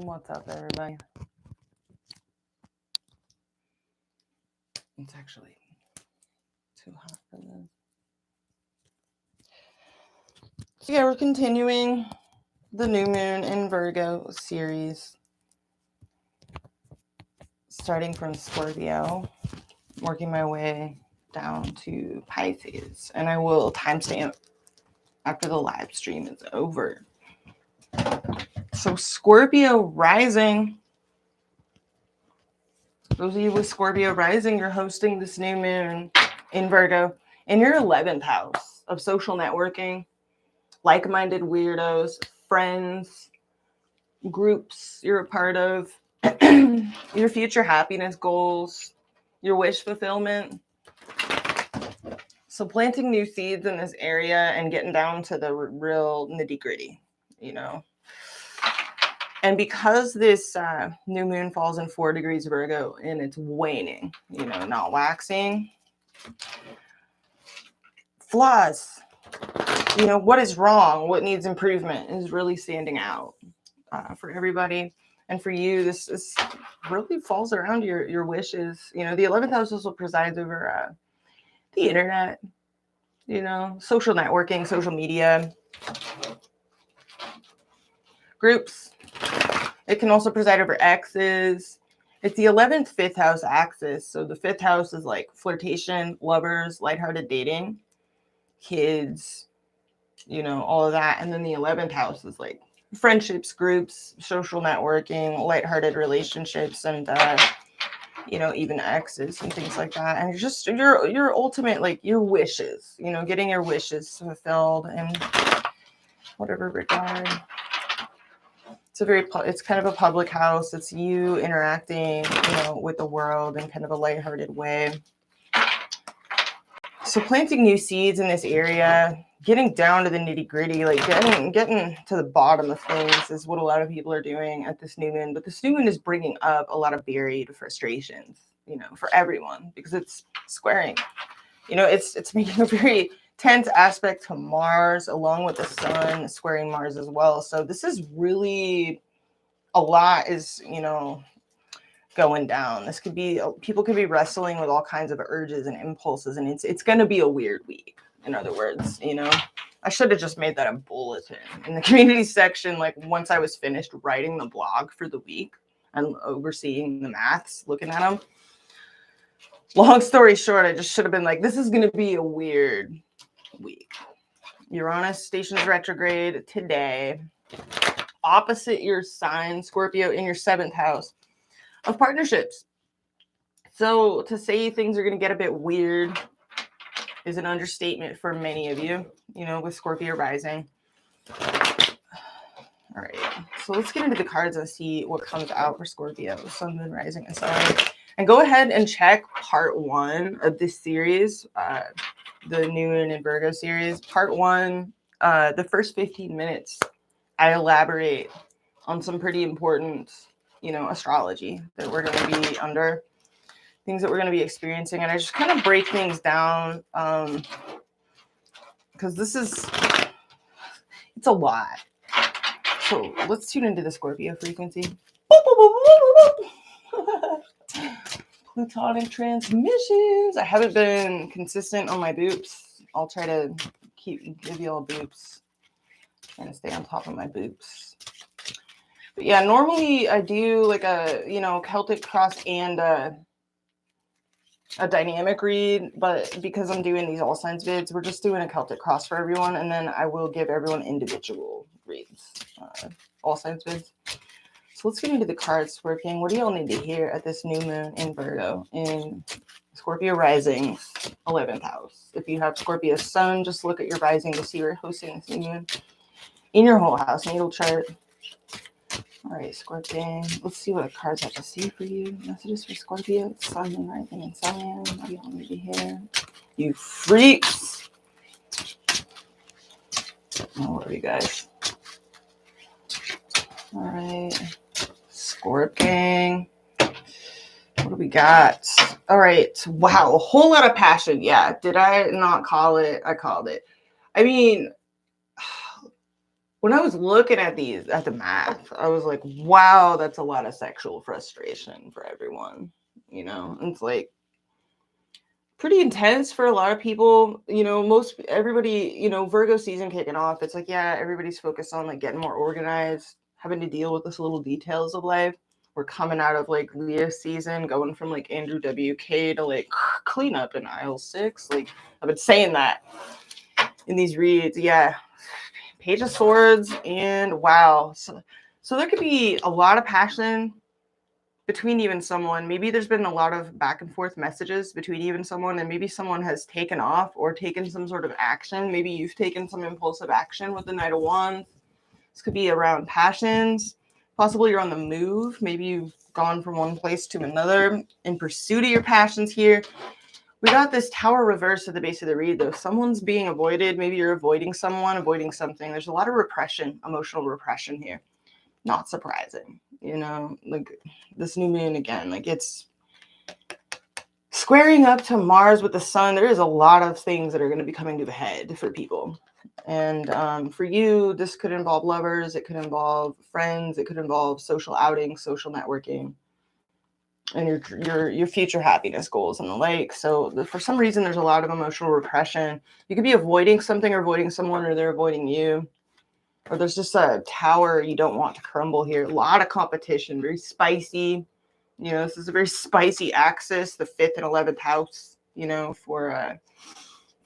What's up, everybody? It's actually too hot for this. So yeah, we're continuing the new moon in Virgo series, starting from Scorpio, working my way down to Pisces, and I will timestamp after the live stream is over. So Scorpio rising. Those of you with Scorpio rising, you're hosting this new moon in Virgo in your 11th house of social networking, like-minded weirdos, friends, groups you're a part of, your future happiness goals, your wish fulfillment. So planting new seeds in this area and getting down to the real nitty-gritty, you know. And because this new moon falls in 4 degrees Virgo and it's waning, you know, not waxing, flaws, you know, what is wrong, what needs improvement is really standing out for everybody. And for you, this really falls around your wishes. You know, the 11th house also presides over the internet, you know, social networking, social media, groups. It can also preside over exes. It's the 11th, 5th house axis. So the 5th house is like flirtation, lovers, lighthearted dating, kids, you know, all of that. And then the 11th house is like friendships, groups, social networking, lighthearted relationships, and you know, even exes and things like that. And just your ultimate, like your wishes, you know, getting your wishes fulfilled in whatever regard. It's kind of a public house. It's you interacting, you know, with the world in kind of a lighthearted way. So planting new seeds in this area, getting down to the nitty gritty, like getting to the bottom of things is what a lot of people are doing at this new moon. But this new moon is bringing up a lot of buried frustrations, you know, for everyone, because it's squaring, you know, it's making a very tense aspect to Mars, along with the sun squaring Mars as well. So this is really a lot is, you know, going down. This could be, people could be wrestling with all kinds of urges and impulses, and it's going to be a weird week. In other words, you know, I should have just made that a bulletin in the community section. Like once I was finished writing the blog for the week and overseeing the maths, looking at them. Long story short, I just should have been like, this is going to be a weird week. Uranus stations retrograde today, opposite your sign, Scorpio, in your 7th house of partnerships. So to say things are going to get a bit weird is an understatement for many of you, you know, with Scorpio rising. All right, so let's get into the cards and see what comes out for Scorpio, Sun, Moon, Rising, and Sun. And go ahead and check part 1 of this series, the New Moon in Virgo series. Part 1, the first 15 minutes, I elaborate on some pretty important, you know, astrology that we're going to be under, things that we're going to be experiencing. And I just kind of break things down because it's a lot. So let's tune into the Scorpio frequency. Plutonic transmissions. I haven't been consistent on my boops. I'll try to give you all boops and stay on top of my boops. But yeah, normally I do like a, you know, Celtic cross and a dynamic read, but because I'm doing these all signs vids, we're just doing a Celtic cross for everyone, and then I will give everyone individual reads, all signs vids. So let's get into the cards, Scorpion. What do y'all need to hear at this new moon in Virgo in Scorpio rising, 11th house? If you have Scorpio sun, just look at your rising to see where you're hosting this new moon in your whole house natal chart. All right, Scorpion. Let's see what the cards have to see for you. Messages for Scorpio, Sun, Moon, Rising, and Sun. What do y'all need to hear? You freaks. Oh, what are you guys? All right, Scorpion. What do we got? All right. Wow, a whole lot of passion. Yeah, did I not call it? I called it. I mean, when I was looking at the math, I was like, wow, that's a lot of sexual frustration for everyone. You know, and it's like pretty intense for a lot of people. You know, most everybody, you know, Virgo season kicking off. It's like, yeah, everybody's focused on like getting more organized, having to deal with this little details of life. We're coming out of like Leo season, going from like Andrew WK to like cleanup in aisle 6. Like I've been saying that in these reads. Yeah. Page of Swords and wow. So there could be a lot of passion between you and someone. Maybe there's been a lot of back and forth messages between you and someone, and maybe someone has taken off or taken some sort of action. Maybe you've taken some impulsive action with the Knight of Wands. This could be around passions. Possibly you're on the move. Maybe you've gone from one place to another in pursuit of your passions here. We got this Tower reverse at the base of the read, though. Someone's being avoided. Maybe you're avoiding someone, avoiding something. There's a lot of repression, emotional repression here. Not surprising, you know, like this new moon again, like it's squaring up to Mars with the sun. There is a lot of things that are going to be coming to the head for people. And for you, this could involve lovers. It could involve friends. It could involve social outings, social networking, and your future happiness goals and the like. So for some reason, there's a lot of emotional repression. You could be avoiding something or avoiding someone, or they're avoiding you. Or there's just a tower you don't want to crumble here. A lot of competition, very spicy. You know, this is a very spicy axis, the 5th and 11th house, you know, for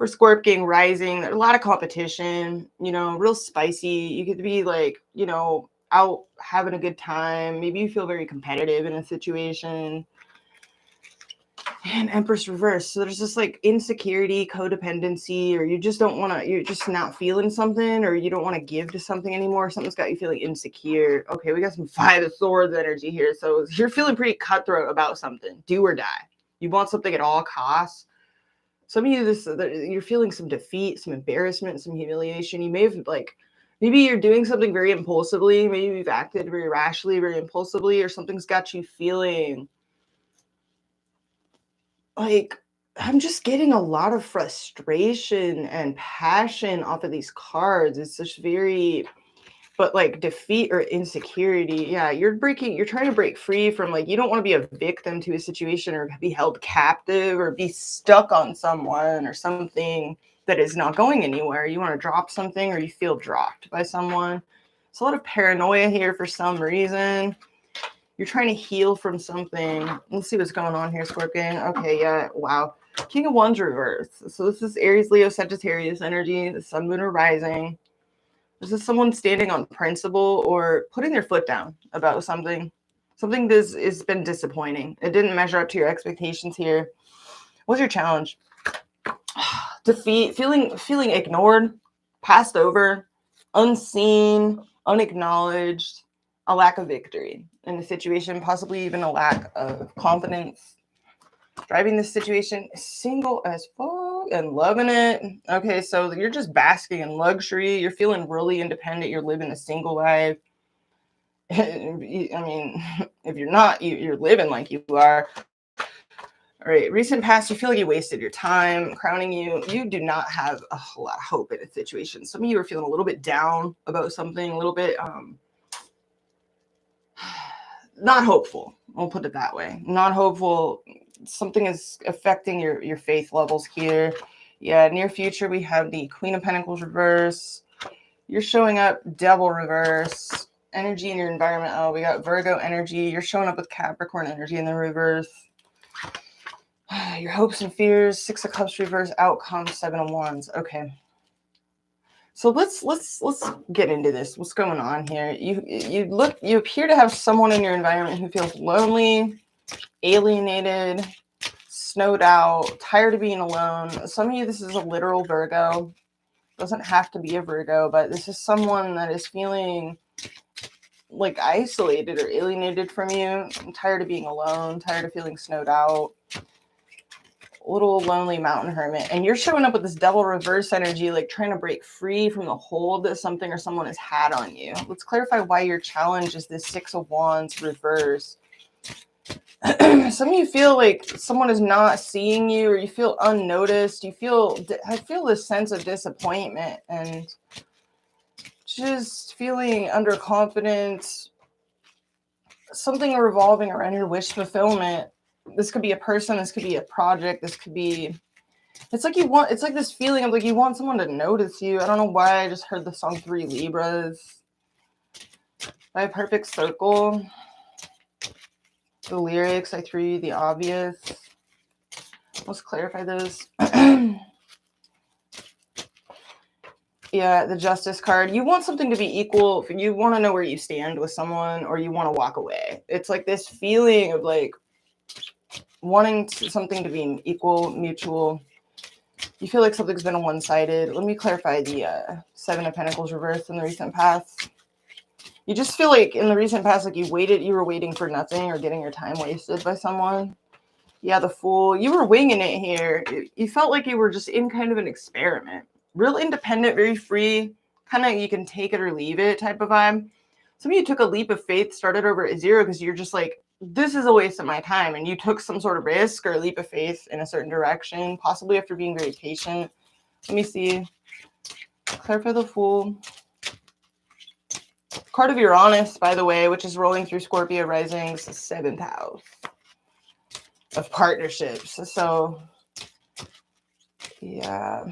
Scorpio rising. There's a lot of competition, you know, real spicy. You could be like, you know, out having a good time. Maybe you feel very competitive in a situation. And Empress reverse. So there's just like insecurity, codependency, or you just don't want to, you're just not feeling something, or you don't want to give to something anymore. Something's got you feeling insecure. Okay, we got some 5 of Swords energy here. So you're feeling pretty cutthroat about something. Do or die. You want something at all costs. Some of you, you're feeling some defeat, some embarrassment, some humiliation. You may have like, maybe you're doing something very impulsively. Maybe you've acted very rashly, very impulsively, or something's got you feeling like, I'm just getting a lot of frustration and passion off of these cards. It's just very, but like defeat or insecurity. Yeah, you're trying to break free from like, you don't want to be a victim to a situation or be held captive or be stuck on someone or something that is not going anywhere. You want to drop something or you feel dropped by someone. It's a lot of paranoia here for some reason. You're trying to heal from something. Let's see what's going on here, Scorpion. Okay, yeah, wow. King of Wands reverse. So this is Aries, Leo, Sagittarius energy, the sun, moon, or rising. This is someone standing on principle or putting their foot down about something. Something this has been disappointing. It didn't measure up to your expectations here. What's your challenge? Defeat, feeling ignored, passed over, unseen, unacknowledged, a lack of victory in the situation, possibly even a lack of confidence. Driving this situation single as fuck and loving it. Okay, so you're just basking in luxury. You're feeling really independent. You're living a single life. I mean, if you're not, you're living like you are. All right, recent past, you feel like you wasted your time. Crowning you, you do not have a whole lot of hope in a situation. Some of you are feeling a little bit down about something, a little bit not hopeful. I'll put it that way. Not hopeful. Something is affecting your faith levels here. Yeah, near future, we have the Queen of Pentacles reverse. You're showing up Devil reverse. Energy in your environment. Oh, we got Virgo energy. You're showing up with Capricorn energy in the reverse. Your hopes and fears, 6 of Cups reverse, outcome, 7 of Wands. Okay. So let's get into this. What's going on here? You appear to have someone in your environment who feels lonely, alienated, snowed out, tired of being alone. Some of you, this is a literal Virgo. Doesn't have to be a Virgo, but this is someone that is feeling like isolated or alienated from you. I'm tired of being alone, tired of feeling snowed out. Little lonely mountain hermit, and you're showing up with this Devil reverse energy, like trying to break free from the hold that something or someone has had on you. Let's clarify why your challenge is this 6 of Wands reverse. Some of you feel like someone is not seeing you, or you feel unnoticed. I feel this sense of disappointment and just feeling underconfident, something revolving around your wish fulfillment. This could be a person, this could be a project, this could be, it's like this feeling of like you want someone to notice you. I don't know why I just heard the song 3 Libras by Perfect Circle. The lyrics, I threw you the obvious. Let's clarify this. Yeah, the Justice card. You want something to be equal. You want to know where you stand with someone, or you want to walk away. It's like this feeling of like wanting something to be equal, mutual. You feel like something's been one-sided. Let me clarify the 7 of Pentacles reversed in the recent past. You just feel like in the recent past, like you were waiting for nothing or getting your time wasted by someone. Yeah, the Fool. You were winging it here. You felt like you were just in kind of an experiment. Real independent, very free, kind of you can take it or leave it type of vibe. Some of you took a leap of faith, started over at 0 because you're just like, this is a waste of my time. And you took some sort of risk or a leap of faith in a certain direction, possibly after being very patient. Let me see. Clarify the Fool. Card of Uranus, by the way, which is rolling through Scorpio rising's 7th house of partnerships. So, yeah.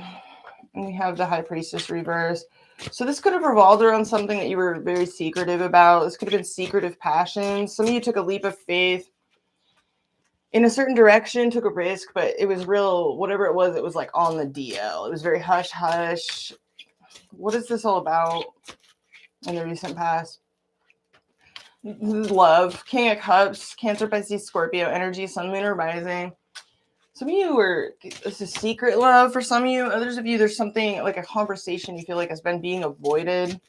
And we have the High Priestess reverse. So this could have revolved around something that you were very secretive about. This could have been secretive passions. Some of you took a leap of faith in a certain direction, took a risk, but it was real, whatever it was like on the DL. It was very hush hush. What is this all about in the recent past? Love, King of Cups, Cancer, Pisces, Scorpio energy, Sun, Moon, or Rising. Some of you this is secret love for some of you. Others of you, there's something like a conversation you feel like has been being avoided.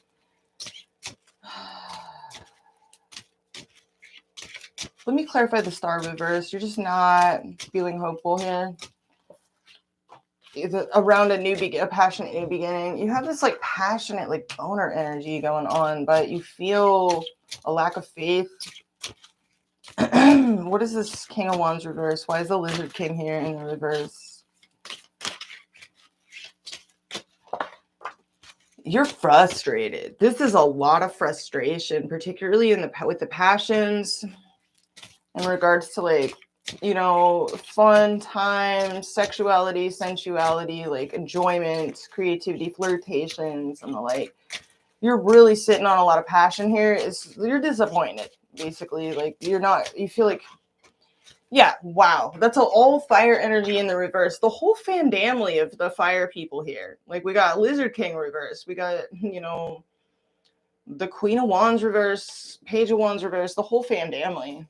Let me clarify the Star reverse. You're just not feeling hopeful here. Around a passionate new beginning. You have this like passionate, like boner energy going on, but you feel a lack of faith. What is this King of Wands reverse? Why is the Lizard King here in the reverse? You're frustrated. This is a lot of frustration, particularly with the passions in regards to like, you know, fun time, sexuality, sensuality, like enjoyment, creativity, flirtations, and the like. You're really sitting on a lot of passion here. You're disappointed, basically. Like you feel like, yeah, wow. That's all fire energy in the reverse. The whole family of the fire people here. Like we got Lizard King reverse. We got, you know, the Queen of Wands reverse, Page of Wands reverse, the whole family.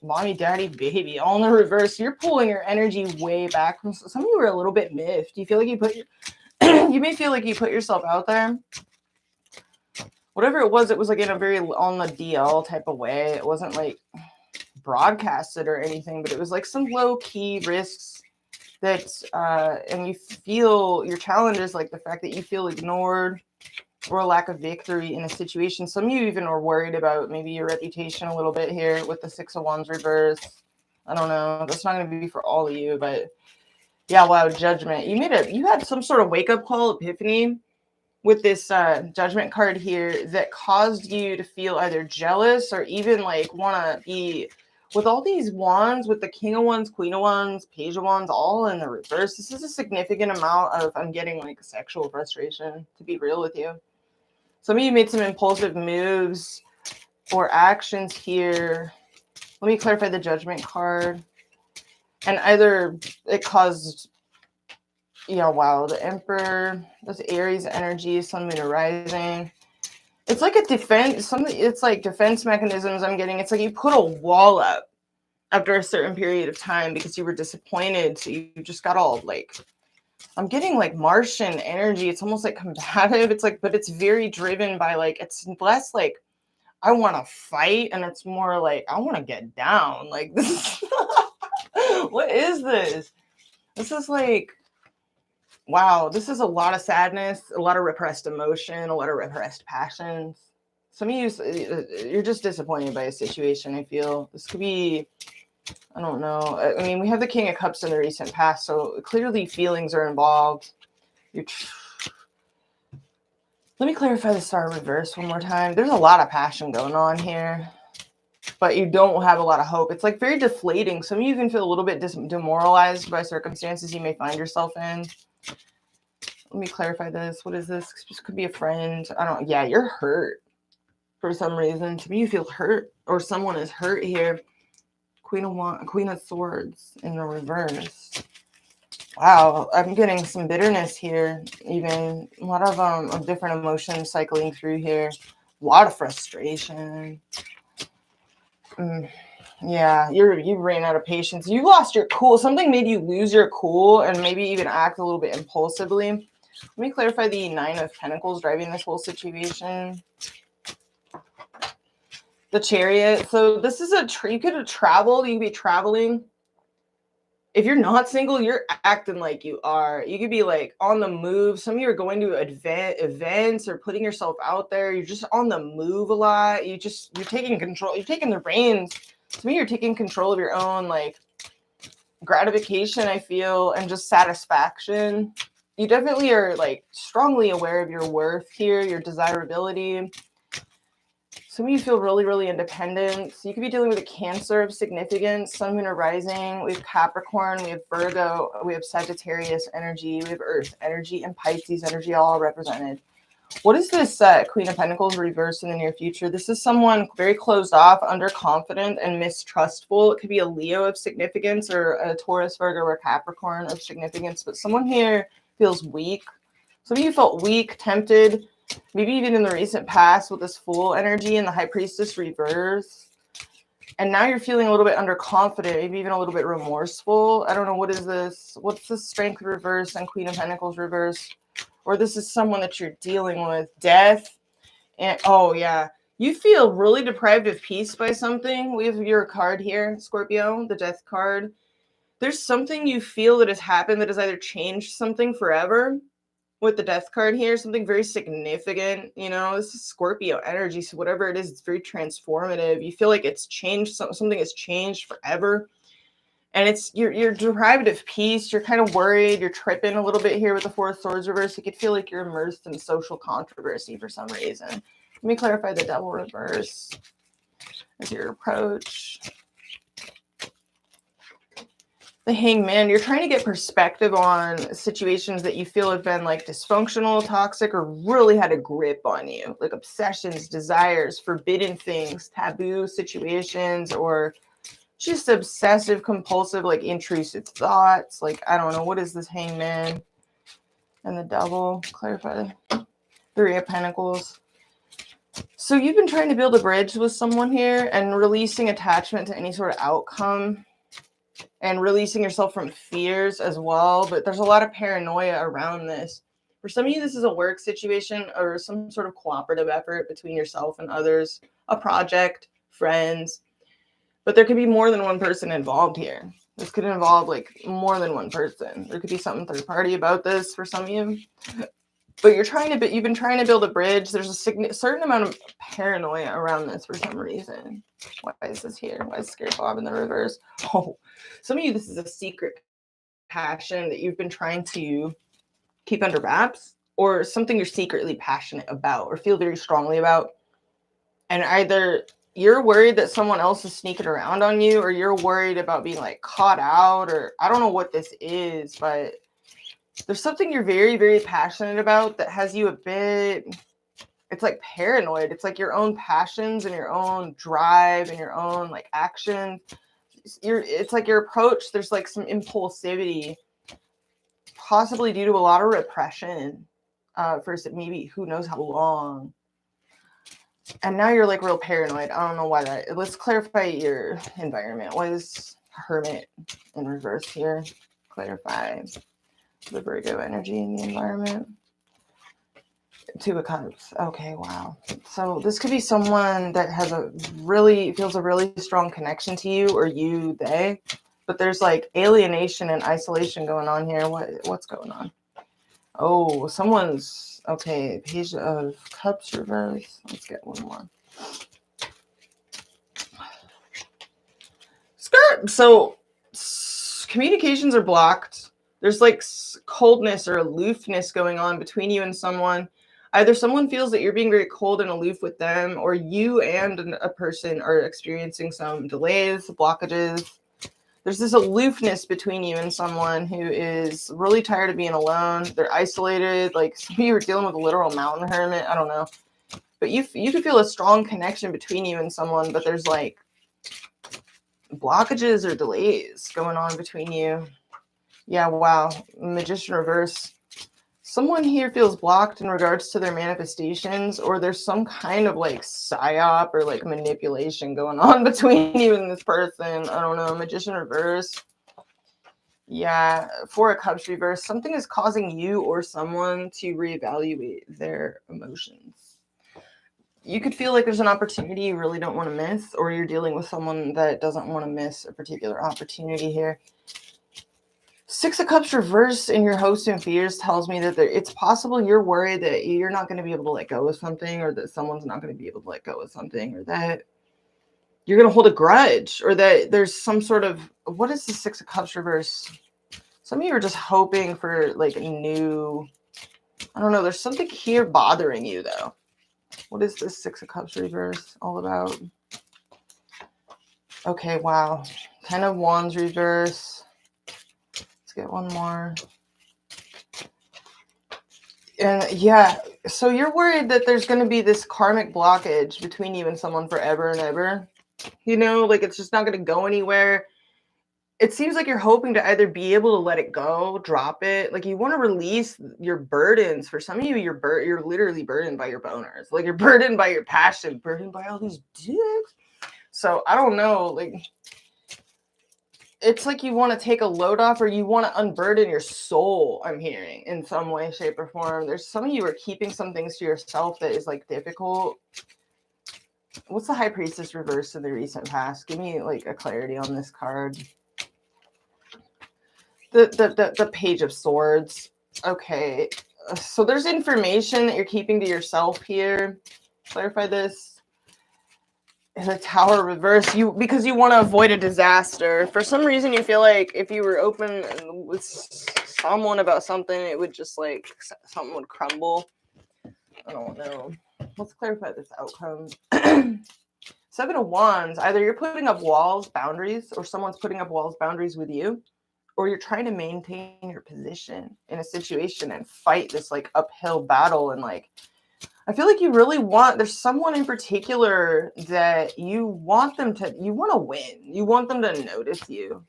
Mommy, daddy, baby, all in the reverse. You're pulling your energy way back from some of you are a little bit miffed. You feel like you may feel like you put yourself out there. Whatever it was like in a very on the DL type of way. It wasn't like broadcasted or anything, but it was like some low-key risks that and you feel your challenge is like the fact that you feel ignored or a lack of victory in a situation. Some of you even are worried about maybe your reputation a little bit here with the 6 of Wands reverse. I don't know. That's not going to be for all of you, but yeah, wow, Judgment. You had some sort of wake-up call, epiphany with this Judgment card here that caused you to feel either jealous or even like want to be with all these wands, with the King of Wands, Queen of Wands, Page of Wands, all in the reverse. This is a significant amount of, I'm getting like sexual frustration, to be real with you. Some of you made some impulsive moves or actions here. Let me clarify the Judgment card. And either it caused, yeah, wow, the Emperor, this Aries energy, Sun, Moon, Rising. It's like a defense, it's like defense mechanisms I'm getting. It's like you put a wall up after a certain period of time because you were disappointed. So you just got all like, I'm getting like Martian energy. It's almost like combative. It's like, but it's very driven by like, it's less like, I want to fight. And it's more like, I want to get down. Like this, what is this? This is like, wow, this is a lot of sadness, a lot of repressed emotion, a lot of repressed passions. Some of you, you're just disappointed by a situation, I feel. This could be, I don't know. I mean, we have the King of Cups in the recent past, so clearly feelings are involved. Let me clarify the star reverse one more time. There's a lot of passion going on here, but you don't have a lot of hope. It's like very deflating. Some of you can feel a little bit demoralized by circumstances you may find yourself in. Let me clarify this. What is this? This could be a friend. I don't. Yeah, you're hurt for some reason. To me, you feel hurt, or someone is hurt here. Queen of Swords in the reverse. Wow, I'm getting some bitterness here. Even a lot of different emotions cycling through here. A lot of frustration. Yeah, you ran out of patience. You lost your cool. Something made you lose your cool and maybe even act a little bit impulsively. Let me clarify the Nine of Pentacles driving this whole situation. The Chariot. So this is you could have traveled. You could be traveling. If you're not single, you're acting like you are. You could be like on the move. Some of you are going to events or putting yourself out there. You're just on the move a lot. You're taking control. You're taking the reins. To me, you're taking control of your own like gratification, I feel, and just satisfaction. You definitely are like strongly aware of your worth here, your desirability. Some of you feel really, really independent. So you could be dealing with a Cancer of significance, Sun, Moon, or Rising. We have Capricorn, we have Virgo, we have Sagittarius energy, we have Earth energy, and Pisces energy all represented. What is this Queen of Pentacles reversed in the near future? This is someone very closed off, underconfident, and mistrustful. It could be a Leo of significance or a Taurus, Virgo, or Capricorn of significance. But someone here feels weak. Some of you felt weak, tempted, maybe even in the recent past with this Fool energy and the High Priestess reverse. And now you're feeling a little bit underconfident, maybe even a little bit remorseful. I don't know, what is this? What's the Strength reverse and Queen of Pentacles reverse? Or this is someone that you're dealing with. Death. And oh yeah, you feel really deprived of peace by something. We have your card here, Scorpio, the Death card. There's something you feel that has happened that has either changed something forever. With the Death card here, something very significant. You know, this is Scorpio energy, so whatever it is, it's very transformative. You feel like it's changed, something has changed forever. And it's you're deprived of peace. You're kind of worried. You're tripping a little bit here with the Four of Swords reverse. You could feel like you're immersed in social controversy for some reason. Let me clarify the Devil reverse as your approach. The Hangman. You're trying to get perspective on situations that you feel have been like dysfunctional, toxic, or really had a grip on you. Like obsessions, desires, forbidden things, taboo situations, or just obsessive compulsive like intrusive thoughts. Like I don't know, what is this Hangman and the Devil? Clarify. Three of Pentacles. So you've been trying to build a bridge with someone here and releasing attachment to any sort of outcome and releasing yourself from fears as well, but there's a lot of paranoia around this. For some of you, this is a work situation or some sort of cooperative effort between yourself and others, a project, friends. But there could be more than one person involved here. This could involve like more than one person. There could be something third party about this for some of you. But you've been trying to build a bridge. There's a certain amount of paranoia around this for some reason. Why is this here? Why is Scared Bob in the reverse? Oh, some of you, this is a secret passion that you've been trying to keep under wraps, or something you're secretly passionate about or feel very strongly about. And either you're worried that someone else is sneaking around on you, or you're worried about being like caught out, or I don't know what this is, but there's something you're very, very passionate about that has you a bit, it's like paranoid. It's like your own passions and your own drive and your own like action. It's like your approach, there's like some impulsivity, possibly due to a lot of repression for maybe who knows how long. And now you're like real paranoid. I don't know why that. Let's clarify your environment. What is Hermit in reverse here? Clarify the Virgo energy in the environment. Two of Cups. Okay, wow. So this could be someone that has feels a really strong connection to you, or they. But there's like alienation and isolation going on here. What's going on? Oh, someone's okay. Page of Cups reverse. Let's get one more. Skirt. So communications are blocked. There's like coldness or aloofness going on between you and someone. Either someone feels that you're being very cold and aloof with them, or you and a person are experiencing some delays, blockages. There's this aloofness between you and someone who is really tired of being alone. They're isolated. Like some of you are dealing with a literal mountain hermit. I don't know. But you can feel a strong connection between you and someone, but there's like blockages or delays going on between you. Yeah, wow. Magician reverse. Someone here feels blocked in regards to their manifestations, or there's some kind of like psyop or like manipulation going on between you and this person. I don't know. Magician reverse. Yeah, Four of Cups reverse. Something is causing you or someone to reevaluate their emotions. You could feel like there's an opportunity you really don't want to miss, or you're dealing with someone that doesn't want to miss a particular opportunity here. Six of Cups reverse in your hopes and fears tells me that it's possible you're worried that you're not going to be able to let go of something, or that someone's not going to be able to let go of something, or that you're going to hold a grudge, or that there's some sort of, what is the Six of Cups reverse? Some of you are just hoping for like a new, I don't know, there's something here bothering you though. What is this Six of Cups reverse all about? Okay, wow. Ten of Wands reverse. Let's get one more. And yeah, so you're worried that there's going to be this karmic blockage between you and someone forever and ever. You know, like it's just not going to go anywhere. It seems like you're hoping to either be able to let it go, drop it. Like you want to release your burdens. For some of you, you're literally burdened by your boners. Like you're burdened by your passion, burdened by all these dicks. So I don't know, like it's like you want to take a load off, or you want to unburden your soul, I'm hearing, in some way, shape, or form. There's some of you are keeping some things to yourself that is like difficult. What's the High Priestess reverse in the recent past? Give me like a clarity on this card. The Page of Swords. Okay. So there's information that you're keeping to yourself here. Clarify this. And the Tower reverse, because you want to avoid a disaster. For some reason, you feel like if you were open with someone about something, it would just like something would crumble. I don't know. Let's clarify this outcome. Seven of Wands. Either you're putting up walls, boundaries, or someone's putting up walls, boundaries with you, or you're trying to maintain your position in a situation and fight this like uphill battle. And like, I feel like you really want, there's someone in particular that you want to win. You want them to notice you.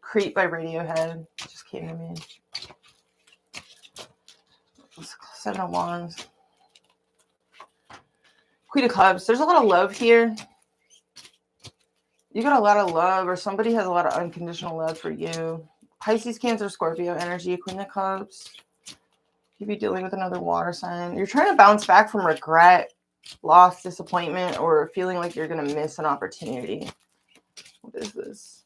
Creep by Radiohead just came to me. Seven of Wands. Queen of Clubs. There's a lot of love here. You got a lot of love, or somebody has a lot of unconditional love for you. Pisces, Cancer, Scorpio energy, Queen of Cups. You'd be dealing with another water sign. You're trying to bounce back from regret, loss, disappointment, or feeling like you're going to miss an opportunity. What is this?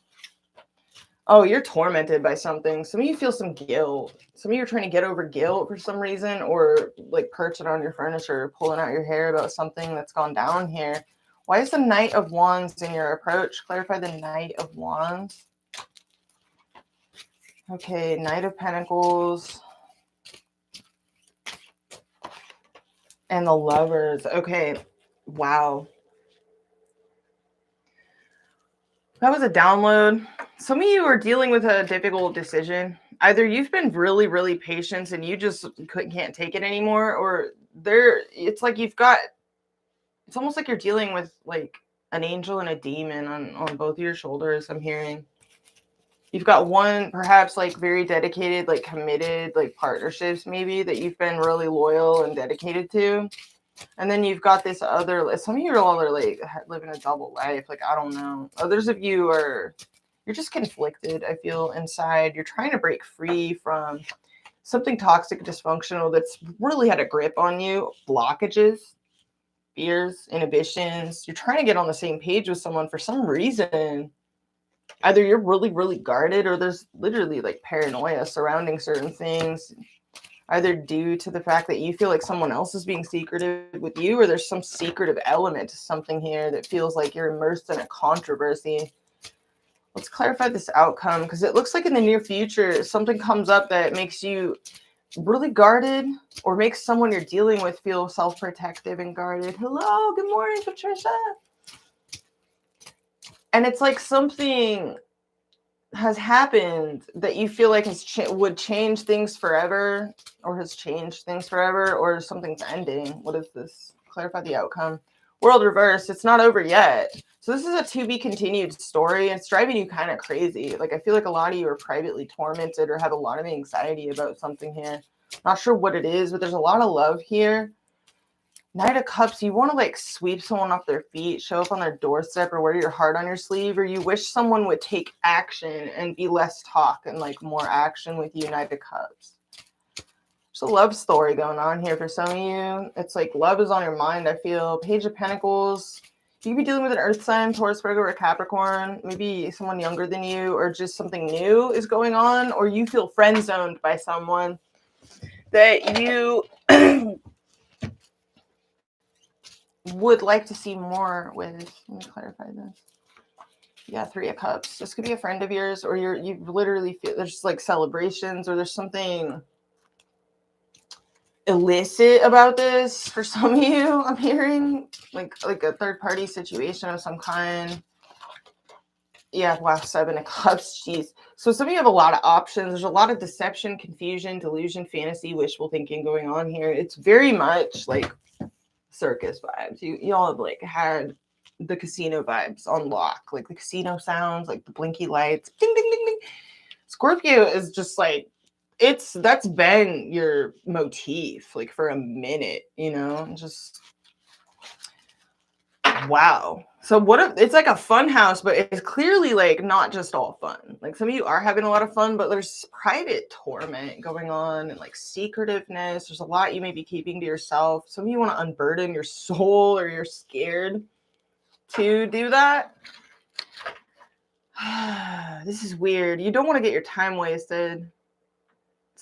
Oh, you're tormented by something. Some of you feel some guilt. Some of you are trying to get over guilt for some reason, or like perching on your furniture, pulling out your hair about something that's gone down here. Why is the Knight of Wands in your approach? Clarify the Knight of Wands. Okay, Knight of Pentacles. And the Lovers. Okay, wow. That was a download. Some of you are dealing with a difficult decision. Either you've been really, really patient and you just can't take it anymore, or it's like it's almost like you're dealing with like an angel and a demon on both of your shoulders, I'm hearing. You've got one perhaps like very dedicated, like committed, like partnerships maybe that you've been really loyal and dedicated to. And then you've got this other, some of you all are like living a double life. Like, I don't know. Others of you you're just conflicted, I feel, inside. You're trying to break free from something toxic, dysfunctional that's really had a grip on you. Blockages, fears, inhibitions. You're trying to get on the same page with someone for some reason. Either you're really, really guarded, or there's literally like paranoia surrounding certain things, either due to the fact that you feel like someone else is being secretive with you, or there's some secretive element to something here that feels like you're immersed in a controversy. Let's clarify this outcome, because it looks like in the near future, something comes up that makes you really guarded or makes someone you're dealing with feel self-protective and guarded. Hello, good morning, Patricia. And it's like something has happened that you feel like would change things forever, or has changed things forever, or something's ending. What is this? Clarify the outcome. World reverse. It's not over yet. So this is a to be continued story. It's driving you kind of crazy. Like, I feel like a lot of you are privately tormented or have a lot of anxiety about something here. Not sure what it is, but there's a lot of love here. Knight of Cups, you want to like sweep someone off their feet, show up on their doorstep, or wear your heart on your sleeve, or you wish someone would take action and be less talk and like more action with you. Knight of Cups. There's a love story going on here for some of you. It's like love is on your mind, I feel. Page of Pentacles. You could be dealing with an earth sign, Taurus, Virgo, or Capricorn. Maybe someone younger than you, or just something new is going on, or you feel friend zoned by someone that you would like to see more with. Let me clarify this. Yeah, Three of Cups. This could be a friend of yours, or you literally feel there's like celebrations, or there's something illicit about this for some of you. I'm hearing like a third party situation of some kind. Yeah, wow, Seven of Cups. Jeez. So some of you have a lot of options. There's a lot of deception, confusion, delusion, fantasy, wishful thinking going on here. It's very much like circus vibes. You all have like had the casino vibes on lock, like the casino sounds, like the blinky lights, ding ding ding ding. Scorpio is just like that's been your motif like for a minute, just wow. So what if it's like a fun house, but it's clearly like not just all fun. Like some of you are having a lot of fun, but there's private torment going on and like secretiveness. There's a lot you may be keeping to yourself. Some of you want to unburden your soul, or you're scared to do that. This is weird. You don't want to get your time wasted.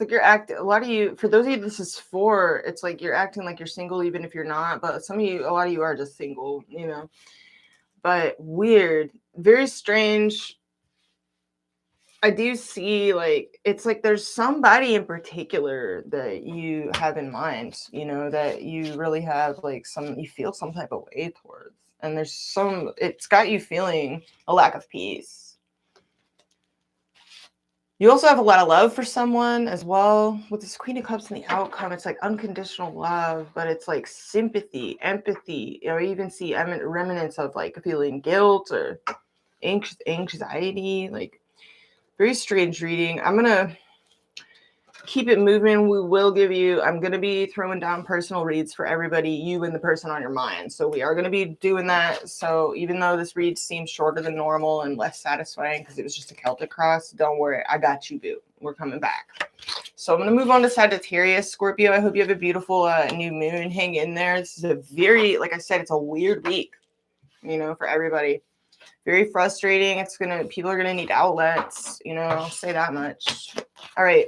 It's like a lot of you, for those of you this is for, it's like you're acting like you're single even if you're not, but some of you, a lot of you are just single, but weird, very strange. I do see like, it's like there's somebody in particular that you have in mind, that you really have like you feel some type of way towards, and it's got you feeling a lack of peace. You also have a lot of love for someone as well. With this Queen of Cups and the outcome, it's like unconditional love, but it's like sympathy, empathy. I even see remnants of like feeling guilt or anxiety. Like, very strange reading. I'm going to keep it moving. I'm going to be throwing down personal reads for everybody, you and the person on your mind. So we are going to be doing that. So even though this read seems shorter than normal and less satisfying because it was just a Celtic cross, don't worry. I got you, boo. We're coming back. So I'm going to move on to Sagittarius. Scorpio, I hope you have a beautiful new moon. Hang in there. This is a very, like I said, it's a weird week, for everybody. Very frustrating. People are going to need outlets, I'll say that much. All right.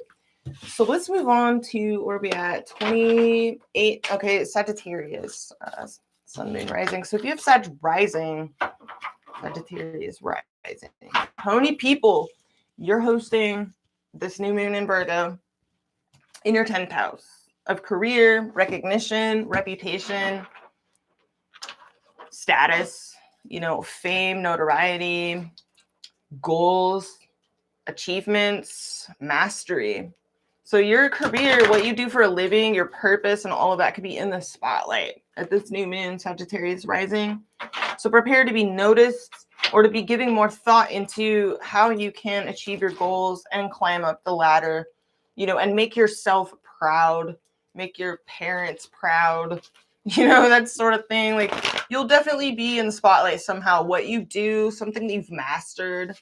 So let's move on to where we at 28. Okay, Sagittarius, Sun, Moon, Rising. So if you have Sag rising, Sagittarius rising. Pony people, you're hosting this new moon in Virgo in your 10th house of career, recognition, reputation, status, fame, notoriety, goals, achievements, mastery. So your career, what you do for a living, your purpose, and all of that could be in the spotlight at this new moon, Sagittarius rising. So prepare to be noticed, or to be giving more thought into how you can achieve your goals and climb up the ladder, and make yourself proud, make your parents proud, that sort of thing. Like, you'll definitely be in the spotlight somehow. What you do, something that you've mastered,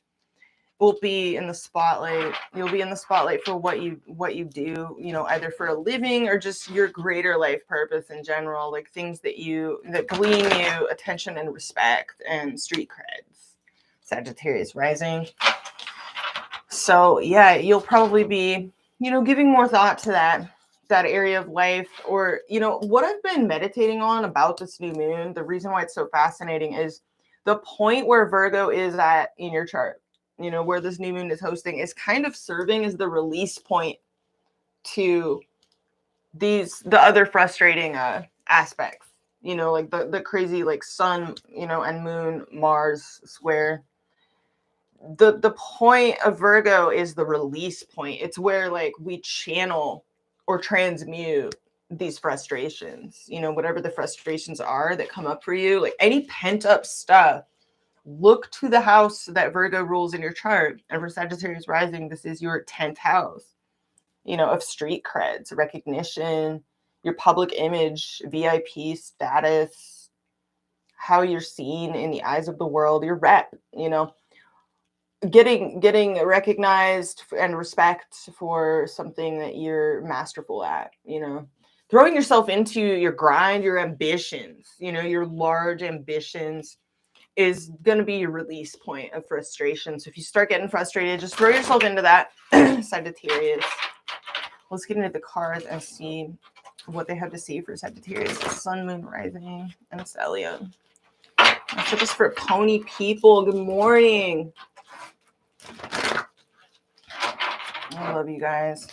will be in the spotlight. You'll be in the spotlight for what you do, either for a living or just your greater life purpose in general, like things that glean you attention and respect and street creds. Sagittarius rising. So yeah, you'll probably be, giving more thought to that area of life. Or, what I've been meditating on about this new moon, the reason why it's so fascinating is the point where Virgo is at in your chart. you know, where this new moon is hosting, is kind of serving as the release point to the other frustrating aspects, you know, like the crazy like sun, you know, and moon Mars square. The point of Virgo is the release point. It's where like we channel or transmute these frustrations, you know, whatever the frustrations are that come up for you, like any pent up stuff. Look to the house that Virgo rules in your chart. And for Sagittarius rising, this is your 10th house, you know, of street creds, recognition, your public image, VIP status, how you're seen in the eyes of the world, your rep, you know, getting recognized and respect for something that you're masterful at, you know, throwing yourself into your grind, your ambitions, you know, your large ambitions is going to be your release point of frustration. So if you start getting frustrated, just throw yourself into that. Sagittarius. Let's get into the cards and see what they have to say for Sagittarius. Sun, Moon, Rising, and Stellium. So just for pony people, good morning. I love you guys.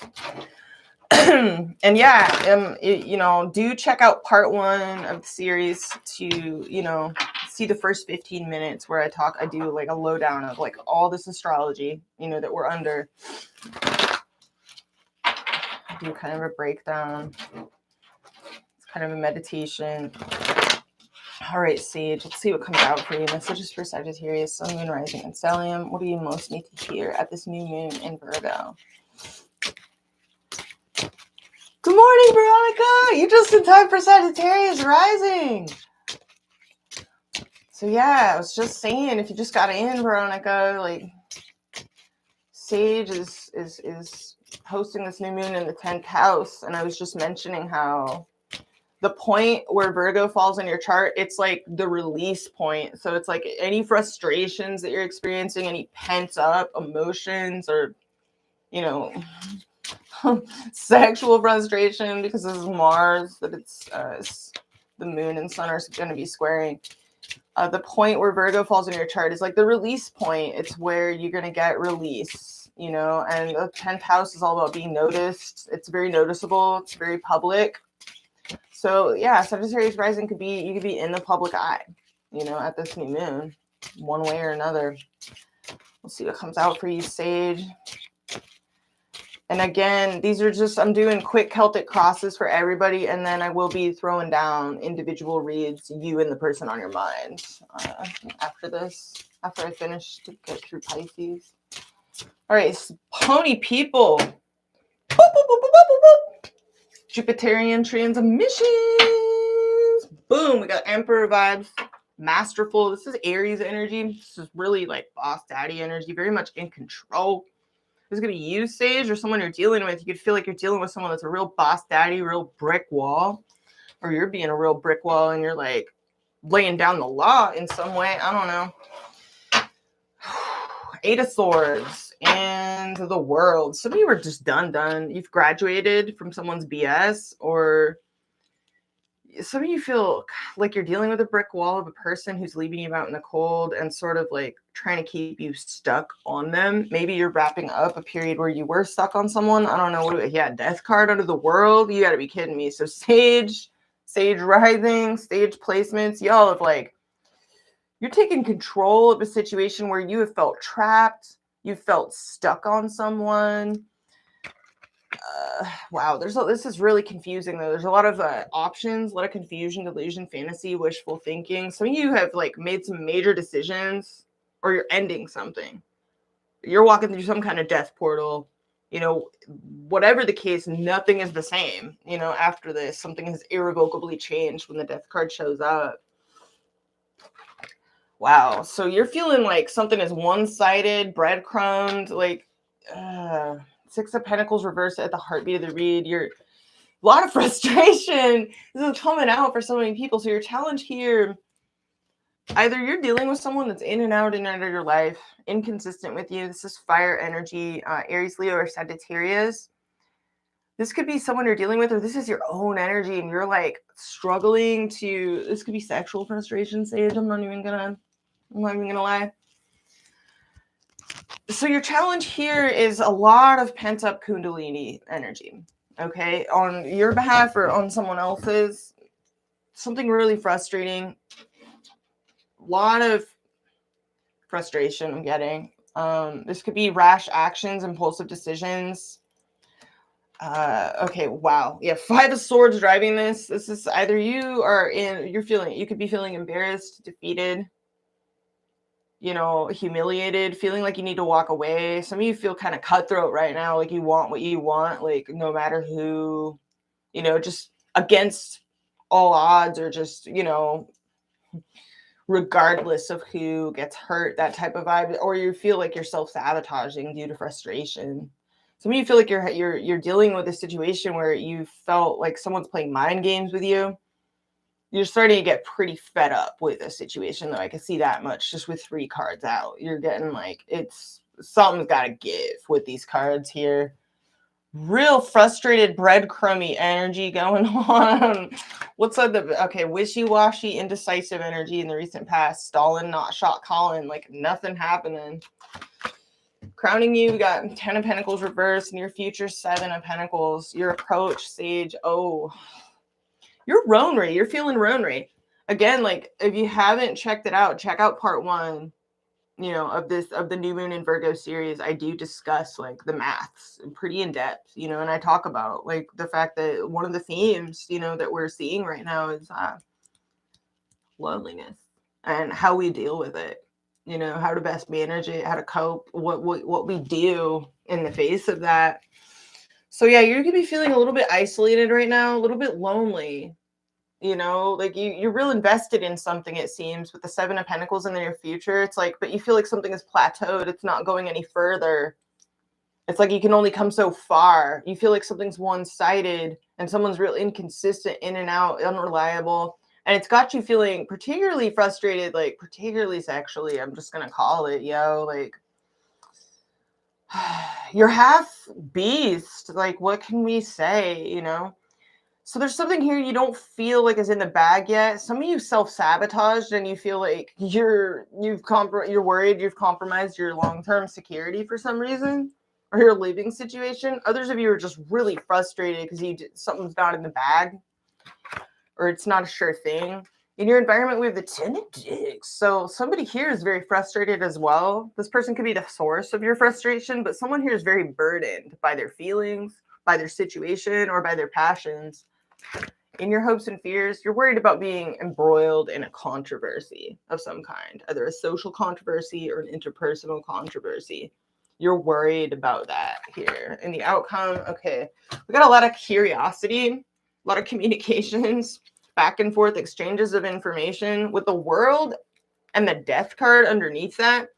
And yeah, you know, do check out part 1 of the series to, you know, see the first 15 minutes where I do like a lowdown of like all this astrology, you know, that we're under. I do kind of a breakdown. It's kind of a meditation. All right, Sage, let's see what comes out for you. Messages for Sagittarius, Sun, Moon, Rising, and Stellium. What do you most need to hear at this new moon in Virgo? Good morning, Veronica. You just in time for Sagittarius rising. So yeah, I was just saying, if you just got in, Veronica, like Sage is hosting this new moon in the 10th house, and I was just mentioning how the point where Virgo falls in your chart, it's like the release point. So it's like any frustrations that you're experiencing, any pent up emotions, or, you know, sexual frustration, because this is Mars, that it's the moon and sun are going to be squaring. The point where Virgo falls in your chart is like the release point. It's where you're going to get release, you know, and the 10th house is all about being noticed. It's very noticeable. It's very public. So yeah, Sagittarius rising could be, you could be in the public eye, you know, at this new moon, one way or another. We'll see what comes out for you, Sage. And again, these are just, I'm doing quick Celtic crosses for everybody, and then I will be throwing down individual reads, you and the person on your mind, after this, after I finish to get through Pisces. All right, pony people. Boop, boop, boop, boop, boop, boop. Jupiterian transmissions. Boom, we got Emperor vibes. Masterful. This is Aries energy. This is really like boss daddy energy, very much in control. This is going to be you, Sage, or someone you're dealing with. You could feel like you're dealing with someone that's a real boss daddy, real brick wall, or you're being a real brick wall and you're like laying down the law in some way. I don't know. 8 of Swords and the World. Some of you are just done. You've graduated from someone's BS, or some of you feel like you're dealing with a brick wall of a person who's leaving you out in the cold and sort of like trying to keep you stuck on them. Maybe you're wrapping up a period where you were stuck on someone. I don't know. Yeah, Death card under the World. You got to be kidding me. So Sage rising, stage placements. Y'all have like, you're taking control of a situation where you have felt trapped. You felt stuck on someone. Wow, this is really confusing though. There's a lot of options, a lot of confusion, delusion, fantasy, wishful thinking. Some of you have like made some major decisions, or you're ending something. You're walking through some kind of death portal. You know, whatever the case, nothing is the same. You know, after this, something has irrevocably changed when the death card shows up. Wow, so you're feeling like something is one-sided, breadcrumbed, like 6 of Pentacles reversed at the heartbeat of the read. You're a lot of frustration. This is coming out for so many people. So your challenge here, either you're dealing with someone that's in and out of your life, inconsistent with you. This is fire energy, Aries, Leo, or Sagittarius. This could be someone you're dealing with, or this is your own energy and you're like struggling to, this could be sexual frustration, Sage. I'm not even gonna lie. So your challenge here is a lot of pent-up Kundalini energy, okay? On your behalf or on someone else's, something really frustrating. A lot of frustration I'm getting. This could be rash actions, impulsive decisions. Okay, wow. Yeah, Five of Swords driving this. This is either you could be feeling embarrassed, defeated, humiliated, feeling like you need to walk away. Some of you feel kind of cutthroat right now, like you want what you want, like no matter who, just against all odds, or just, regardless of who gets hurt, that type of vibe, or you feel like you're self-sabotaging due to frustration. Some of you feel like you're dealing with a situation where you felt like someone's playing mind games with you. You're starting to get pretty fed up with a situation, though. I can see that much just with 3 cards out. You're getting like, something's got to give with these cards here. Real frustrated breadcrumby energy going on. What's okay, wishy-washy, indecisive energy in the recent past. Stalin, not shot calling, like nothing happening. Crowning you, we got 10 of Pentacles reversed. Near future, 7 of Pentacles. Your approach, Sage. Oh, you're Ronry. You're feeling Ronry. Again, like if you haven't checked it out, check out part 1. Of the new moon in Virgo series. I do discuss like the maths pretty in depth, and I talk about like the fact that one of the themes, that we're seeing right now is loneliness and how we deal with it, how to best manage it, how to cope, what we do in the face of that. So yeah, you're gonna be feeling a little bit isolated right now, a little bit lonely. Like you're real invested in something, it seems, with the 7 of Pentacles in the near future. It's like, but you feel like something is plateaued. It's not going any further. It's like you can only come so far. You feel like something's one-sided and someone's real inconsistent, in and out, unreliable. And it's got you feeling particularly frustrated, like particularly sexually. I'm just going to call it, like you're half beast. Like, what can we say, So there's something here you don't feel like is in the bag yet. Some of you self-sabotaged and you feel like you're worried you've compromised your long-term security for some reason, or your living situation. Others of you are just really frustrated because something's not in the bag, or it's not a sure thing. In your environment, we have the 10 of Dicks. So somebody here is very frustrated as well. This person could be the source of your frustration, but someone here is very burdened by their feelings, by their situation, or by their passions. In your hopes and fears, you're worried about being embroiled in a controversy of some kind, either a social controversy or an interpersonal controversy. You're worried about that here. And the outcome, okay, we got a lot of curiosity, a lot of communications, back and forth exchanges of information with the World and the Death card underneath that.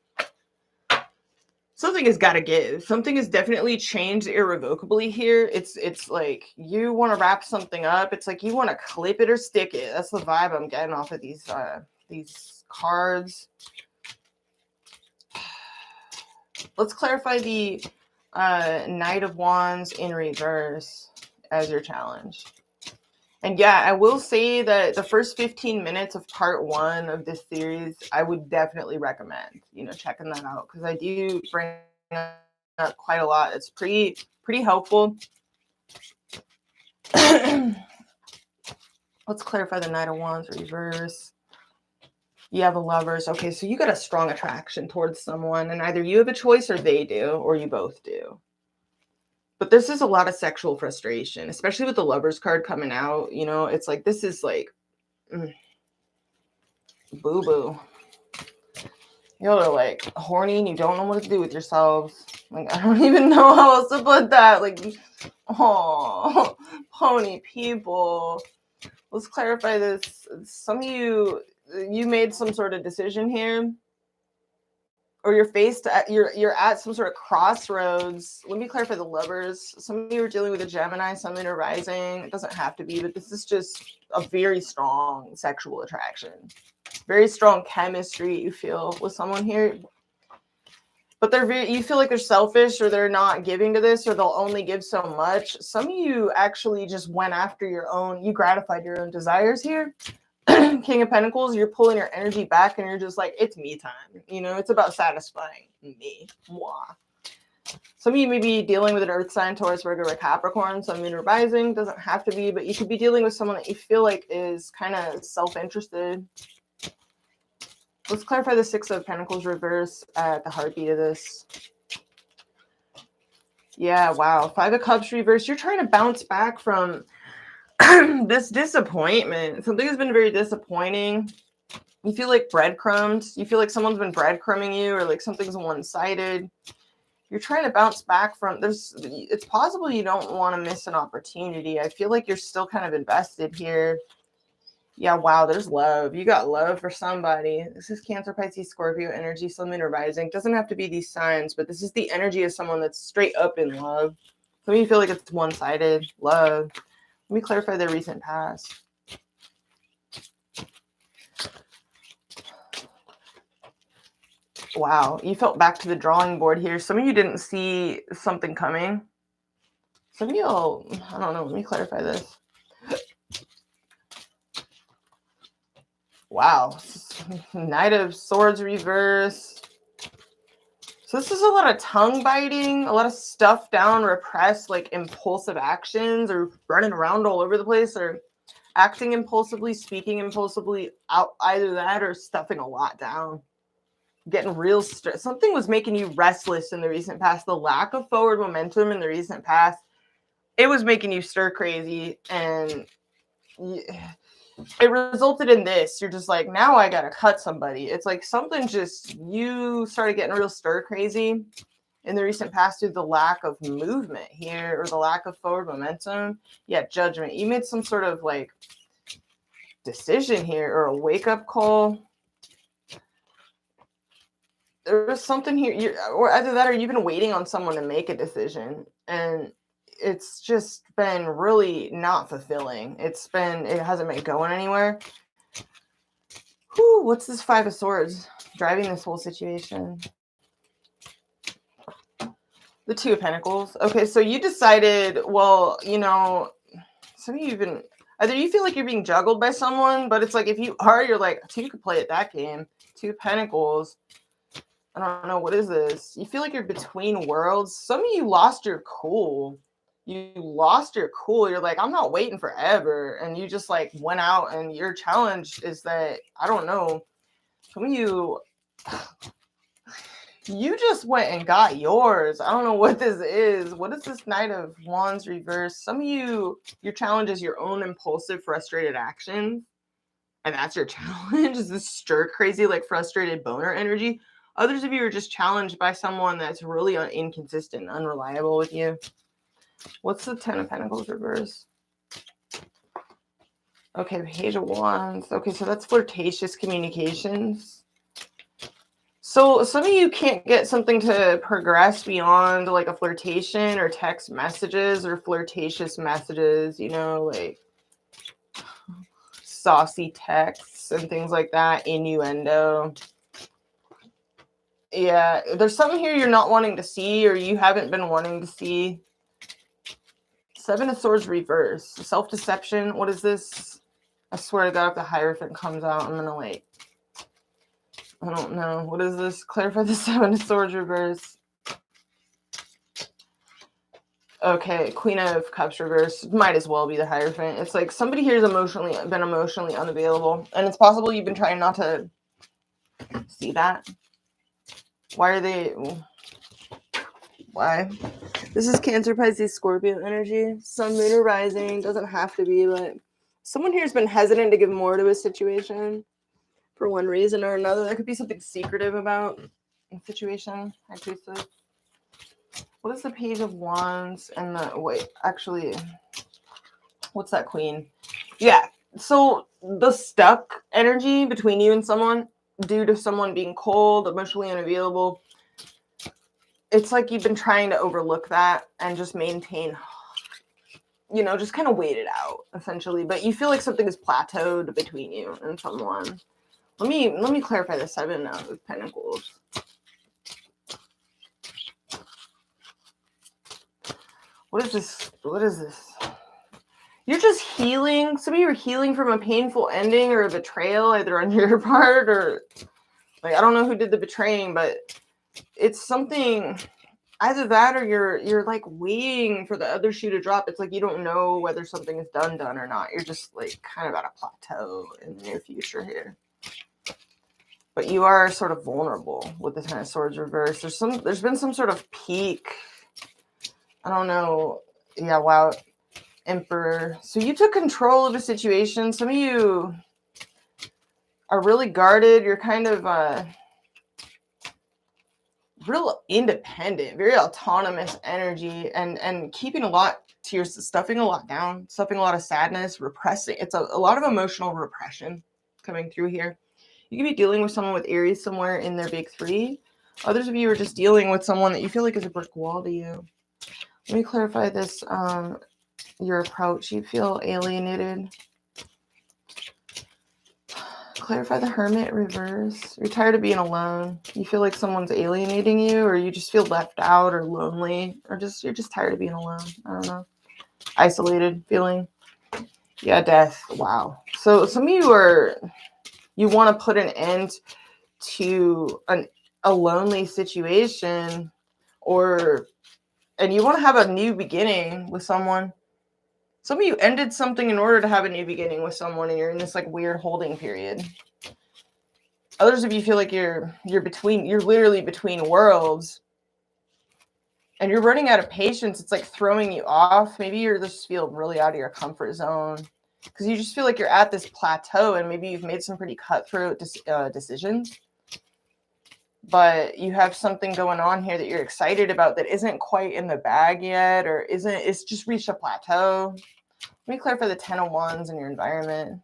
Something has got to give. Something has definitely changed irrevocably here. It's like you want to wrap something up. It's like you want to clip it or stick it. That's the vibe I'm getting off of these cards. Let's clarify the Knight of Wands in reverse as your challenge. And yeah, I will say that the first 15 minutes of part 1 of this series, I would definitely recommend, checking that out, because I do bring up quite a lot. It's pretty helpful. Let's clarify the Knight of Wands reverse. You have a Lovers. Okay, so you got a strong attraction towards someone, and either you have a choice or they do, or you both do. But this is a lot of sexual frustration, especially with the Lovers card coming out. It's like, this is like, boo-boo. Y'all are like horny and you don't know what to do with yourselves. Like, I don't even know how else to put that. Like, oh, pony people. Let's clarify this. Some of you made some sort of decision here, or you're at some sort of crossroads. Let me clarify the Lovers. Some of you are dealing with a Gemini, some in a rising. It doesn't have to be, but this is just a very strong sexual attraction. Very strong chemistry you feel with someone here. But you feel like they're selfish, or they're not giving to this, or they'll only give so much. Some of you actually just went after you gratified your own desires here. King of Pentacles, you're pulling your energy back and you're just like, it's me time. You know, it's about satisfying me. Moi. Some of you may be dealing with an earth sign, Taurus, Virgo, or Capricorn. Some moon or rising, doesn't have to be, but you could be dealing with someone that you feel like is kind of self-interested. Let's clarify the Six of Pentacles reverse at the heartbeat of this. Yeah, wow. Five of Cups reverse. You're trying to bounce back from this disappointment. Something has been very disappointing. You feel like breadcrumbs. You feel like someone's been breadcrumbing you, or like something's one-sided. You're trying to bounce back from this. It's possible you don't want to miss an opportunity. I feel like you're still kind of invested here. Yeah, wow, there's love. You got love for somebody. This is Cancer, Pisces, Scorpio energy, Sun, Moon, or Rising. Doesn't have to be these signs, but this is the energy of someone that's straight up in love. Some of you feel like it's one-sided love. Let me clarify their recent past. Wow, you felt back to the drawing board here. Some of you didn't see something coming. Some of you, I don't know, let me clarify this. Wow, Knight of Swords reverse. So this is a lot of tongue biting, a lot of stuff down, repressed, like impulsive actions, or running around all over the place, or acting impulsively, speaking impulsively, out either that or stuffing a lot down. Getting real stressed. Something was making you restless in the recent past. The lack of forward momentum in the recent past, it was making you stir crazy, and it resulted in this. You're just like, now I gotta cut somebody. It's like something just, you started getting real stir crazy in the recent past due to the lack of movement here, or the lack of forward momentum. Yeah, judgment. You made some sort of like decision here, or a wake-up call. There was something here, or either that or you've been waiting on someone to make a decision, and it's just been really not fulfilling. It hasn't been going anywhere. Whew, what's this Five of Swords driving this whole situation? The Two of Pentacles. Okay, so you decided, well, you know, some of you even, either you feel like you're being juggled by someone, but it's like, if you are, you're like, so you could play at that game. Two of Pentacles. I don't know, what is this? You feel like you're between worlds. Some of you lost your cool. You lost your cool. You're like, I'm not waiting forever. And you just like went out, and your challenge is that, I don't know, some of you, you just went and got yours. I don't know what this is. What is this Knight of Wands reverse? Some of you, your challenge is your own impulsive, frustrated actions. And that's your challenge, is this stir crazy, like frustrated boner energy. Others of you are just challenged by someone that's really inconsistent, unreliable with you. What's the Ten of Pentacles reverse? Okay, Page of Wands. Okay, so that's flirtatious communications. So some of you can't get something to progress beyond like a flirtation, or text messages, or flirtatious messages, you know, like saucy texts and things like that, innuendo. Yeah, there's something here you're not wanting to see, or you haven't been wanting to see. Seven of Swords reverse. Self-deception. What is this? I swear to God, if the Hierophant comes out, I'm gonna like, I don't know. What is this? Clarify the Seven of Swords reverse. Okay, Queen of Cups reverse. Might as well be the Hierophant. It's like somebody here has been emotionally unavailable, and it's possible you've been trying not to see that. Why are they? Why? This is Cancer, Pisces, Scorpio energy. Sun, Moon, or Rising. Doesn't have to be, but someone here has been hesitant to give more to a situation for one reason or another. There could be something secretive about a situation. I choose this. What is the Page of Wands and the, wait, actually, what's that Queen? Yeah, so the stuck energy between you and someone due to someone being cold, emotionally unavailable, it's like you've been trying to overlook that and just maintain, you know, just kind of wait it out, essentially. But you feel like something is plateaued between you and someone. Let me clarify the Seven of Pentacles. What is this? What is this? You're just healing. Some of you are healing from a painful ending or a betrayal, either on your part or, like, I don't know who did the betraying, but it's something, either that or you're like waiting for the other shoe to drop. It's like you don't know whether something is done or not. You're just like kind of at a plateau in the near future here. But you are sort of vulnerable with the Ten of Swords reverse. There's been some sort of peak. I don't know. Yeah, wow. Emperor. So you took control of a situation. Some of you are really guarded. You're kind of real independent, very autonomous energy, and keeping a lot to your, stuffing a lot down, stuffing a lot of sadness, repressing. It's a lot of emotional repression coming through here. You could be dealing with someone with Aries somewhere in their big three. Others of you are just dealing with someone that you feel like is a brick wall to you. Let me clarify this. Your approach. You feel alienated. Clarify the Hermit reverse. You're tired of being alone. You feel like someone's alienating you, or you just feel left out or lonely, or you're just tired of being alone. I don't know. Isolated feeling. Yeah, death. Wow. So some of you want to put an end to a lonely situation, and you want to have a new beginning with someone. Some of you ended something in order to have a new beginning with someone, and you're in this like weird holding period. Others of you feel like you're literally between worlds, and you're running out of patience. It's like throwing you off. Maybe you're just feel really out of your comfort zone because you just feel like you're at this plateau, and maybe you've made some pretty cutthroat decisions. But you have something going on here that you're excited about that isn't quite in the bag yet, or it's just reached a plateau. Let me clarify the 10 of Wands in your environment.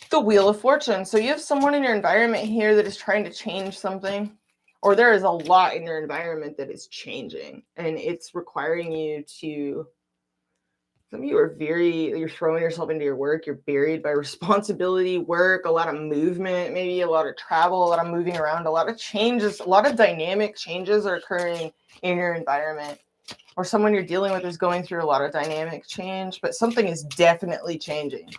The Wheel of Fortune. So you have someone in your environment here that is trying to change something, or there is a lot in your environment that is changing, and it's requiring you to, some of you are you're throwing yourself into your work. You're buried by responsibility, work, a lot of movement, maybe a lot of travel, a lot of moving around, a lot of changes, a lot of dynamic changes are occurring in your environment. Or someone you're dealing with is going through a lot of dynamic change, but something is definitely changing.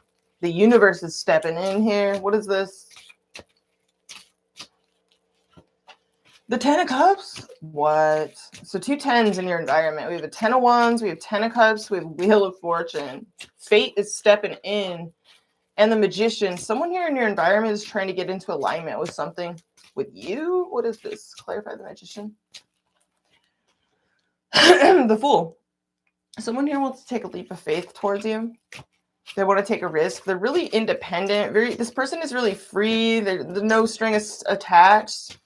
The universe is stepping in here. What is this? The 10 of Cups? What? So 2 10s in your environment. We have a 10 of Wands. We have 10 of Cups. We have Wheel of Fortune. Fate is stepping in. And the Magician. Someone here in your environment is trying to get into alignment with something. With you? What is this? Clarify the Magician. The Fool. Someone here wants to take a leap of faith towards you. They want to take a risk. They're really independent. This person is really free. They're no strings attached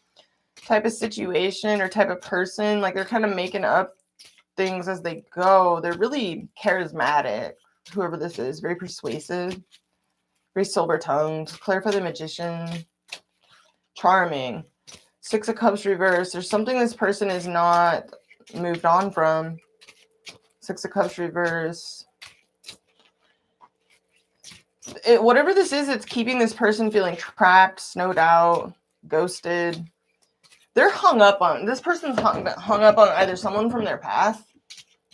type of situation or type of person. Like they're kind of making up things as they go. They're really charismatic. Whoever this is, very persuasive, very silver-tongued. Clarify the Magician. Charming. 6 of Cups reverse. There's something this person is not moved on from. 6 of Cups reverse. Whatever this is, it's keeping this person feeling trapped, snowed out, ghosted. They're hung up on, this person's hung up on either someone from their past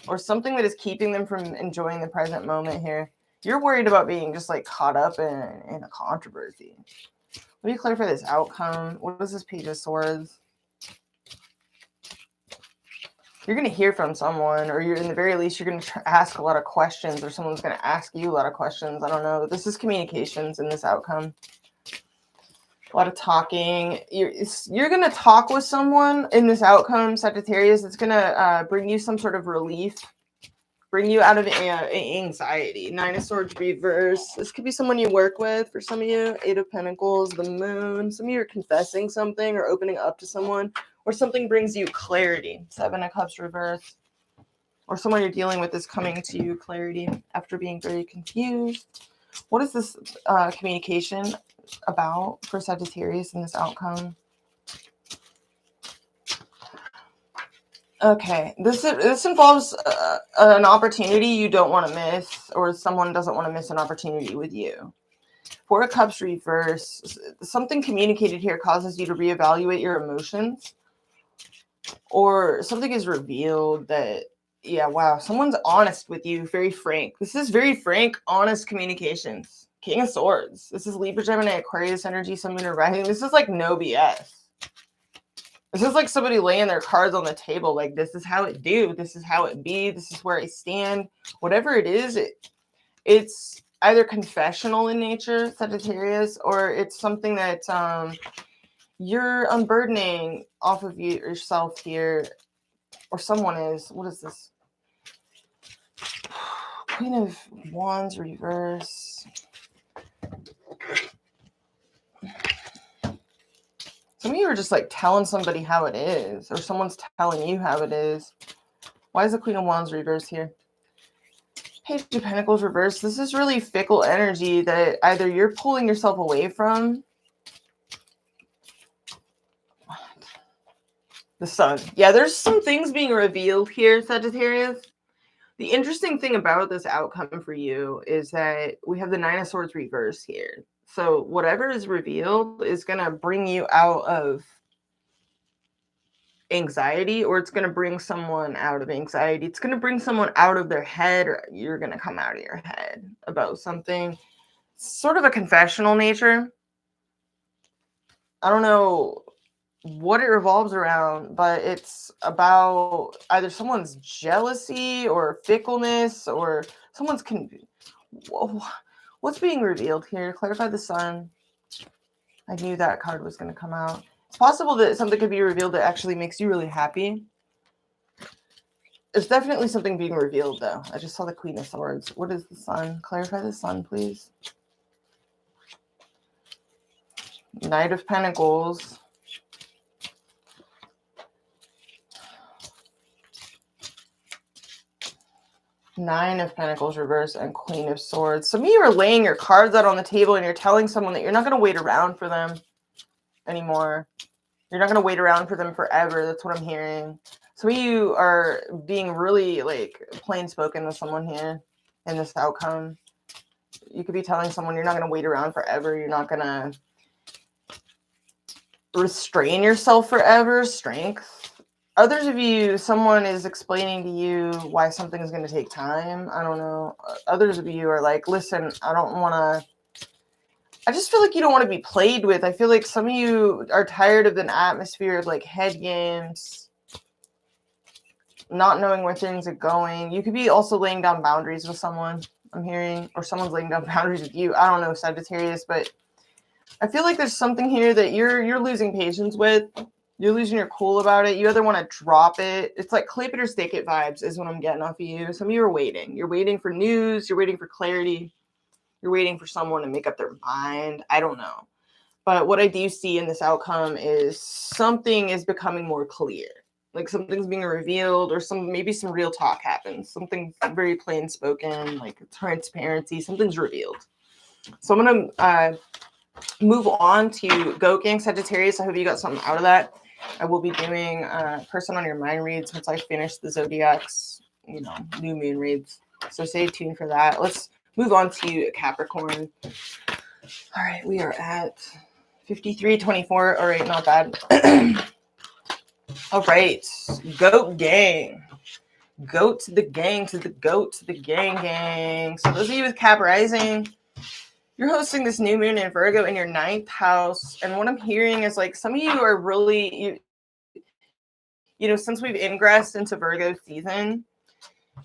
or something that is keeping them from enjoying the present moment here. You're worried about being just like caught up in a controversy. Let me clarify this outcome. What is this Page of Swords? You're going to hear from someone, or you're in the very least, you're going to ask a lot of questions, or someone's going to ask you a lot of questions. I don't know. This is communications in this outcome. A lot of talking. You're going to talk with someone in this outcome, Sagittarius. It's going to bring you some sort of relief, bring you out of anxiety. 9 of Swords reverse. This could be someone you work with for some of you. 8 of Pentacles, the Moon. Some of you are confessing something or opening up to someone, or something brings you clarity. 7 of Cups reverse. Or someone you're dealing with is coming to you clarity after being very confused. What is this communication about for Sagittarius in this outcome? Okay, this involves an opportunity you don't want to miss, or someone doesn't want to miss an opportunity with you. 4 of Cups reverse. Something communicated here causes you to reevaluate your emotions. or something is revealed that, yeah, wow, someone's honest with you, very frank. This is very frank, honest communications. King of Swords. This is Libra, Gemini, Aquarius energy, Sun, Moon, or Rising. This is like no BS. This is like somebody laying their cards on the table, like, this is how it do, this is how it be, this is where I stand. Whatever it is, it's either confessional in nature, Sagittarius, or it's something that you're unburdening off of yourself here, or someone is. What is this? Queen of Wands reverse. Some of you are just like telling somebody how it is, or someone's telling you how it is. Why is the Queen of Wands reverse here? Page of Pentacles reverse. This is really fickle energy that either you're pulling yourself away from. The Sun. Yeah, there's some things being revealed here, Sagittarius. The interesting thing about this outcome for you is that we have the Nine of Swords reverse here. So whatever is revealed is going to bring you out of anxiety, or it's going to bring someone out of anxiety. It's going to bring someone out of their head, or you're going to come out of your head about something. Sort of a confessional nature. I don't know what it revolves around, but it's about either someone's jealousy or fickleness, or someone's what's being revealed here? Clarify the Sun. I knew that card was going to come out. It's possible that something could be revealed that actually makes you really happy. There's definitely something being revealed, though. I just saw the Queen of Swords. What is the Sun? Clarify the Sun, please. Knight of Pentacles. Nine of Pentacles reverse and Queen of Swords. Some of you are laying your cards out on the table and you're telling someone that you're not going to wait around for them anymore. You're not going to wait around for them forever. That's what I'm hearing. Some of you are being really like plain spoken with someone here in this outcome. You could be telling someone you're not going to wait around forever. You're not going to restrain yourself forever. Strength. Others of you, someone is explaining to you why something is going to take time. I don't know. Others of you are like, listen, I just feel like you don't want to be played with. I feel like some of you are tired of an atmosphere of like head games, not knowing where things are going. You could be also laying down boundaries with someone, I'm hearing, or someone's laying down boundaries with you. I don't know, Sagittarius, but I feel like there's something here that you're losing patience with. You're losing your cool about it. You either want to drop it. It's like clip it or stick it vibes is what I'm getting off of you. Some of you are waiting. You're waiting for news. You're waiting for clarity. You're waiting for someone to make up their mind. I don't know. But what I do see in this outcome is something is becoming more clear. Like something's being revealed, or maybe some real talk happens. Something very plain spoken, like transparency. Something's revealed. So I'm going to move on to Goat Gang Sagittarius. I hope you got something out of that. I will be doing person on your mind reads once I finish the Zodiac's, new moon reads. So stay tuned for that. Let's move on to Capricorn. All right, we are at 53:24. All right, not bad. All right, Goat Gang. Goat to the gang, to the goat, to the gang. So those of you with Cap Rising, you're hosting this new moon in Virgo in your 9th house. And what I'm hearing is like some of you are really, since we've ingressed into Virgo season,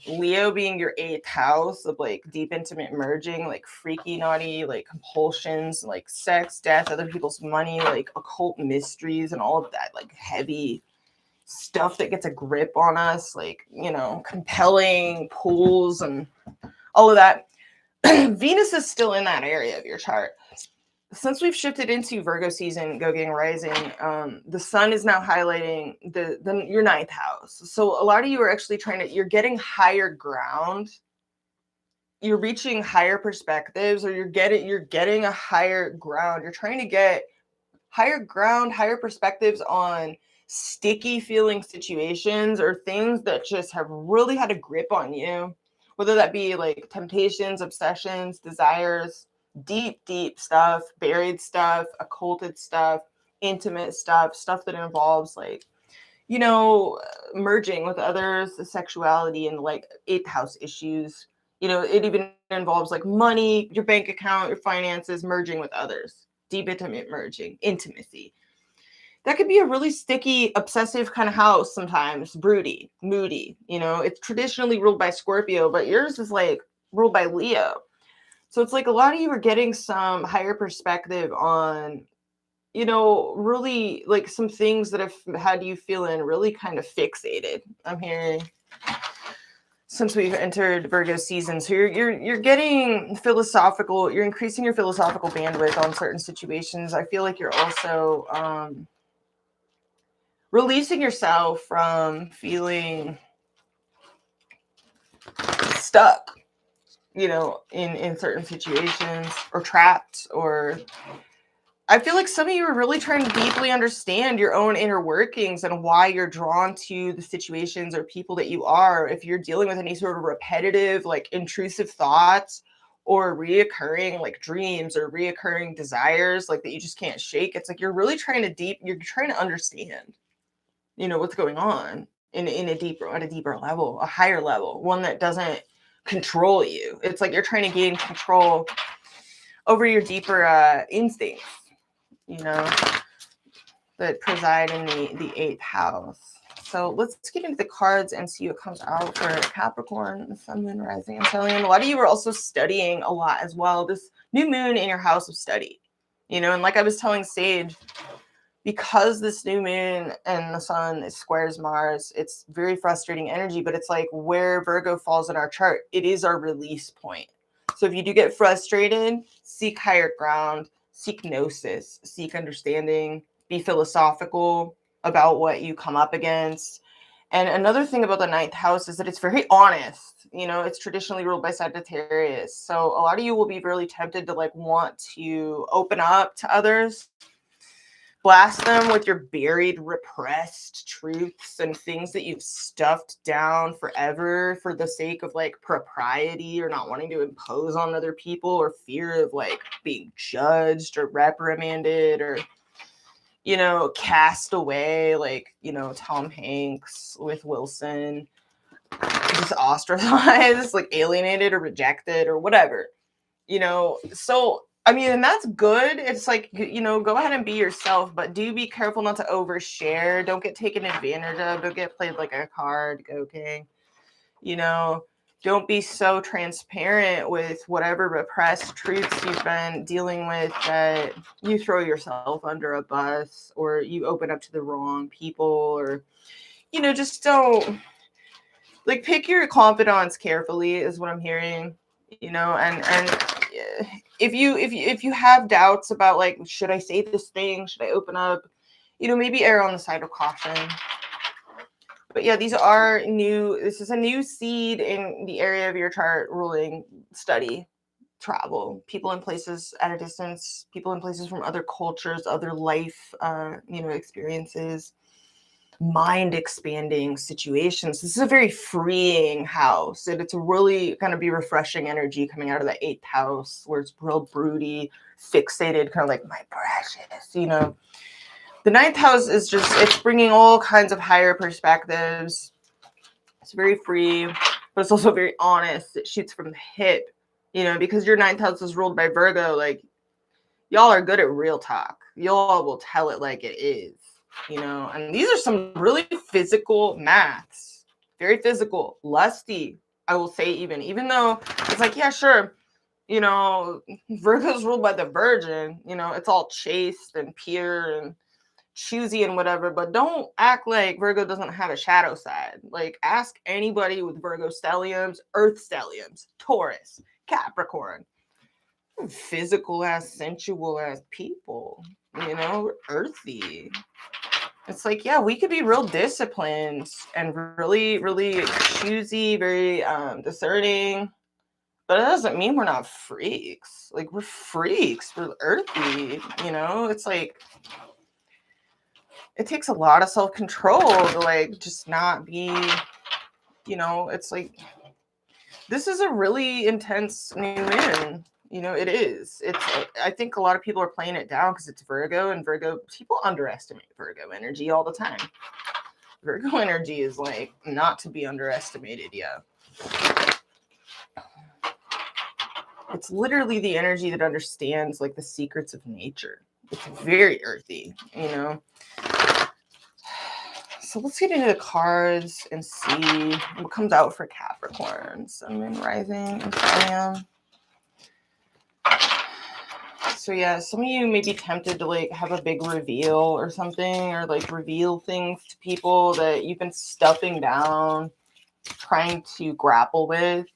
Leo being your 8th house of like deep intimate merging, like freaky naughty, like compulsions, like sex, death, other people's money, like occult mysteries and all of that, like heavy stuff that gets a grip on us, like, compelling pulls and all of that. Venus is still in that area of your chart. Since we've shifted into Virgo season, Go Gang Rising, the Sun is now highlighting your 9th house. So a lot of you are actually you're getting higher ground. You're reaching higher perspectives, or you're getting a higher ground. You're trying to get higher ground, higher perspectives on sticky feeling situations or things that just have really had a grip on you, whether that be like temptations, obsessions, desires, deep stuff, buried stuff, occulted stuff, intimate stuff that involves like, you know, merging with others, the sexuality, and like eighth house issues. You know, it even involves like money, your bank account, your finances, merging with others, deep intimate merging, intimacy. That could be a really sticky, obsessive kind of house sometimes, broody, moody. You know, it's traditionally ruled by Scorpio, but yours is like ruled by Leo. So it's like a lot of you are getting some higher perspective on, you know, really like some things that have had you feeling really kind of fixated. I'm hearing since we've entered Virgo season. So you're getting philosophical, you're increasing your philosophical bandwidth on certain situations. I feel like you're also releasing yourself from feeling stuck, you know, in certain situations or trapped, or I feel like some of you are really trying to deeply understand your own inner workings and why you're drawn to the situations or people that you are. If you're dealing with any sort of repetitive, like intrusive thoughts or reoccurring like dreams or reoccurring desires, like that you just can't shake, it's like you're really trying to understand, you know, what's going on in at a deeper level, a higher level, one that doesn't control you. It's like you're trying to gain control over your deeper instincts, you know, that preside in the eighth house. So let's get into the cards and see what comes out for Capricorn, the sun, moon, rising, and stellium. A lot of you are also studying a lot as well. This new moon in your house of study, you know, and like I was telling Sage, because this new moon and the sun is squares Mars, it's very frustrating energy, but it's like where Virgo falls in our chart, it is our release point. So if you do get frustrated, seek higher ground, seek gnosis, seek understanding, be philosophical about what you come up against. And another thing about the ninth house is that it's very honest. You know, it's traditionally ruled by Sagittarius. So a lot of you will be really tempted to like want to open up to others, blast them with your buried, repressed truths and things that you've stuffed down forever for the sake of like propriety or not wanting to impose on other people or fear of like being judged or reprimanded or, you know, cast away, like, you know, Tom Hanks with Wilson, just ostracized, like alienated or rejected or whatever, you know. So I mean, and that's good. It's like, you know, go ahead and be yourself, but do be careful not to overshare. Don't get taken advantage of. Don't get played like a card, okay? You know, don't be so transparent with whatever repressed truths you've been dealing with that you throw yourself under a bus or you open up to the wrong people, or, you know, just don't, like, pick your confidants carefully is what I'm hearing, you know. And if you have doubts about like, should I say this thing, should I open up, you know, maybe err on the side of caution. But yeah, this is a new seed in the area of your chart ruling study, travel, people and places at a distance, people and places from other cultures, other life you know, experiences, mind expanding situations. This is a very freeing house, and it's a really going to be refreshing energy coming out of the eighth house, where it's real broody, fixated, kind of like my precious, you know. The ninth house is just, it's bringing all kinds of higher perspectives. It's very free, but it's also very honest. It shoots from the hip, you know, because your ninth house is ruled by Virgo. Like, y'all are good at real talk. Y'all will tell it like it is, you know. And these are some really physical maths, very physical, lusty, I will say. Even though it's like, yeah, sure, you know, Virgo's ruled by the Virgin, you know, it's all chaste and pure and choosy and whatever, but don't act like Virgo doesn't have a shadow side. Like, ask anybody with Virgo stelliums, Earth stelliums, Taurus, Capricorn, physical ass, sensual ass people, you know, earthy. It's like, yeah, we could be real disciplined and really, really choosy, very discerning, but it doesn't mean we're not freaks. Like, we're freaks, we're earthy, you know. It's like, it takes a lot of self-control to like just not be, you know. It's like, this is a really intense new moon. You know, it is. I think a lot of people are playing it down because it's Virgo, and Virgo, people underestimate Virgo energy all the time. Virgo energy is like not to be underestimated. Yeah. It's literally the energy that understands like the secrets of nature. It's very earthy, you know. So let's get into the cards and see what comes out for Capricorn. Sun, Moon, Rising, and Stellium. So yeah, some of you may be tempted to like have a big reveal or something, or like reveal things to people that you've been stuffing down, trying to grapple with.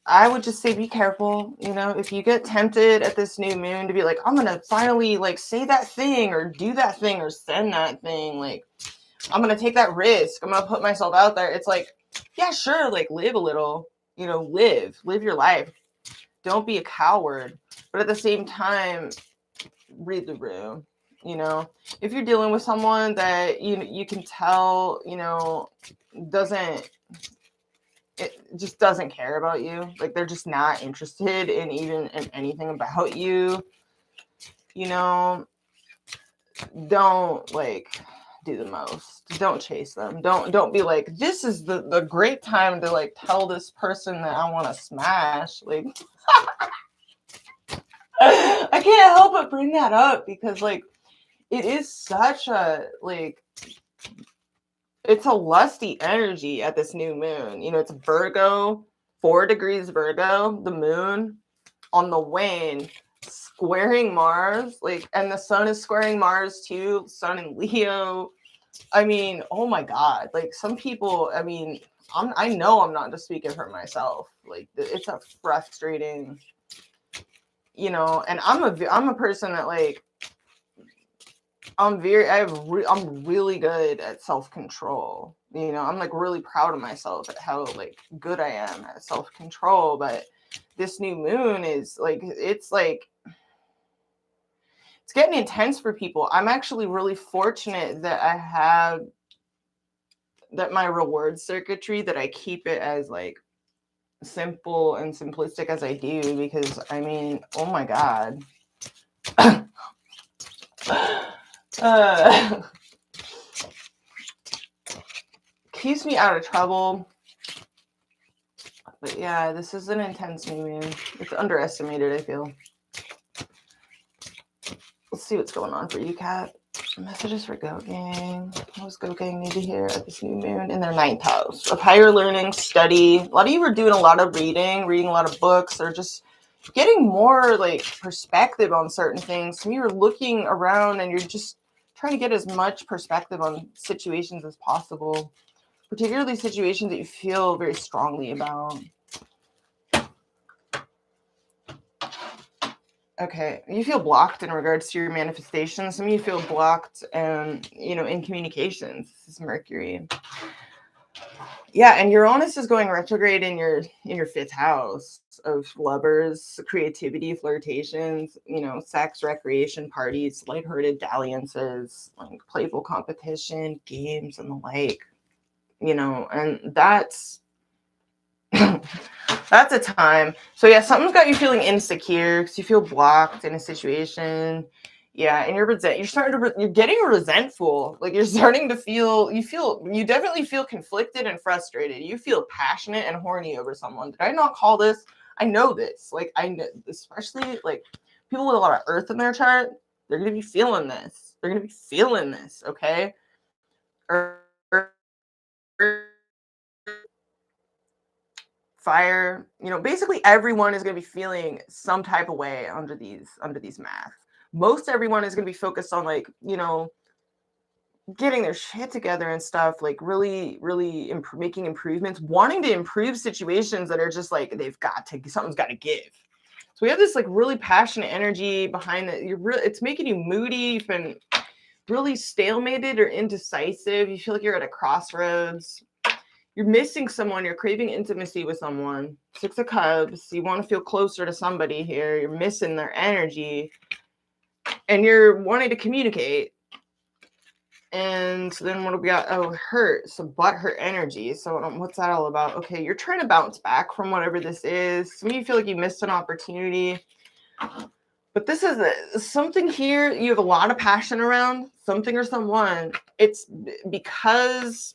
I would just say be careful, you know, if you get tempted at this new moon to be like, I'm gonna finally like say that thing or do that thing or send that thing, like I'm gonna take that risk, I'm gonna put myself out there. It's like, yeah, sure, like live a little, you know, live your life. Don't be a coward, but at the same time, read the room. You know, if you're dealing with someone that you can tell, you know, just doesn't care about you, like they're just not interested in anything about you, you know, don't like do the most. Don't chase them. Don't be like, this is the great time to like tell this person that I want to smash. Like I can't help but bring that up because like it is such a like it's a lusty energy at this new moon. You know, it's Virgo, 4 degrees Virgo, the moon on the wane, squaring Mars, like, and the sun is squaring Mars too, sun in Leo. I mean, oh my God, like some people, I mean, I know I'm not just speaking for myself. Like it's a frustrating, you know, and I'm a person that like, I'm really good at self-control. You know, I'm like really proud of myself at how like good I am at self-control. But this new moon is like, it's getting intense for people. I'm actually really fortunate that I have that my reward circuitry, that I keep it as like simple and simplistic as I do, because I mean, oh my God. Keeps me out of trouble. But yeah, this is an intense new moon. It's underestimated, I feel. Let's see what's going on for you, Kat. Messages for Go Gang. What does Go Gang need to hear at this new moon? In their 9th house of higher learning, study. A lot of you are doing a lot of reading a lot of books, or just getting more like perspective on certain things. Some of you are looking around and you're just trying to get as much perspective on situations as possible, particularly situations that you feel very strongly about. Okay, you feel blocked in regards to your manifestations. Some of you feel blocked and, you know, in communications. This is Mercury. Yeah, and Uranus is going retrograde in your 5th house of lovers, creativity, flirtations, you know, sex, recreation, parties, lighthearted dalliances, like playful competition, games, and the like. You know, and that's that's a time. So yeah, something's got you feeling insecure because you feel blocked in a situation. Yeah, and you're getting resentful. Like you're starting to you definitely feel conflicted and frustrated. You feel passionate and horny over someone. Did I not call this? I know this. Like I know, especially like people with a lot of earth in their chart, they're gonna be feeling this. They're gonna be feeling this, okay? Fire, you know, basically everyone is going to be feeling some type of way under these math. Most everyone is going to be focused on like, you know, getting their shit together and stuff, like really making improvements, wanting to improve situations that are just like something's got to give. So we have this like really passionate energy behind it. It's making you moody. You've been really stalemated or indecisive. You feel like you're at a crossroads. You're missing someone. You're craving intimacy with someone. 6 of Cups. You want to feel closer to somebody here. You're missing their energy. And you're wanting to communicate. And then what do we got? Oh, hurt. So butthurt energy. So what's that all about? Okay, you're trying to bounce back from whatever this is. Some of you feel like you missed an opportunity. But this is something here you have a lot of passion around, something or someone. It's because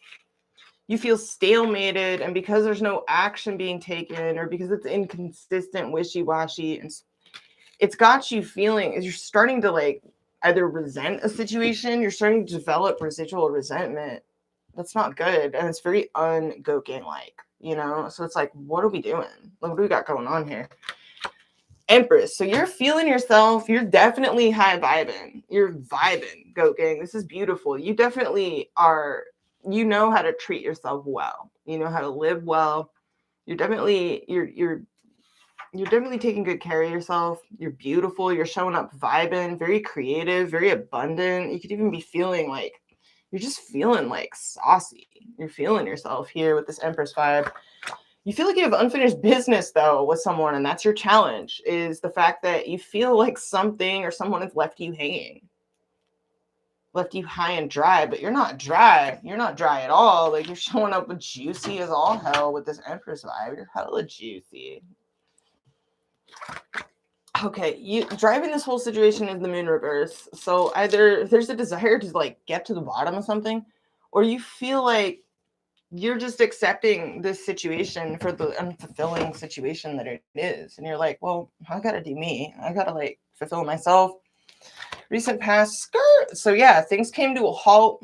you feel stalemated and because there's no action being taken or because it's inconsistent, wishy-washy, and it's got you feeling, you're starting to like either resent a situation, you're starting to develop residual resentment. That's not good. And it's very un-Gokin like, you know? So it's like, what are we doing? Like, what do we got going on here? Empress. So you're feeling yourself. You're definitely high vibing. You're vibing, Goat Gang. This is beautiful. You definitely are, you know how to treat yourself well. You know how to live well. You're definitely, you're definitely taking good care of yourself. You're beautiful. You're showing up vibing, very creative, very abundant. You could even be feeling like, you're just feeling like saucy. You're feeling yourself here with this Empress vibe. You feel like you have unfinished business though with someone, and that's your challenge, is the fact that you feel like something or someone has left you hanging, left you high and dry, but you're not dry. You're not dry at all. Like, you're showing up with juicy as all hell with this Empress vibe. You're hella juicy. Okay, you driving this whole situation is the moon reverse. So either there's a desire to like get to the bottom of something, or you feel like you're just accepting this situation for the unfulfilling situation that it is. And you're like, well, I gotta do me. I gotta like fulfill myself. Recent past skirt. So yeah, things came to a halt,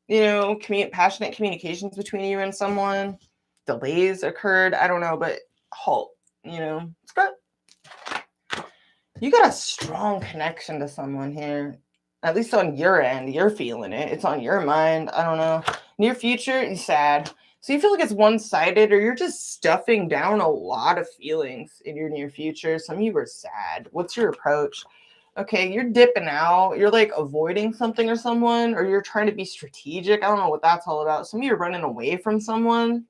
you know, passionate communications between you and someone. Delays occurred. I don't know, but halt, you know, skirt. You got a strong connection to someone here. At least on your end, you're feeling it. It's on your mind. I don't know. Near future, you're sad. So you feel like it's one-sided, or you're just stuffing down a lot of feelings in your near future. Some of you are sad. What's your approach? Okay, you're dipping out. You're like avoiding something or someone, or you're trying to be strategic. I don't know what that's all about. Some of you are running away from someone.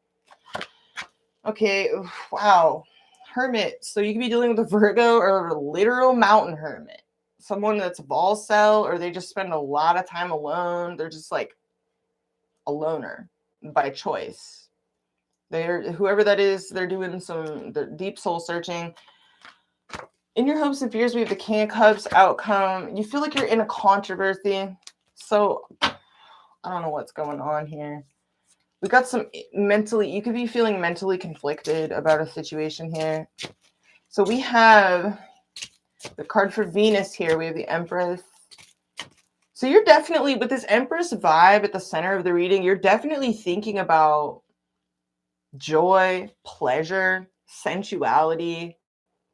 Okay, wow. Hermit. So you could be dealing with a Virgo or a literal mountain hermit. Someone that's a ball cell, or they just spend a lot of time alone. They're just like a loner by choice. They're, whoever that is, they're doing some deep soul searching. In your hopes and fears, we have the King of Cups outcome. You feel like you're in a controversy. So I don't know what's going on here. We got some mentally, you could be feeling mentally conflicted about a situation here. So we have the card for Venus here. We have the Empress. So you're definitely, with this Empress vibe at the center of the reading, you're definitely thinking about joy, pleasure, sensuality,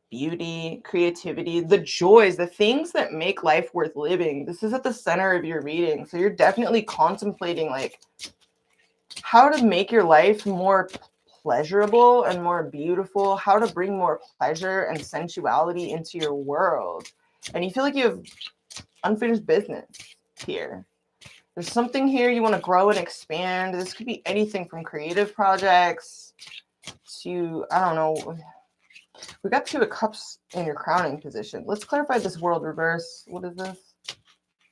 beauty, creativity, the joys, the things that make life worth living. This is at the center of your reading. So you're definitely contemplating like how to make your life more pleasurable and more beautiful, how to bring more pleasure and sensuality into your world. And you feel like you have unfinished business here. There's something here you want to grow and expand. This could be anything from creative projects to, I don't know. We got Two of Cups in your crowning position. Let's clarify this world reverse. What is this?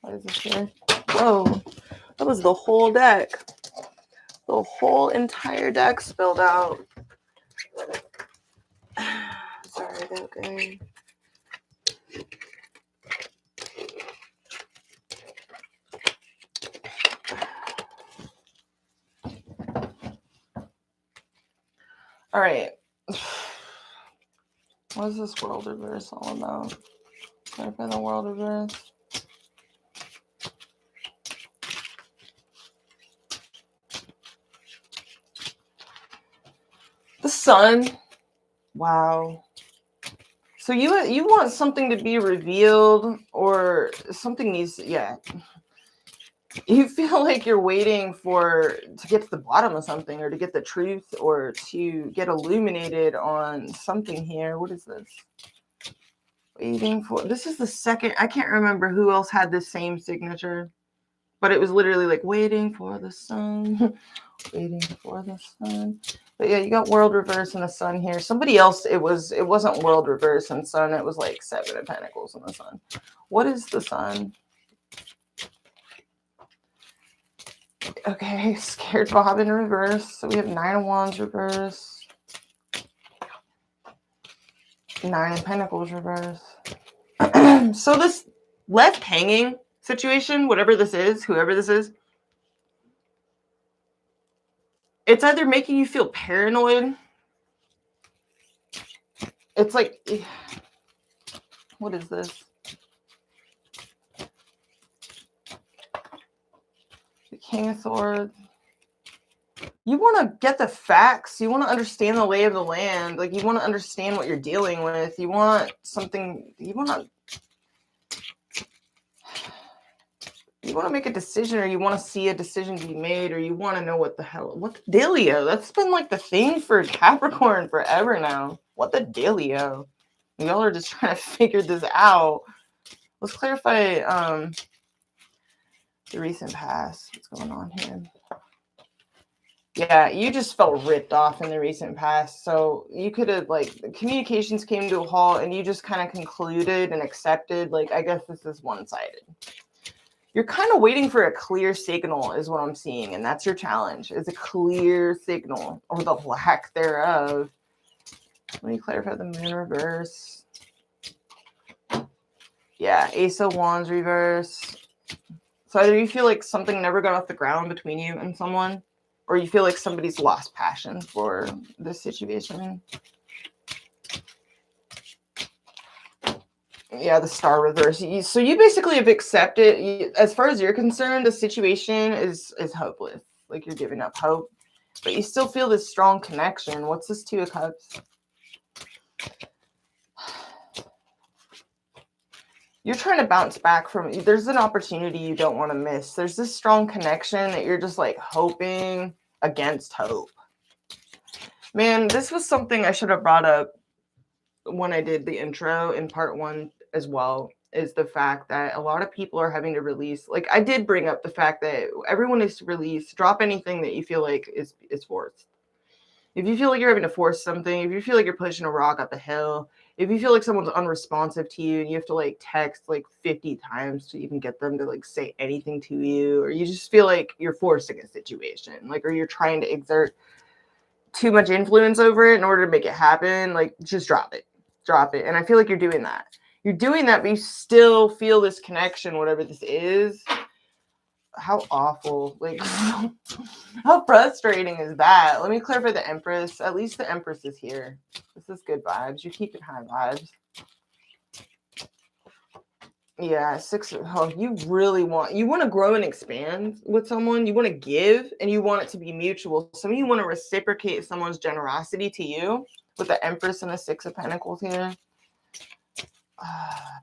What is this here? Whoa, that was the whole deck. The whole entire deck spilled out. Sorry, okay. All right. What is this world reverse all about? Clarify the world reverse. The sun. Wow. So you want something to be revealed, or something needs, yeah. You feel like you're waiting to get to the bottom of something, or to get the truth, or to get illuminated on something here. What is this? Waiting for, this is the second, I can't remember who else had the same signature, but it was literally like waiting for the sun, waiting for the sun. But yeah, you got world reverse and the sun here. Somebody else, it wasn't world reverse and sun, it was like Seven of Pentacles and the sun. What is the sun? Okay, scared Bob in reverse. So we have Nine of Wands reverse. Nine of Pentacles reverse. So this left hanging situation, whatever this is, whoever this is, it's either making you feel paranoid. It's like, what is this? The King of Swords. You want to get the facts. You want to understand the lay of the land. Like, you want to understand what you're dealing with. You want something, you want to make a decision, or you want to see a decision be made, or you want to know what the dealio. That's been like the thing for Capricorn forever now. What the dealio? Y'all are just trying to figure this out. Let's clarify the recent past. What's going on here? Yeah, you just felt ripped off in the recent past. So you could have, like, communications came to a halt and you just kind of concluded and accepted, like, I guess this is one-sided. You're kind of waiting for a clear signal is what I'm seeing. And that's your challenge, is a clear signal, or the lack thereof. Let me clarify the moon reverse. Yeah, Ace of Wands reverse. So either you feel like something never got off the ground between you and someone, or you feel like somebody's lost passion for this situation. Yeah, the Star reverse. So you basically have accepted, as far as you're concerned, the situation is hopeless. Like, you're giving up hope, but you still feel this strong connection. What's this Two of Cups? You're trying to bounce back from, there's an opportunity you don't want to miss. There's this strong connection that you're just like hoping against hope. Man, this was something I should have brought up when I did the intro in part 1 as well, is the fact that a lot of people are having to release, like, I did bring up the fact that everyone needs to release, drop anything that you feel like is forced. If you feel like you're having to force something, if you feel like you're pushing a rock up a hill, if you feel like someone's unresponsive to you and you have to like text like 50 times to even get them to like say anything to you, or you just feel like you're forcing a situation, like, or you're trying to exert too much influence over it in order to make it happen, like, just drop it. And I feel like you're doing that. You're doing that, but you still feel this connection, whatever this is. How awful. Like, how frustrating is that? Let me clarify the Empress. At least the Empress is here. This is good vibes. You're keeping high vibes. Yeah, 6. Oh, you really want to grow and expand with someone. You want to give, and you want it to be mutual. Some of you want to reciprocate someone's generosity to you with the Empress and the 6 of Pentacles here.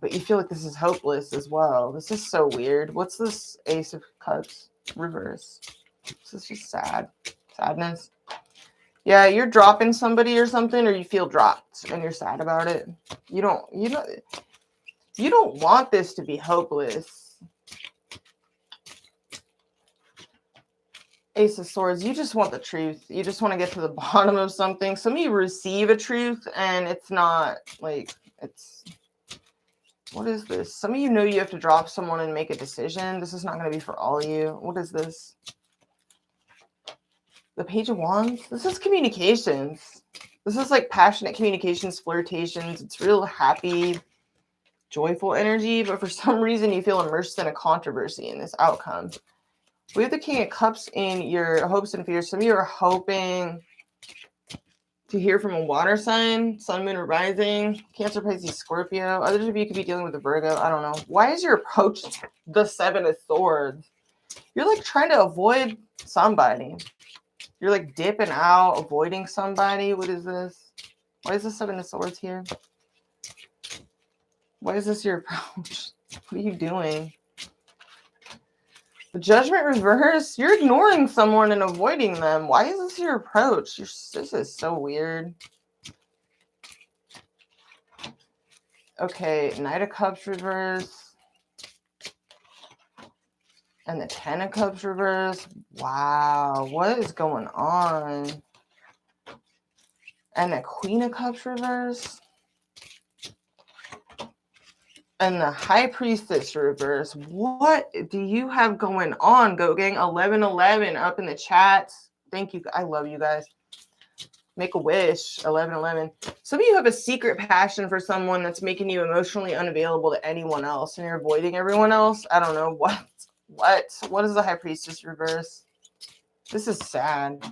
But you feel like this is hopeless as well. This is so weird. What's this Ace of Cups reverse? This is just sad. Sadness. Yeah, you're dropping somebody or something, or you feel dropped and you're sad about it. You don't want this to be hopeless. Ace of Swords, you just want the truth. You just want to get to the bottom of something. Some of you receive a truth and it's not like, it's, what is this? Some of you know you have to drop someone and make a decision. This is not going to be for all of you. What is this? The Page of Wands? This is communications. This is like passionate communications, flirtations. It's real happy, joyful energy, but for some reason you feel immersed in a controversy in this outcome. We have the King of Cups in your hopes and fears. Some of you are hoping to hear from a water sign, sun, moon, or rising, Cancer, Pisces, Scorpio. Others of you could be dealing with a Virgo. I don't know. Why is your approach the 7 of Swords? You're like trying to avoid somebody. You're like dipping out, avoiding somebody. What is this? Why is the 7 of Swords here? Why is this your approach? What are you doing? The Judgment reverse. You're ignoring someone and avoiding them. Why is this your approach? This is so weird. Okay, Knight of Cups reverse. And the 10 of Cups reverse. Wow, what is going on? And the Queen of Cups reverse. And the High Priestess reverse. What do you have going on, Go Gang? 1111 up in the chats. Thank you. I love you guys. Make a wish, 1111. Some of you have a secret passion for someone that's making you emotionally unavailable to anyone else, and you're avoiding everyone else. I don't know. What is the High Priestess reverse? This is sad.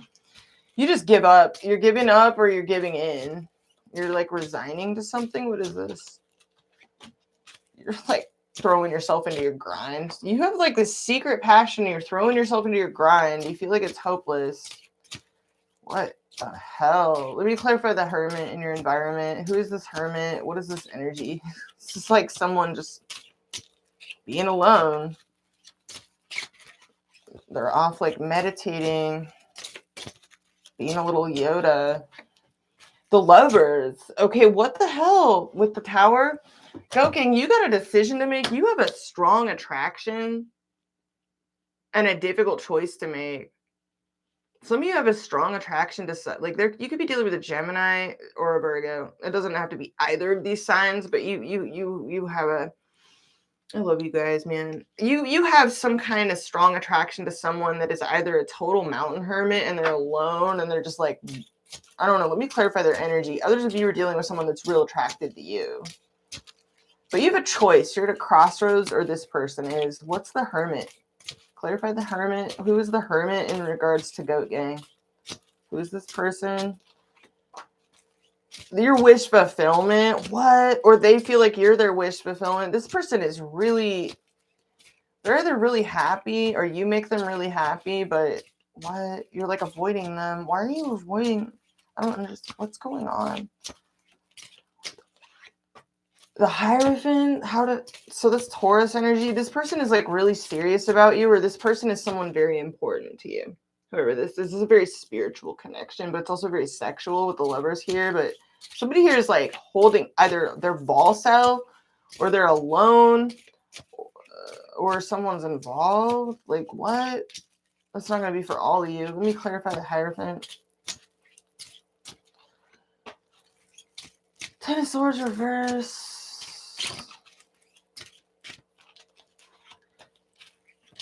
You just give up. You're giving up or you're giving in. You're like resigning to something. What is this? You're like throwing yourself into your grind. You have like this secret passion. You're throwing yourself into your grind. You feel like it's hopeless. What the hell? Let me clarify the Hermit in your environment. Who is this Hermit? What is this energy? It's just like someone just being alone. They're off like meditating, being a little Yoda. The Lovers. Okay, what the hell with the Tower? Joking, you got a decision to make. You have a strong attraction and a difficult choice to make. Some of you have a strong attraction to like there. You could be dealing with a Gemini or a Virgo. It doesn't have to be either of these signs, but you have a. I love you guys, man. You have some kind of strong attraction to someone that is either a total mountain hermit and they're alone and they're just like, I don't know. Let me clarify their energy. Others of you are dealing with someone that's real attracted to you. But you have a choice. You're at a crossroads, or this person is. What's the Hermit? Clarify the Hermit. Who is the Hermit in regards to Goat Gang? Who is this person? Your wish fulfillment. What? Or they feel like you're their wish fulfillment. This person is really, they're either really happy or you make them really happy, but what? You're like avoiding them. Why are you avoiding? I don't understand. What's going on? The Hierophant, so this Taurus energy, this person is like really serious about you, or this person is someone very important to you. Whoever this is a very spiritual connection, but it's also very sexual with the Lovers here. But somebody here is like holding either their ball cell or they're alone or someone's involved. Like what? That's not going to be for all of you. Let me clarify the Hierophant. Ten of Swords reverse.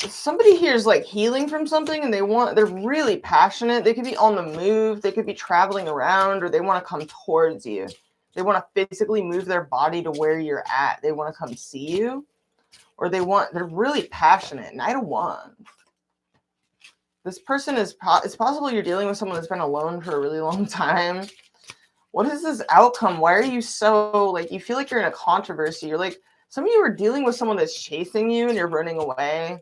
Somebody here is like healing from something and they're really passionate. They could be on the move. They could be traveling around, or they want to come towards you. They want to physically move their body to where you're at. They want to come see you, or they're really passionate. Knight of Wands. This person it's possible you're dealing with someone that's been alone for a really long time. What is this outcome? Why are you so like, you feel like you're in a controversy? You're like, some of you are dealing with someone that's chasing you and you're running away.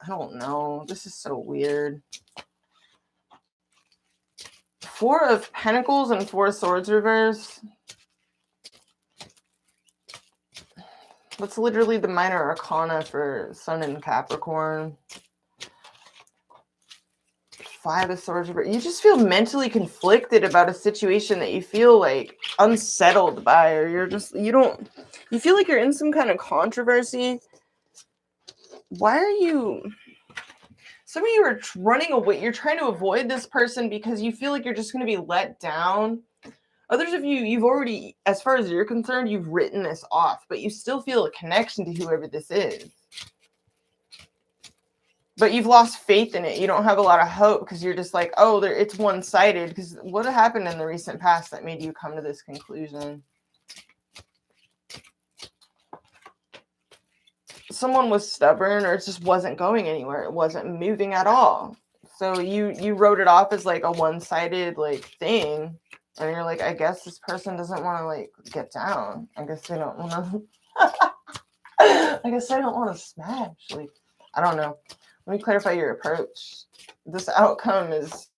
I don't know. This is so weird. Four of Pentacles and Four of Swords reverse. That's literally the minor arcana for Sun in Capricorn. Five of Swords reverse. You just feel mentally conflicted about a situation that you feel like unsettled by, or you feel like you're in some kind of controversy. Why are you... Some of you are running away. You're trying to avoid this person because you feel like you're just going to be let down. Others of you, you've already, as far as you're concerned, you've written this off, but you still feel a connection to whoever this is. But you've lost faith in it. You don't have a lot of hope because you're just like, oh, it's one-sided. Because what happened in the recent past that made you come to this conclusion? Someone was stubborn, or it just wasn't going anywhere. It wasn't moving at all. So you wrote it off as like a one-sided like thing, and you're like, I guess this person doesn't want to like get down. I guess they don't want to. I guess I don't want to smash. Like, I don't know. Let me clarify your approach. This outcome is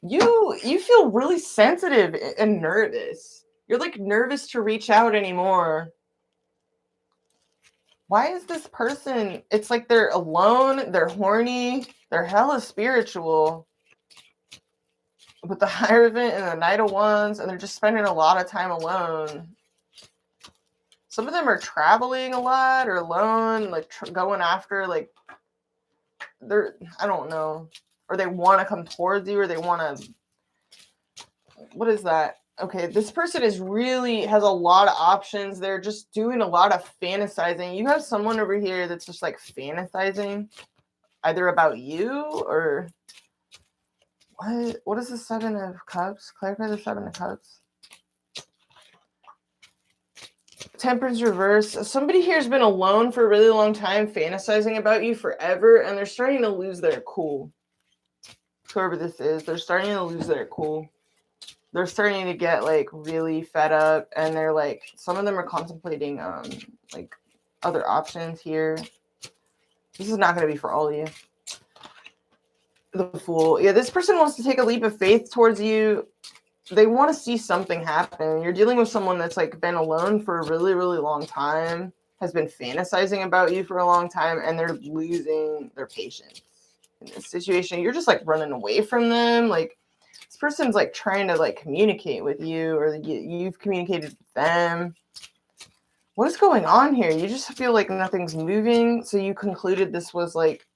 you feel really sensitive and nervous. You're like nervous to reach out anymore. Why is this person? It's like they're alone, they're horny, they're hella spiritual. With the Hierophant and the Knight of Wands, and they're just spending a lot of time alone. Some of them are traveling a lot or alone, like going after, like, I don't know. Or they want to come towards you, or they want to, what is that? Okay, this person has a lot of options. They're just doing a lot of fantasizing. You have someone over here that's just like fantasizing either about you or What is the Seven of Cups? Clarify the Seven of Cups. Temperance reverse. Somebody here has been alone for a really long time, fantasizing about you forever, and they're starting to lose their cool. Whoever this is, they're starting to lose their cool. They're starting to get like really fed up, and they're like, some of them are contemplating like other options here. This is not going to be for all of you. The Fool. Yeah, this person wants to take a leap of faith towards you. They want to see something happen. You're dealing with someone that's like been alone for a really, really long time, has been fantasizing about you for a long time, and they're losing their patience in this situation. You're just like running away from them. Like this person's like trying to like communicate with you, or you've communicated with them. What is going on here? You just feel like nothing's moving. So you concluded this was like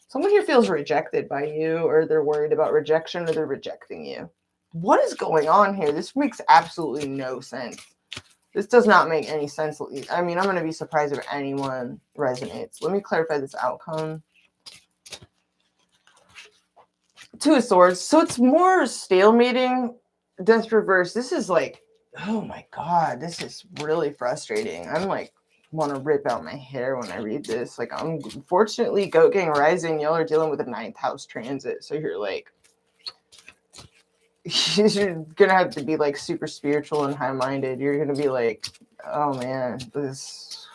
someone here feels rejected by you, or they're worried about rejection, or they're rejecting you. What is going on here? This makes absolutely no sense. This does not make any sense. I mean, I'm going to be surprised if anyone resonates. Let me clarify this outcome. Two of Swords. So it's more stalemating. Death reverse. This is like, oh my God, this is really frustrating. I'm like, want to rip out my hair when I read this. Like, unfortunately, Goat Gang Rising, y'all are dealing with a 9th house transit. So you're like, you're gonna have to be like super spiritual and high-minded. You're gonna be like, oh man, this.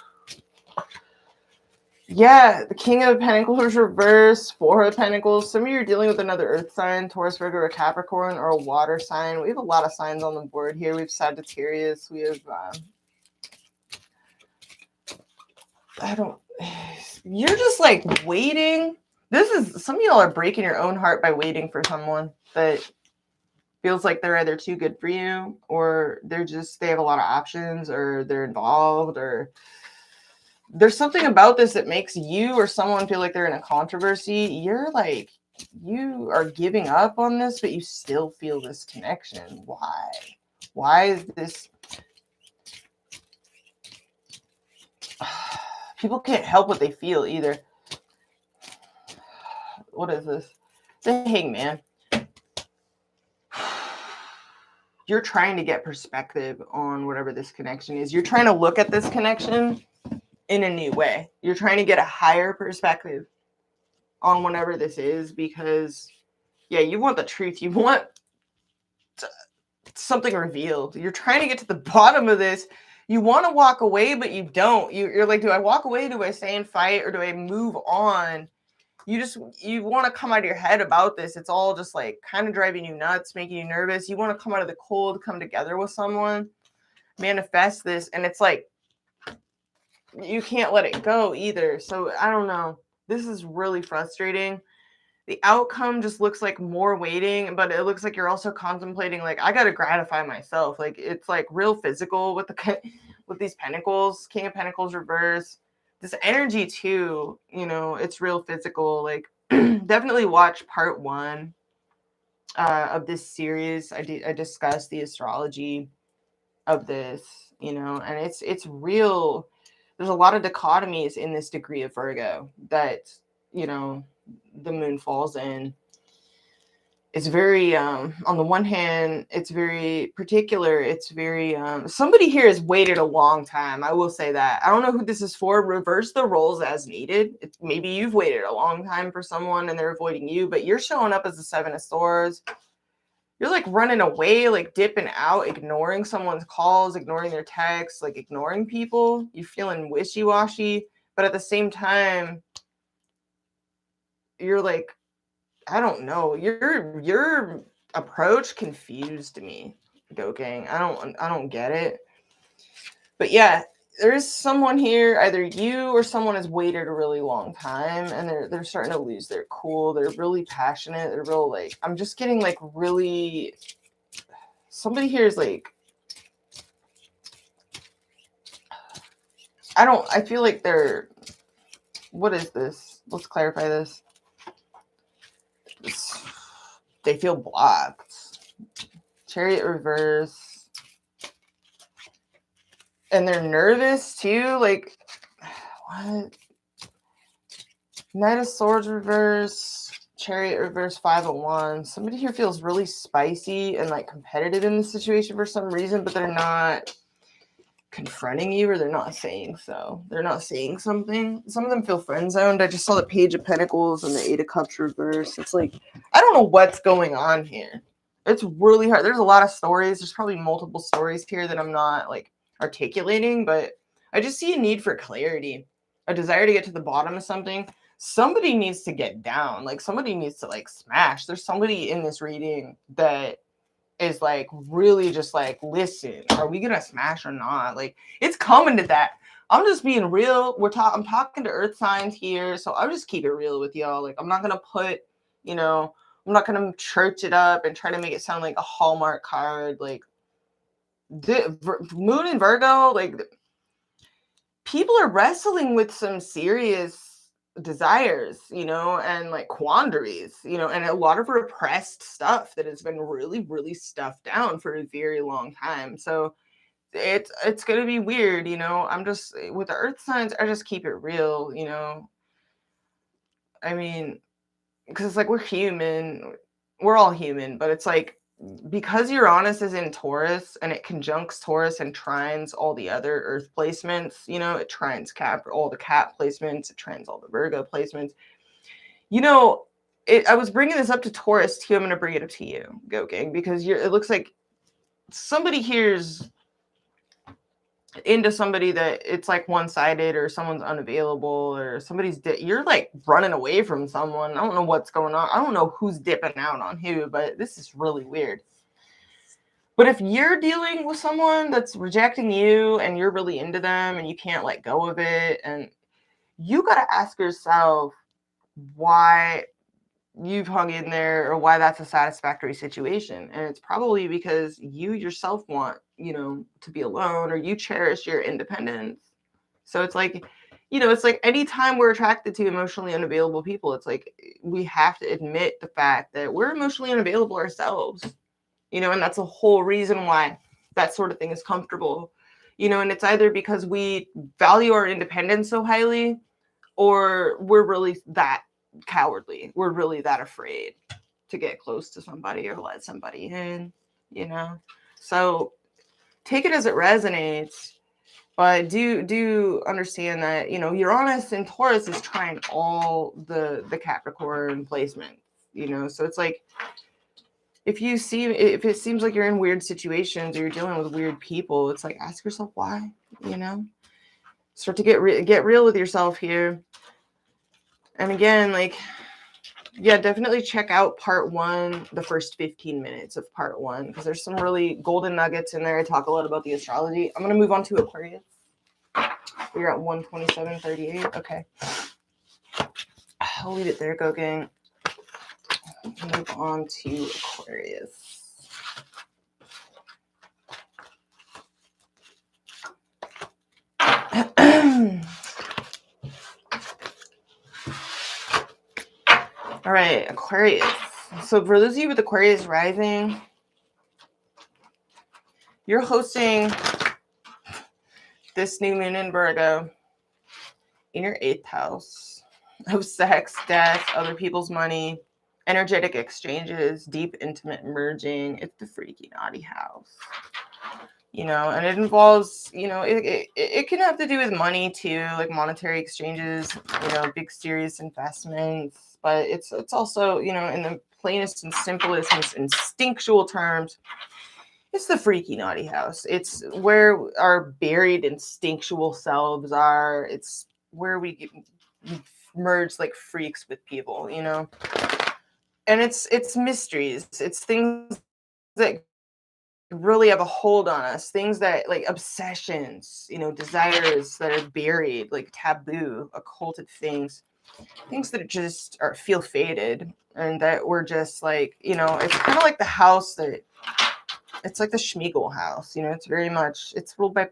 Yeah, the King of Pentacles reverse, Four of Pentacles. Some of you are dealing with another earth sign, Taurus, Virgo, or Capricorn, or a water sign. We have a lot of signs on the board here. We have Sagittarius. We have you're just like waiting. This is, some of y'all are breaking your own heart by waiting for someone that feels like they're either too good for you, or they have a lot of options, or they're involved, or there's something about this that makes you or someone feel like they're in a controversy. You're like, you are giving up on this, but you still feel this connection. Why? Why is this? People can't help what they feel either. What is this? The Hangman. You're trying to get perspective on whatever this connection is. You're trying to look at this connection in a new way. You're trying to get a higher perspective on whatever this is, because, yeah, you want the truth. You want something revealed. You're trying to get to the bottom of this. You want to walk away, but you don't. You're like, do I walk away? Do I stay and fight? Or do I move on? You want to come out of your head about this. It's all just like kind of driving you nuts, making you nervous. You want to come out of the cold, come together with someone, manifest this. And it's like, you can't let it go either. So I don't know. This is really frustrating. The outcome just looks like more waiting, but it looks like you're also contemplating, like, I got to gratify myself. Like, it's like real physical with with these pentacles, King of Pentacles reverse. This energy too, it's real physical. Like, definitely watch part 1 of this series. I discussed the astrology of this, and it's real. There's a lot of dichotomies in this degree of Virgo that, the moon falls in. It's very, on the one hand, it's very particular. It's very, somebody here has waited a long time. I will say that. I don't know who this is for. Reverse the roles as needed. Maybe you've waited a long time for someone and they're avoiding you, but you're showing up as the 7 of Swords. You're like running away, like dipping out, ignoring someone's calls, ignoring their texts, like ignoring people. You're feeling wishy-washy, but at the same time, you're like, I don't know. Your approach confused me, Go Gang. I don't get it. But yeah, there is someone here, either you or someone has waited a really long time, and they're starting to lose their cool. They're really passionate. They're real, like, I'm just getting like really, somebody here is like, I feel like they're, what is this? Let's clarify this. They feel blocked. Chariot reverse. And they're nervous too. Like, what? Knight of Swords reverse. Chariot reverse 5 of Wands. Somebody here feels really spicy and like competitive in this situation for some reason, but they're not confronting you, or they're not saying so. They're not saying something. Some of them feel friend zoned. I just saw the Page of Pentacles and the Eight of Cups reverse. It's like, I don't know what's going on here. It's really hard. There's a lot of stories. There's probably multiple stories here that I'm not like articulating, but I just see a need for clarity, a desire to get to the bottom of something. Somebody needs to get down. Like somebody needs to like smash. There's somebody in this reading that is like really just like, listen, are we gonna smash or not? Like it's coming to that. I'm just being real. I'm talking to earth signs here, so I'll just keep it real with y'all. Like I'm not gonna put, you know, I'm not gonna church it up and try to make it sound like a Hallmark card. Like Moon and Virgo, like people are wrestling with some serious desires, you know, and like quandaries, you know, and a lot of repressed stuff that has been really, really stuffed down for a very long time. So it's gonna be weird, you know. I'm just with the earth signs, I just keep it real, you know. I mean, because it's like we're all human, but it's like because Uranus is in Taurus and it conjuncts Taurus and trines all the other Earth placements, you know, it trines all the Cap placements, it trines all the Virgo placements. You know, I was bringing this up to Taurus too. I'm going to bring it up to you, Go Gang, because it looks like somebody here's into somebody that it's like one-sided, or someone's unavailable, or you're like running away from someone. I don't know what's going on. I don't know who's dipping out on who, but this is really weird. But if you're dealing with someone that's rejecting you and you're really into them and you can't let go of it, and you got to ask yourself why you've hung in there or why that's a satisfactory situation. And it's probably because you yourself want, you know, to be alone, or you cherish your independence. So it's like, you know, it's like anytime we're attracted to emotionally unavailable people, it's like we have to admit the fact that we're emotionally unavailable ourselves, you know, and that's a whole reason why that sort of thing is comfortable, you know, and it's either because we value our independence so highly, or we're really that cowardly. We're really that afraid to get close to somebody or let somebody in, you know. So take it as it resonates, but do understand that, you know, Uranus and Taurus is trying all the Capricorn placements, you know. So it's like if it seems like you're in weird situations or you're dealing with weird people, it's like ask yourself why, you know. Start to get real with yourself here. And again, like, yeah, definitely check out part 1, the first 15 minutes of part 1, because there's some really golden nuggets in there. I talk a lot about the astrology. I'm going to move on to Aquarius. We're at 127.38. Okay. I'll leave it there, Go Gang. Move on to Aquarius. All right, Aquarius. So for those of you with Aquarius rising, you're hosting this new moon in Virgo in your 8th house of sex, death, other people's money, energetic exchanges, deep, intimate merging. It's the freaky naughty house, you know, and it involves, you know, it can have to do with money too, like monetary exchanges, you know, big serious investments, but it's also, you know, in the plainest and simplest, most instinctual terms, it's the freaky naughty house. It's where our buried instinctual selves are. It's where we merge like freaks with people, you know. And it's mysteries. It's things that really have a hold on us. Things that like obsessions, you know, desires that are buried, like taboo, occulted things that just feel faded, and that we're just like, you know, it's kind of like the house that. It's like the Schmeagol house, you know, it's ruled by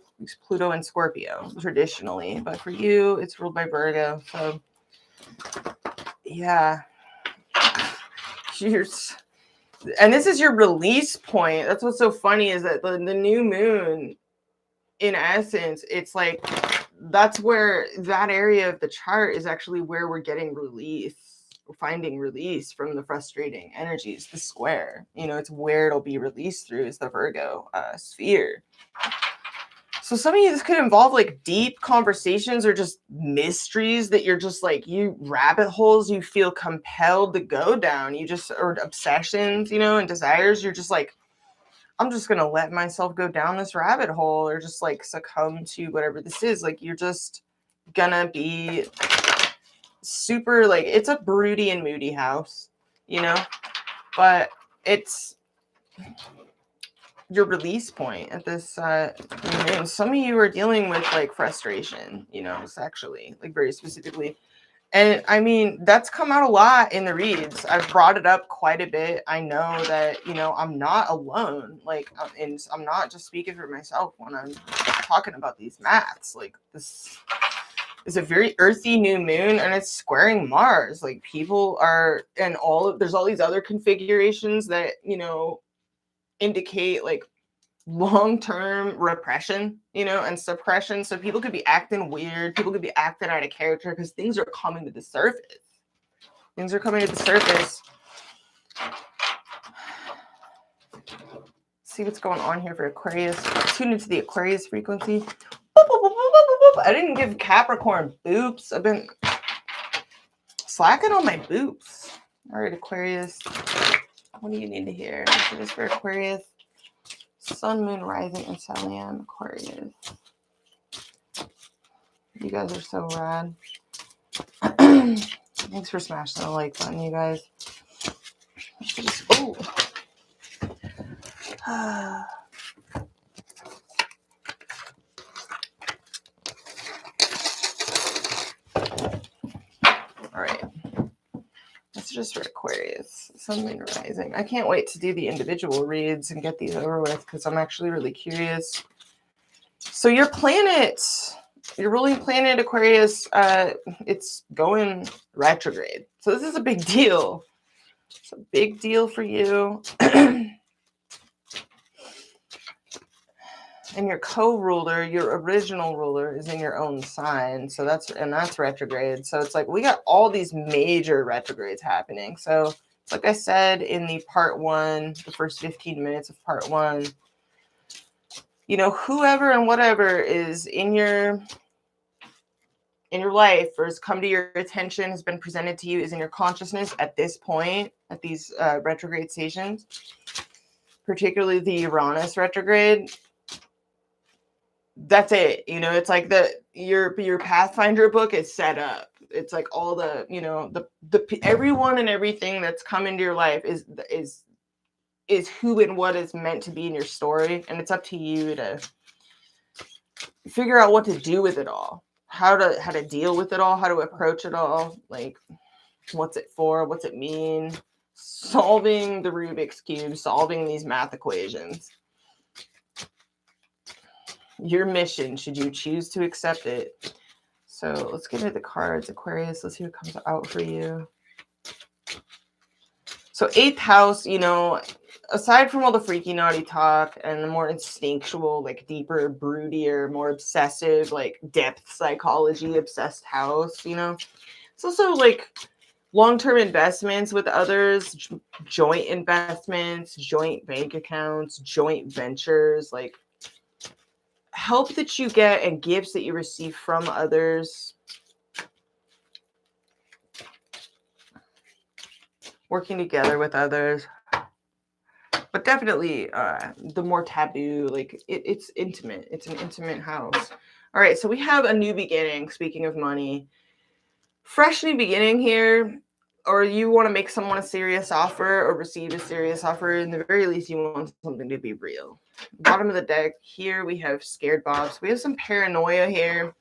Pluto and Scorpio traditionally, but for you, it's ruled by Virgo. So yeah, and this is your release point. That's what's so funny is that the new moon, in essence, it's like, that's where that area of the chart is actually where we're getting release. finding release from the frustrating energies. The square, you know, it's where it'll be released through is the Virgo sphere. So some of you, this could involve like deep conversations or just mysteries that you're just like, you rabbit holes you feel compelled to go down. You just, or obsessions, you know, and desires. You're just like, I'm just going to let myself go down this rabbit hole or just like succumb to whatever this is. Like, you're just going to be super, like, it's a broody and moody house, you know, but it's your release point at this you know, some of you are dealing with like frustration, you know, sexually, like very specifically. And I mean, that's come out a lot in the reads. I've brought it up quite a bit. I know that, you know, I'm not alone. Like, and I'm not just speaking for myself when I'm talking about these maths. Like, this is a very earthy new moon, and it's squaring Mars. Like, people are, and there's all these other configurations that, you know, indicate like long-term repression, you know, and suppression. So people could be acting weird, people could be acting out of character because things are coming to the surface. Things are coming to the surface. See what's going on here for Aquarius. Tune into the Aquarius frequency. Boop, boop, boop, boop, boop, boop. I didn't give Capricorn boops. I've been slacking on my boops. All right, Aquarius. What do you need to hear? This is for Aquarius. Sun, Moon, Rising, and Stellium, Aquarius. You guys are so rad. Thanks for smashing the like button, you guys. Oh. All right. That's just for Aquarius. Sun, Moon, Rising. I can't wait to do the individual reads and get these over with because I'm actually really curious. So your planet, your ruling planet, Aquarius, it's going retrograde. So this is a big deal. It's a big deal for you. And your co-ruler, your original ruler, is in your own sign. So that's retrograde. So it's like we got all these major retrogrades happening. So it's like I said in the part one, the first 15 minutes of part one, you know, whoever and whatever is in your life or has come to your attention, has been presented to you, is in your consciousness at this point, at these retrograde stations, particularly the Uranus retrograde. That's it. You know, it's like your Pathfinder book is set up. It's like all the, you know, the everyone and everything that's come into your life is who and what is meant to be in your story, and it's up to you to figure out what to do with it all, how to deal with it all, how to approach it all, like what's it for, what's it mean, solving the Rubik's Cube, solving these math equations. Your mission, should you choose to accept it. So let's get into the cards, Aquarius. Let's see what comes out for you. So 8th house, you know, aside from all the freaky naughty talk and the more instinctual, like deeper, broodier, more obsessive, like depth psychology, obsessed house, you know, it's also like long-term investments with others, joint investments, joint bank accounts, joint ventures, like help that you get and gifts that you receive from others. Working together with others. But definitely the more taboo, like it's intimate. It's an intimate house. All right, so we have a new beginning. Speaking of money, fresh new beginning here. Or you want to make someone a serious offer or receive a serious offer. In the very least, you want something to be real. Bottom of the deck, here we have scared bobs. We have some paranoia here.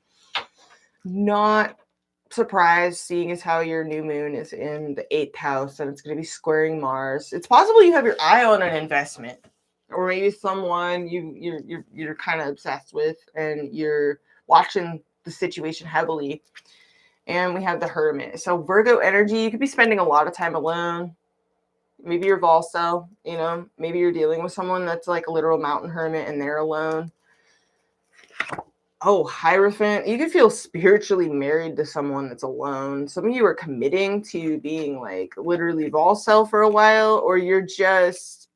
Not surprised, seeing as how your new moon is in the 8th house and it's going to be squaring Mars. It's possible you have your eye on an investment, or maybe someone you're kind of obsessed with and you're watching the situation heavily. And we have the Hermit. So Virgo energy, you could be spending a lot of time alone. Maybe you're Volso, you know, maybe you're dealing with someone that's like a literal mountain hermit and they're alone. Oh, Hierophant. You could feel spiritually married to someone that's alone. Some of you are committing to being like literally Vol self for a while, or you're just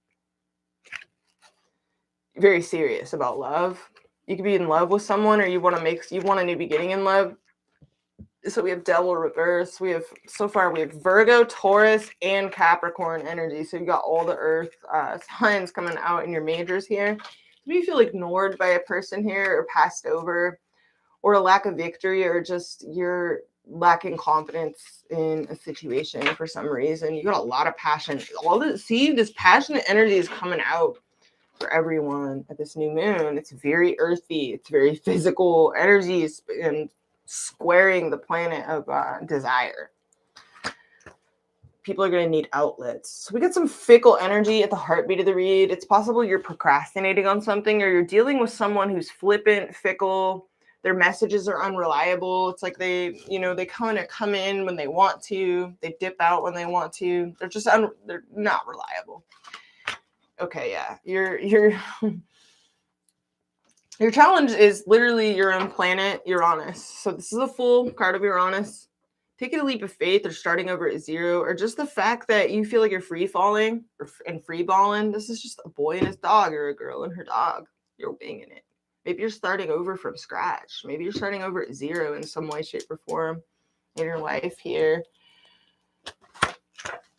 very serious about love. You could be in love with someone, or you want a new beginning in love. So we have Devil reverse. So far we have Virgo, Taurus, and Capricorn energy. So you got all the Earth signs coming out in your majors here. So you feel ignored by a person here, or passed over, or a lack of victory, or just you're lacking confidence in a situation for some reason. You got a lot of passion. This passionate energy is coming out for everyone at this new moon. It's very earthy. It's very physical energies and squaring the planet of desire. People are going to need outlets. So we get some fickle energy at the heartbeat of the read. It's possible you're procrastinating on something, or you're dealing with someone who's flippant, fickle. Their messages are unreliable. It's like they kind of come in when they want to. They dip out when they want to. They're not reliable. Okay, yeah. Your challenge is literally your own planet, Uranus. So this is a full card of Uranus. Taking a leap of faith, or starting over at zero, or just the fact that you feel like you're free falling and free balling. This is just a boy and his dog, or a girl and her dog. You're winging it. Maybe you're starting over from scratch. Maybe you're starting over at zero in some way, shape, or form in your life here.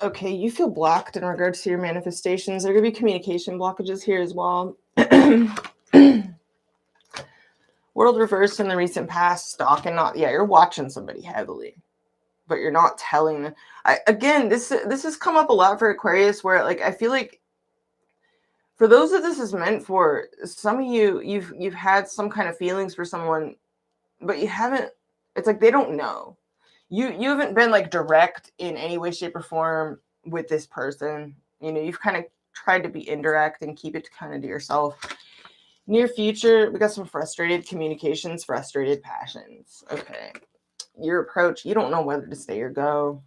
Okay, you feel blocked in regards to your manifestations. There are going to be communication blockages here as well. World reversed in the recent past, stalking, you're watching somebody heavily, but you're not telling them. This has come up a lot for Aquarius, where like I feel like for those that this is meant for, some of you've had some kind of feelings for someone, but you haven't. It's like they don't know. You haven't been like direct in any way, shape, or form with this person. You've kind of tried to be indirect and keep it kind of to yourself. Near future, we got some frustrated communications, frustrated passions. Okay. Your approach, you don't know whether to stay or go.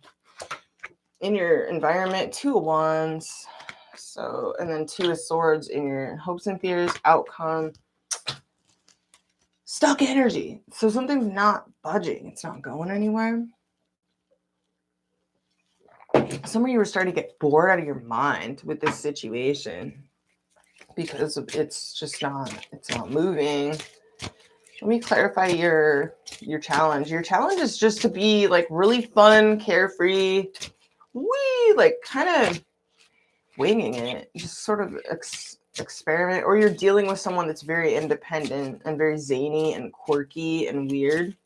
In your environment, 2 of Wands. So, and then 2 of Swords in your hopes and fears, outcome. Stuck energy. So something's not budging. It's not going anywhere. Some of you are starting to get bored out of your mind with this situation because it's not moving. Let me clarify your challenge. Your challenge is just to be like really fun, carefree, like kind of winging it, just sort of experiment. Or you're dealing with someone that's very independent and very zany and quirky and weird,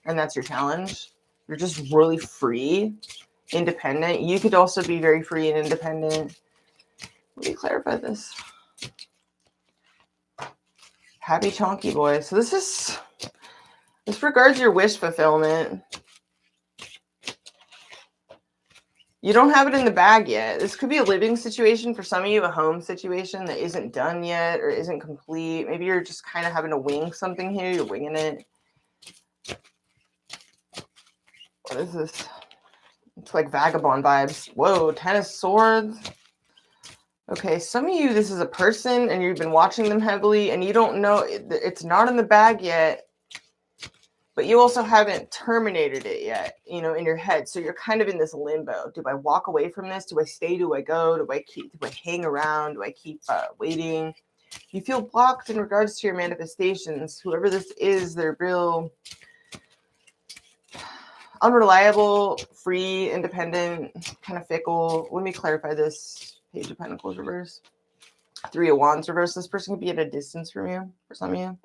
and that's your challenge. You're just really free, independent. You could also be very free and independent. Let me clarify this. Happy chonky boy. So this regards your wish fulfillment. You don't have it in the bag yet. This could be a living situation for some of you, a home situation that isn't done yet or isn't complete. Maybe you're just kind of having to wing something here. You're winging it. What is this? It's like vagabond vibes. Whoa, 10 of Swords. Okay, some of you, this is a person and you've been watching them heavily and you don't know, it's not in the bag yet, but you also haven't terminated it yet, in your head. So you're kind of in this limbo. Do I walk away from this? Do I stay? Do I go? Do I hang around? Do I keep waiting? You feel blocked in regards to your manifestations. Whoever this is, they're real unreliable, free, independent, kind of fickle. Let me clarify this. Page of Pentacles reverse. 3 of Wands reverse. This person could be at a distance from you, for some of you.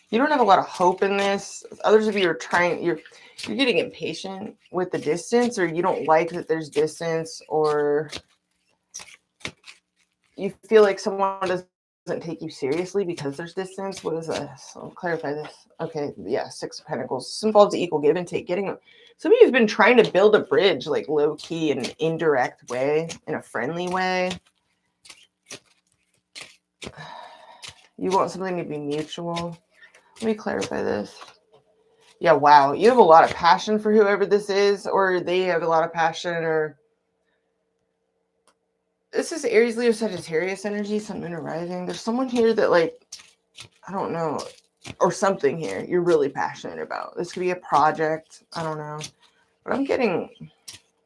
You don't have a lot of hope in this. Others of you are you're getting impatient with the distance, or you don't like that there's distance, or you feel like someone doesn't take you seriously because there's distance. What is this? I'll clarify this. Okay, yeah, 6 of Pentacles. This involves equal give and take. Some of you have been trying to build a bridge, like low key, in an indirect way, in a friendly way. You want something to be mutual. Let me clarify this. Yeah, wow. You have a lot of passion for whoever this is, or they have a lot of passion, or this is Aries, Leo, Sagittarius energy, Sun, Moon, or Rising. There's someone here that, like, I don't know. or something here you're really passionate about. This could be a project. I don't know. But I'm getting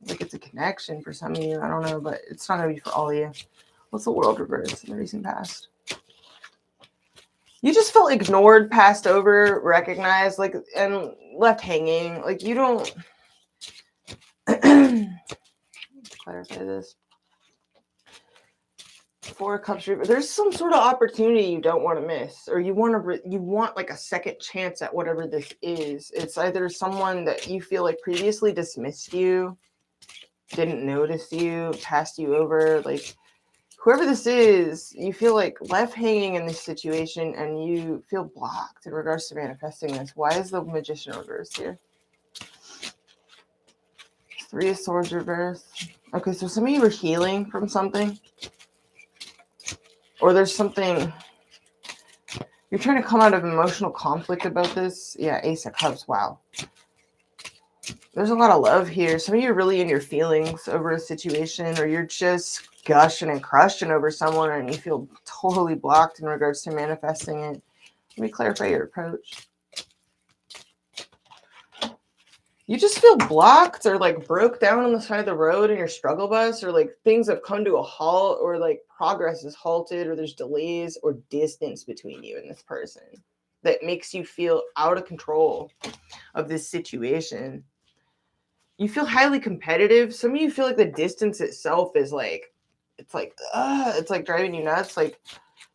like it's a connection for some of you. I don't know, but it's not going to be for all of you. What's the world reverse in the recent past? You just felt ignored, passed over, recognized, like, and left hanging. Like, you don't... clarify this. Four of Cups. There's some sort of opportunity you don't want to miss, or you want like a second chance at whatever this is. It's either someone that you feel like previously dismissed you, didn't notice you, passed you over, like whoever this is, you feel like left hanging in this situation and you feel blocked in regards to manifesting this. Why is the Magician reversed here? Three of Swords reversed. Okay, so some of you are healing from something. Or there's something, you're trying to come out of emotional conflict about this. Yeah, Ace of Cups, wow. There's a lot of love here. Some of you are really in your feelings over a situation, or you're just gushing and crushing over someone and you feel totally blocked in regards to manifesting it. Let me clarify your approach. You just feel blocked or like broke down on the side of the road in your struggle bus, or like things have come to a halt, or like progress is halted, or there's delays or distance between you and this person that makes you feel out of control of this situation. You feel highly competitive. Some of you feel like the distance itself is like, it's like driving you nuts. Like,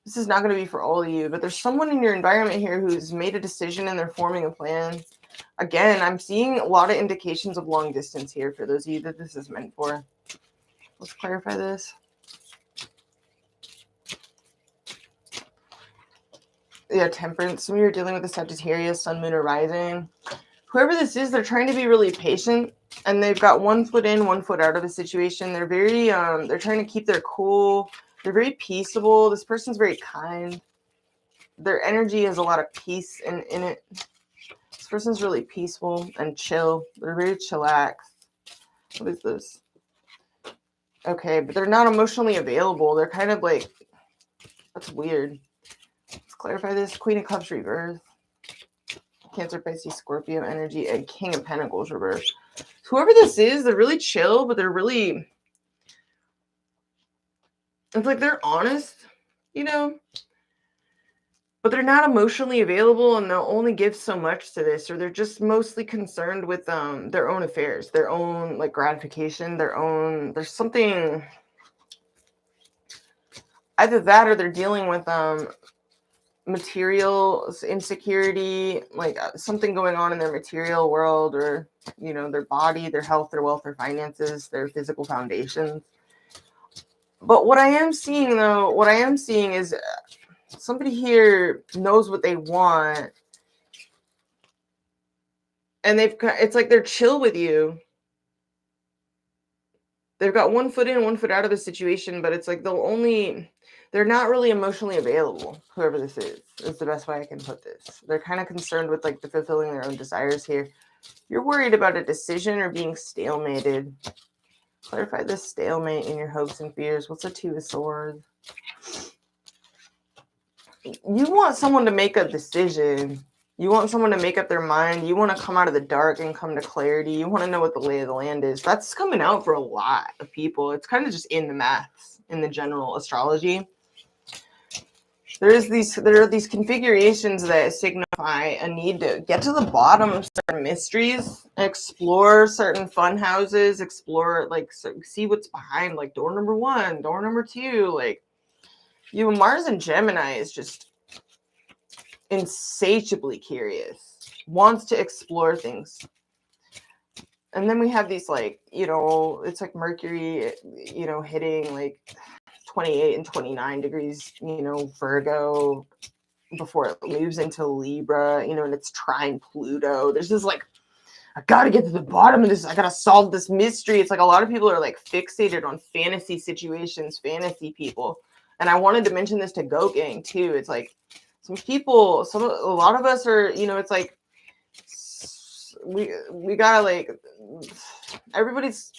this is not going to be for all of you, but there's someone in your environment here who's made a decision and they're forming a plan. Again, I'm seeing a lot of indications of long distance here for those of you that this is meant for. Let's clarify this. Yeah, Temperance. Some of you are dealing with the Sagittarius, Sun, Moon, or Rising. Whoever this is, they're trying to be really patient, and they've got 1 foot in, 1 foot out of a situation. They're very, they're trying to keep their cool. They're very peaceable. This person's very kind. Their energy has a lot of peace in it. This person's really peaceful and chill. They're very chillaxed. What is this? Okay, but they're not emotionally available. They're kind of like, that's weird. Let's clarify this. Queen of Cups reverse. Cancer, Pisces, Scorpio energy, and King of Pentacles reverse. Whoever this is, they're really chill, but they're really, it's like they're honest, you know? But they're not emotionally available, and they'll only give so much to this, or they're just mostly concerned with their own affairs, their own like gratification, their own, there's something, either that or they're dealing with material insecurity, like something going on in their material world, or you know, their body, their health, their wealth, their finances, their physical foundations. But what I am seeing though, is somebody here knows what they want, and it's like they're chill with you. They've got 1 foot in, 1 foot out of the situation, but it's like they're not really emotionally available. Whoever this is the best way I can put this. They're kind of concerned with like the fulfilling their own desires here. You're worried about a decision or being stalemated. Clarify this stalemate in your hopes and fears. What's a Two of Swords? You want someone to make a decision. You want someone to make up their mind. You want to come out of the dark and come to clarity. You want to know what the lay of the land is. That's coming out for a lot of people. It's kind of just in the maths, in the general astrology. There are these configurations that signify a need to get to the bottom of certain mysteries, explore certain fun houses, explore, like, see what's behind, like door number 1, door number 2. Like, you, Mars and Gemini is just insatiably curious, wants to explore things. And then we have these, like, you know, it's like Mercury, you know, hitting like 28 and 29 degrees, you know, Virgo, before it moves into Libra, you know, and it's trine Pluto. There's this like, I gotta get to the bottom of this. I gotta solve this mystery. It's like a lot of people are like fixated on fantasy situations, fantasy people. And I wanted to mention this to Go Gang too. It's like a lot of us are, you know, it's like we gotta like, everybody's,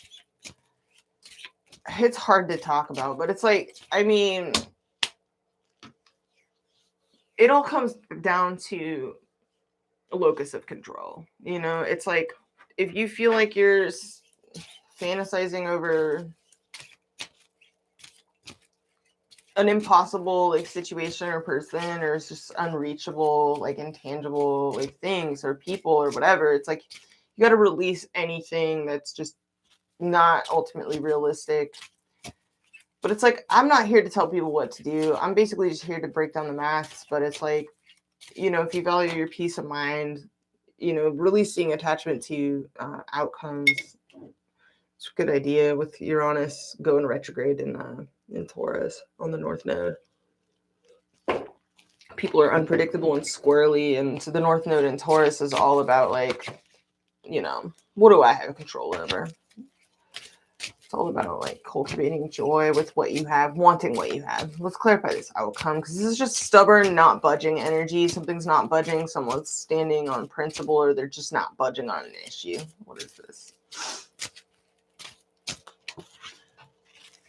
it's hard to talk about, but it's like, I mean, it all comes down to a locus of control. You know, it's like if you feel like you're fantasizing over an impossible like situation or person, or it's just unreachable, like intangible like things or people or whatever, it's like you got to release anything that's just not ultimately realistic. But it's like, I'm not here to tell people what to do. I'm basically just here to break down the maths. But it's like, you know, if you value your peace of mind, you know, releasing attachment to outcomes, it's a good idea with Uranus going retrograde in Taurus on the North Node. People are unpredictable and squirrely, and so the North Node in Taurus is all about like, you know, what do I have control over? It's all about like cultivating joy with what you have, wanting what you have. Let's clarify this outcome, because this is just stubborn, not budging energy. Something's not budging. Someone's standing on principle, or they're just not budging on an issue. What is this?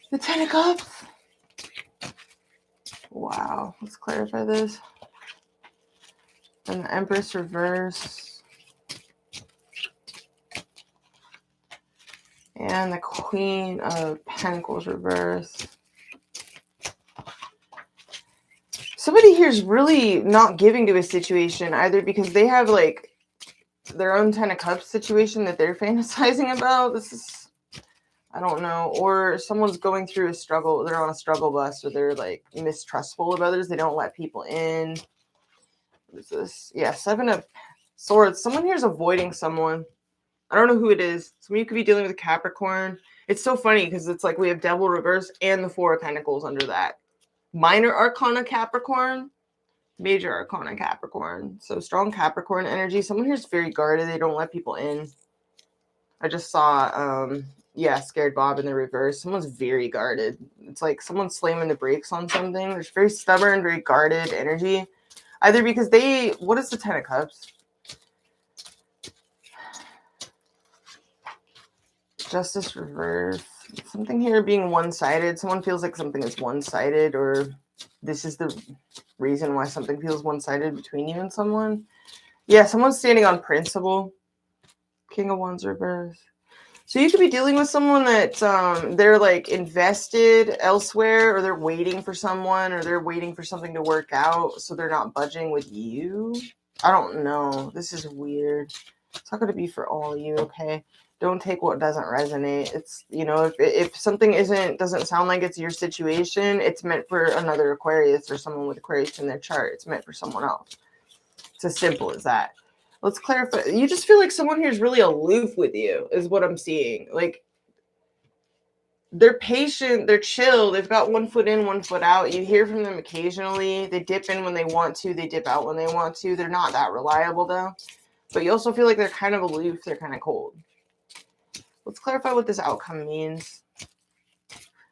The Ten of Cups. Wow. Let's clarify this. And the Empress reverse. And the Queen of Pentacles reverse. Somebody here is really not giving to a situation, either because they have like their own Ten of Cups situation that they're fantasizing about. This is, I don't know. Or someone's going through a struggle. They're on a struggle bus, or they're like mistrustful of others. They don't let people in. What is this? Yeah, Seven of Swords. Someone here is avoiding someone. I don't know who it is. Some of you could be dealing with a Capricorn. It's so funny because it's like we have Devil reverse and the Four of Pentacles under that. Minor Arcana Capricorn, Major Arcana Capricorn. So strong Capricorn energy. Someone here's very guarded. They don't let people in. I just saw, Scared Bob in the reverse. Someone's very guarded. It's like someone's slamming the brakes on something. There's very stubborn, very guarded energy. Either because what is the Ten of Cups? Justice reverse. Something here being one-sided. Someone feels like something is one-sided, or this is the reason why something feels one-sided between you and someone. Yeah, someone's standing on principle. King of Wands reverse. So you could be dealing with someone that they're like invested elsewhere, or they're waiting for someone, or they're waiting for something to work out, so they're not budging with you. I don't know. This is weird. It's not going to be for all of you, okay? Don't take what doesn't resonate. It's, you know, if something doesn't sound like it's your situation, it's meant for another Aquarius or someone with Aquarius in their chart. It's meant for someone else. It's as simple as that. Let's clarify. You just feel like someone here is really aloof with you, is what I'm seeing. Like, they're patient, they're chill, they've got one foot in, one foot out. You hear from them occasionally. They dip in when they want to, they dip out when they want to. They're not that reliable, though. But you also feel like they're kind of aloof, they're kind of cold. Let's clarify what this outcome means.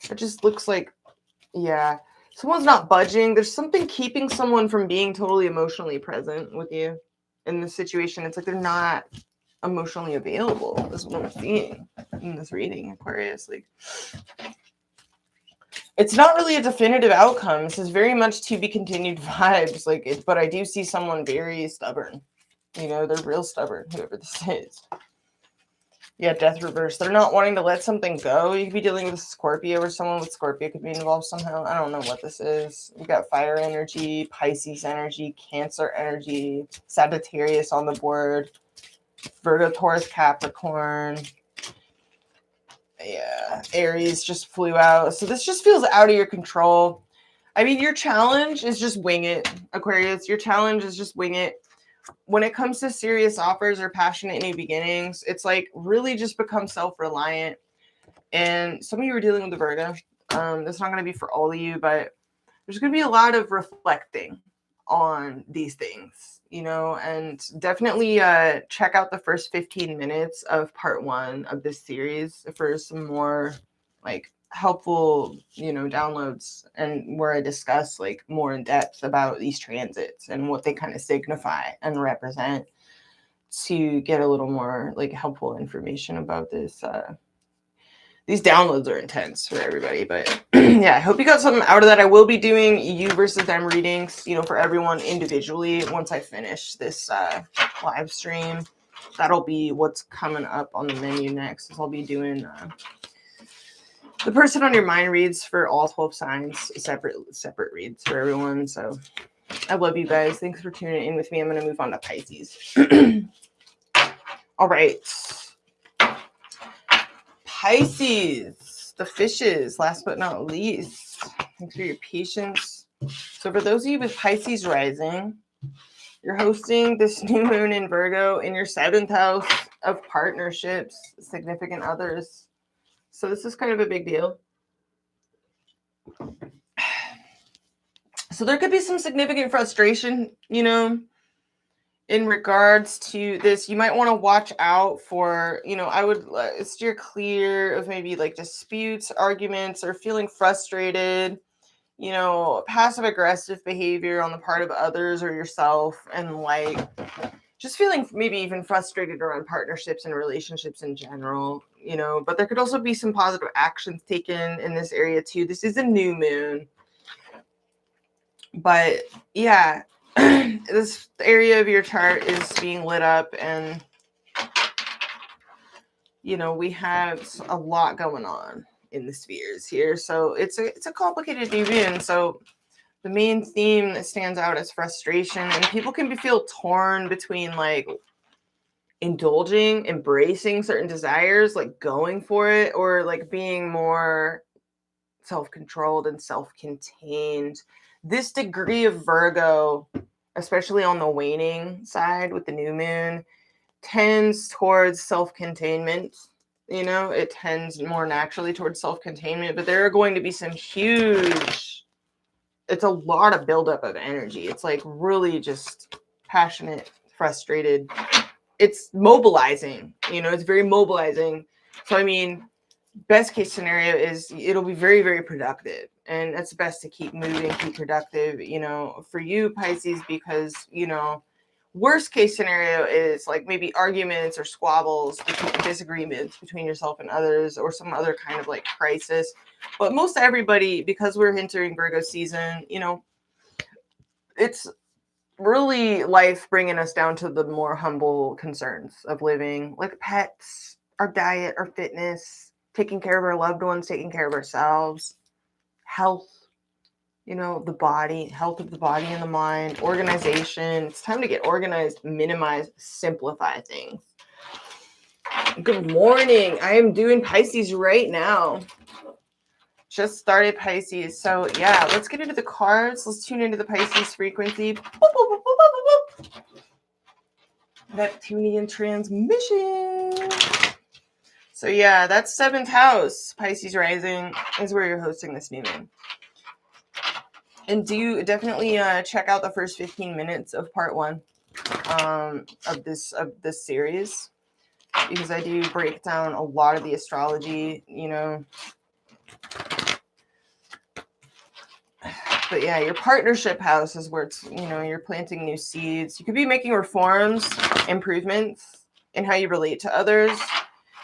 It just looks like, yeah, someone's not budging. There's something keeping someone from being totally emotionally present with you in this situation. It's like they're not emotionally available, is what I'm seeing in this reading, Aquarius. Like, it's not really a definitive outcome. This is very much to be continued vibes. Like, but I do see someone very stubborn. You know, they're real stubborn, whoever this is. Yeah, Death reverse. They're not wanting to let something go. You could be dealing with a Scorpio, or someone with Scorpio could be involved somehow. I don't know what this is. We got fire energy, Pisces energy, Cancer energy, Sagittarius on the board, Virgo, Taurus, Capricorn. Yeah, Aries just flew out. So this just feels out of your control. I mean, your challenge is just wing it, Aquarius. Your challenge is just wing it. When it comes to serious offers or passionate new beginnings, it's like really just become self-reliant. And some of you are dealing with the Virgo. That's not going to be for all of you, but there's going to be a lot of reflecting on these things, you know, and definitely check out the first 15 minutes of part 1 of this series for some more like helpful, you know, downloads, and where I discuss like more in depth about these transits and what they kind of signify and represent, to get a little more like helpful information about this. These downloads are intense for everybody, but Yeah, I hope you got something out of that. I will be doing you versus them readings, for everyone individually once I finish this live stream. That'll be what's coming up on the menu next. Is I'll be doing the person on your mind reads for all 12 signs, separate reads for everyone. So I love you guys. Thanks for tuning in with me. I'm going to move on to Pisces. All right. Pisces, the fishes, last but not least. Thanks for your patience. So for those of you with Pisces rising, you're hosting this new moon in Virgo in your 7th house of partnerships, significant others. So this is kind of a big deal. So there could be some significant frustration, in regards to this. You might want to watch out for, I would steer clear of maybe like disputes, arguments, or feeling frustrated, passive aggressive behavior on the part of others or yourself, and like just feeling maybe even frustrated around partnerships and relationships in general, but there could also be some positive actions taken in this area too. This is a new moon. But yeah, this area of your chart is being lit up, and we have a lot going on in the spheres here. So it's a complicated new moon. So the main theme that stands out is frustration, and people can feel torn between like indulging, embracing certain desires, like going for it, or like being more self-controlled and self-contained. This degree of Virgo, especially on the waning side with the new moon, tends towards self-containment. It tends more naturally towards self-containment, but there are going to be some it's a lot of buildup of energy. It's like really just passionate, frustrated. It's mobilizing, it's very mobilizing. So, I mean, best case scenario is it'll be very, very productive, and it's best to keep moving, keep productive, for you, Pisces, because, worst case scenario is like maybe arguments or squabbles, disagreements between yourself and others, or some other kind of like crisis. But most everybody, because we're entering Virgo season, it's really life bringing us down to the more humble concerns of living, like pets, our diet, our fitness, taking care of our loved ones, taking care of ourselves, health, the body, health of the body and the mind, organization. It's time to get organized, minimize, simplify things. Good morning. I am doing Pisces right now. Just started Pisces. So yeah, let's get into the cards. Let's tune into the Pisces frequency. Boop, boop, boop, boop, boop, boop. Neptunian transmission. So yeah, that's 7th house. Pisces rising is where you're hosting this new moon. And do definitely check out the first 15 minutes of part 1 of this series, because I do break down a lot of the astrology, But yeah, your partnership house is where it's, you're planting new seeds. You could be making reforms, improvements in how you relate to others,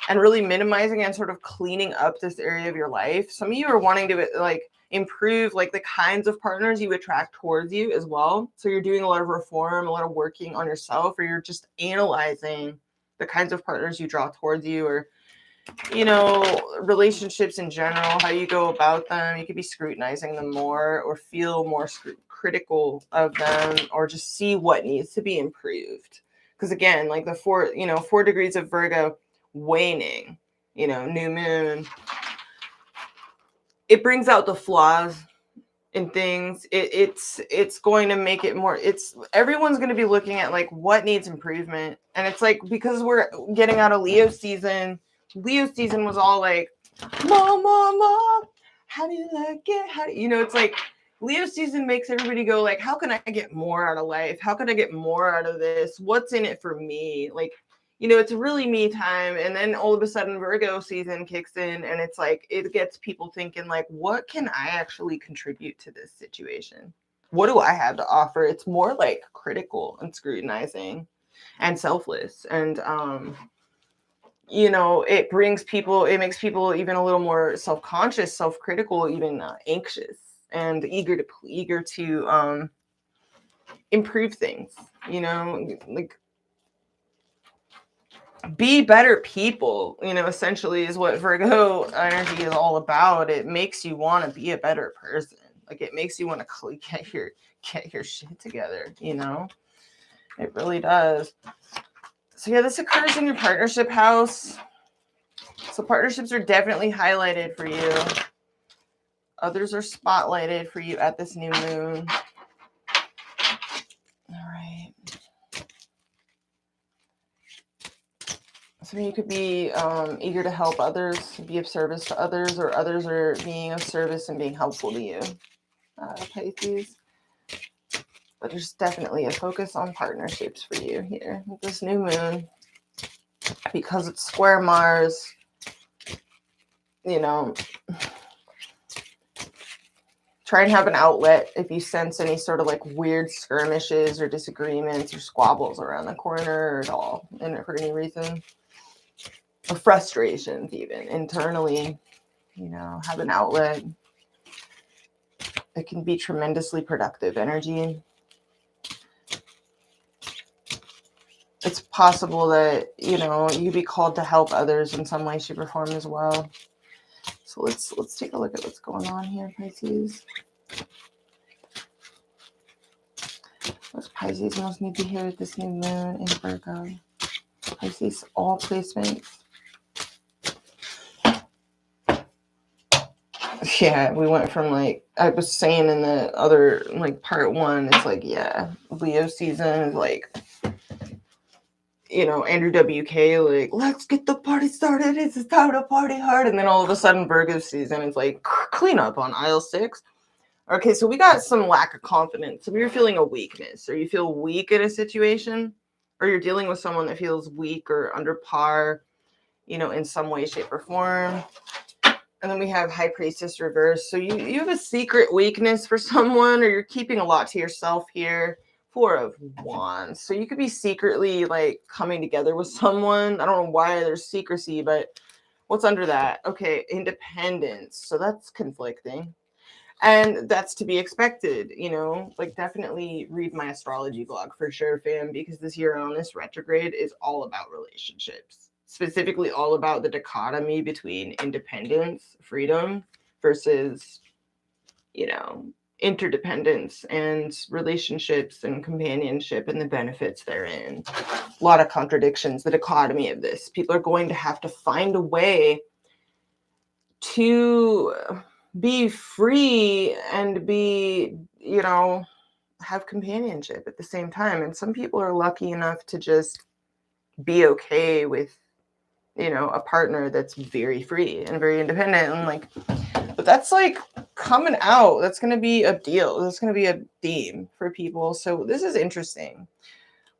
and really minimizing and sort of cleaning up this area of your life. Some of you are wanting to like improve like the kinds of partners you attract towards you as well. So you're doing a lot of reform, a lot of working on yourself, or you're just analyzing the kinds of partners you draw towards you, or relationships in general, how you go about them. You could be scrutinizing them more, or feel more critical of them, or just see what needs to be improved. Because again, like the 4 degrees of Virgo waning, new moon, it brings out the flaws in things. It's going to make it more, everyone's going to be looking at like what needs improvement. And it's like, because we're getting out of Leo season was all like, mom, how do you like it? It's like Leo season makes everybody go like, how can I get more out of life? How can I get more out of this? What's in it for me? Like, it's really me time. And then all of a sudden Virgo season kicks in, and it's like, it gets people thinking like, what can I actually contribute to this situation? What do I have to offer? It's more like critical and scrutinizing and selfless. And you know, it makes people even a little more self-conscious, self-critical, even anxious, and eager to improve things, you know, like be better people, you know, essentially is what Virgo energy is all about. It makes you want to be a better person. Like it makes you want to get your shit together, you know? It really does. So yeah, this occurs in your partnership house. So partnerships are definitely highlighted for you. Others are spotlighted for you at this new moon. All right. So you could be eager to help others, be of service to others, or others are being of service and being helpful to you, Pisces. But there's definitely a focus on partnerships for you here with this new moon. Because it's square Mars, you know, try and have an outlet if you sense any sort of like weird skirmishes or disagreements or squabbles around the corner or at all, and for any reason. Or frustrations even internally, you know, have an outlet. It can be tremendously productive energy. It's possible that, you know, you could be called to help others in some way, shape, or form as well. So let's take a look at what's going on here, Pisces. What Pisces most need to hear with this new moon in Virgo? Pisces, all placements. Yeah, we went from like, I was saying in the other, like part one, it's like, yeah, Leo season is like, you know, Andrew WK, like, let's get the party started. It's time to party hard. And then all of a sudden, Virgo season is like, clean up on aisle 6. Okay, so we got some lack of confidence. So you're feeling a weakness, or you feel weak in a situation, or you're dealing with someone that feels weak or under par, you know, in some way, shape, or form. And then we have High Priestess reverse. So you have a secret weakness for someone, or you're keeping a lot to yourself here. 4 of Wands. So you could be secretly like coming together with someone. I don't know why there's secrecy, but what's under that? Okay, independence. So that's conflicting. And that's to be expected, you know, like definitely read my astrology blog for sure, fam, because this Uranus retrograde is all about relationships, specifically all about the dichotomy between independence, freedom versus, you know, interdependence and relationships and companionship and the benefits therein. A lot of contradictions, the dichotomy of this. People are going to have to find a way to be free and be, you know, have companionship at the same time. And some people are lucky enough to just be okay with, you know, a partner that's very free and very independent. And like, but that's like coming out. That's going to be a deal. That's going to be a theme for people. So this is interesting.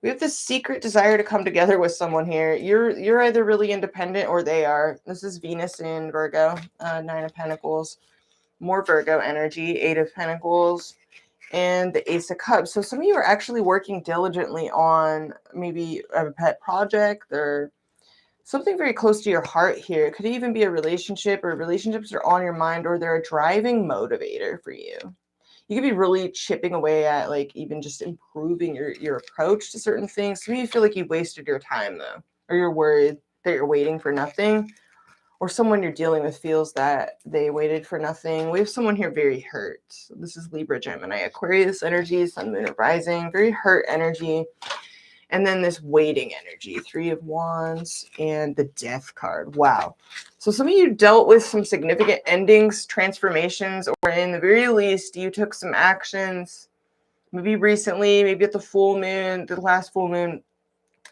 We have this secret desire to come together with someone here. You're either really independent or they are. This is Venus in Virgo, 9 of Pentacles. More Virgo energy, 8 of Pentacles, and the Ace of Cups. So some of you are actually working diligently on maybe a pet project or something very close to your heart here. It could even be a relationship, or relationships are on your mind, or they're a driving motivator for you. You could be really chipping away at like even just improving your approach to certain things. Some of you feel like you wasted your time though, or you're worried that you're waiting for nothing. Or someone you're dealing with feels that they waited for nothing. We have someone here very hurt. So this is Libra, Gemini, Aquarius energy, Sun, Moon, or Rising, very hurt energy. And then this waiting energy, 3 of Wands and the Death card. Wow. So some of you dealt with some significant endings, transformations, or in the very least, you took some actions, maybe recently, maybe at the full moon, the last full moon,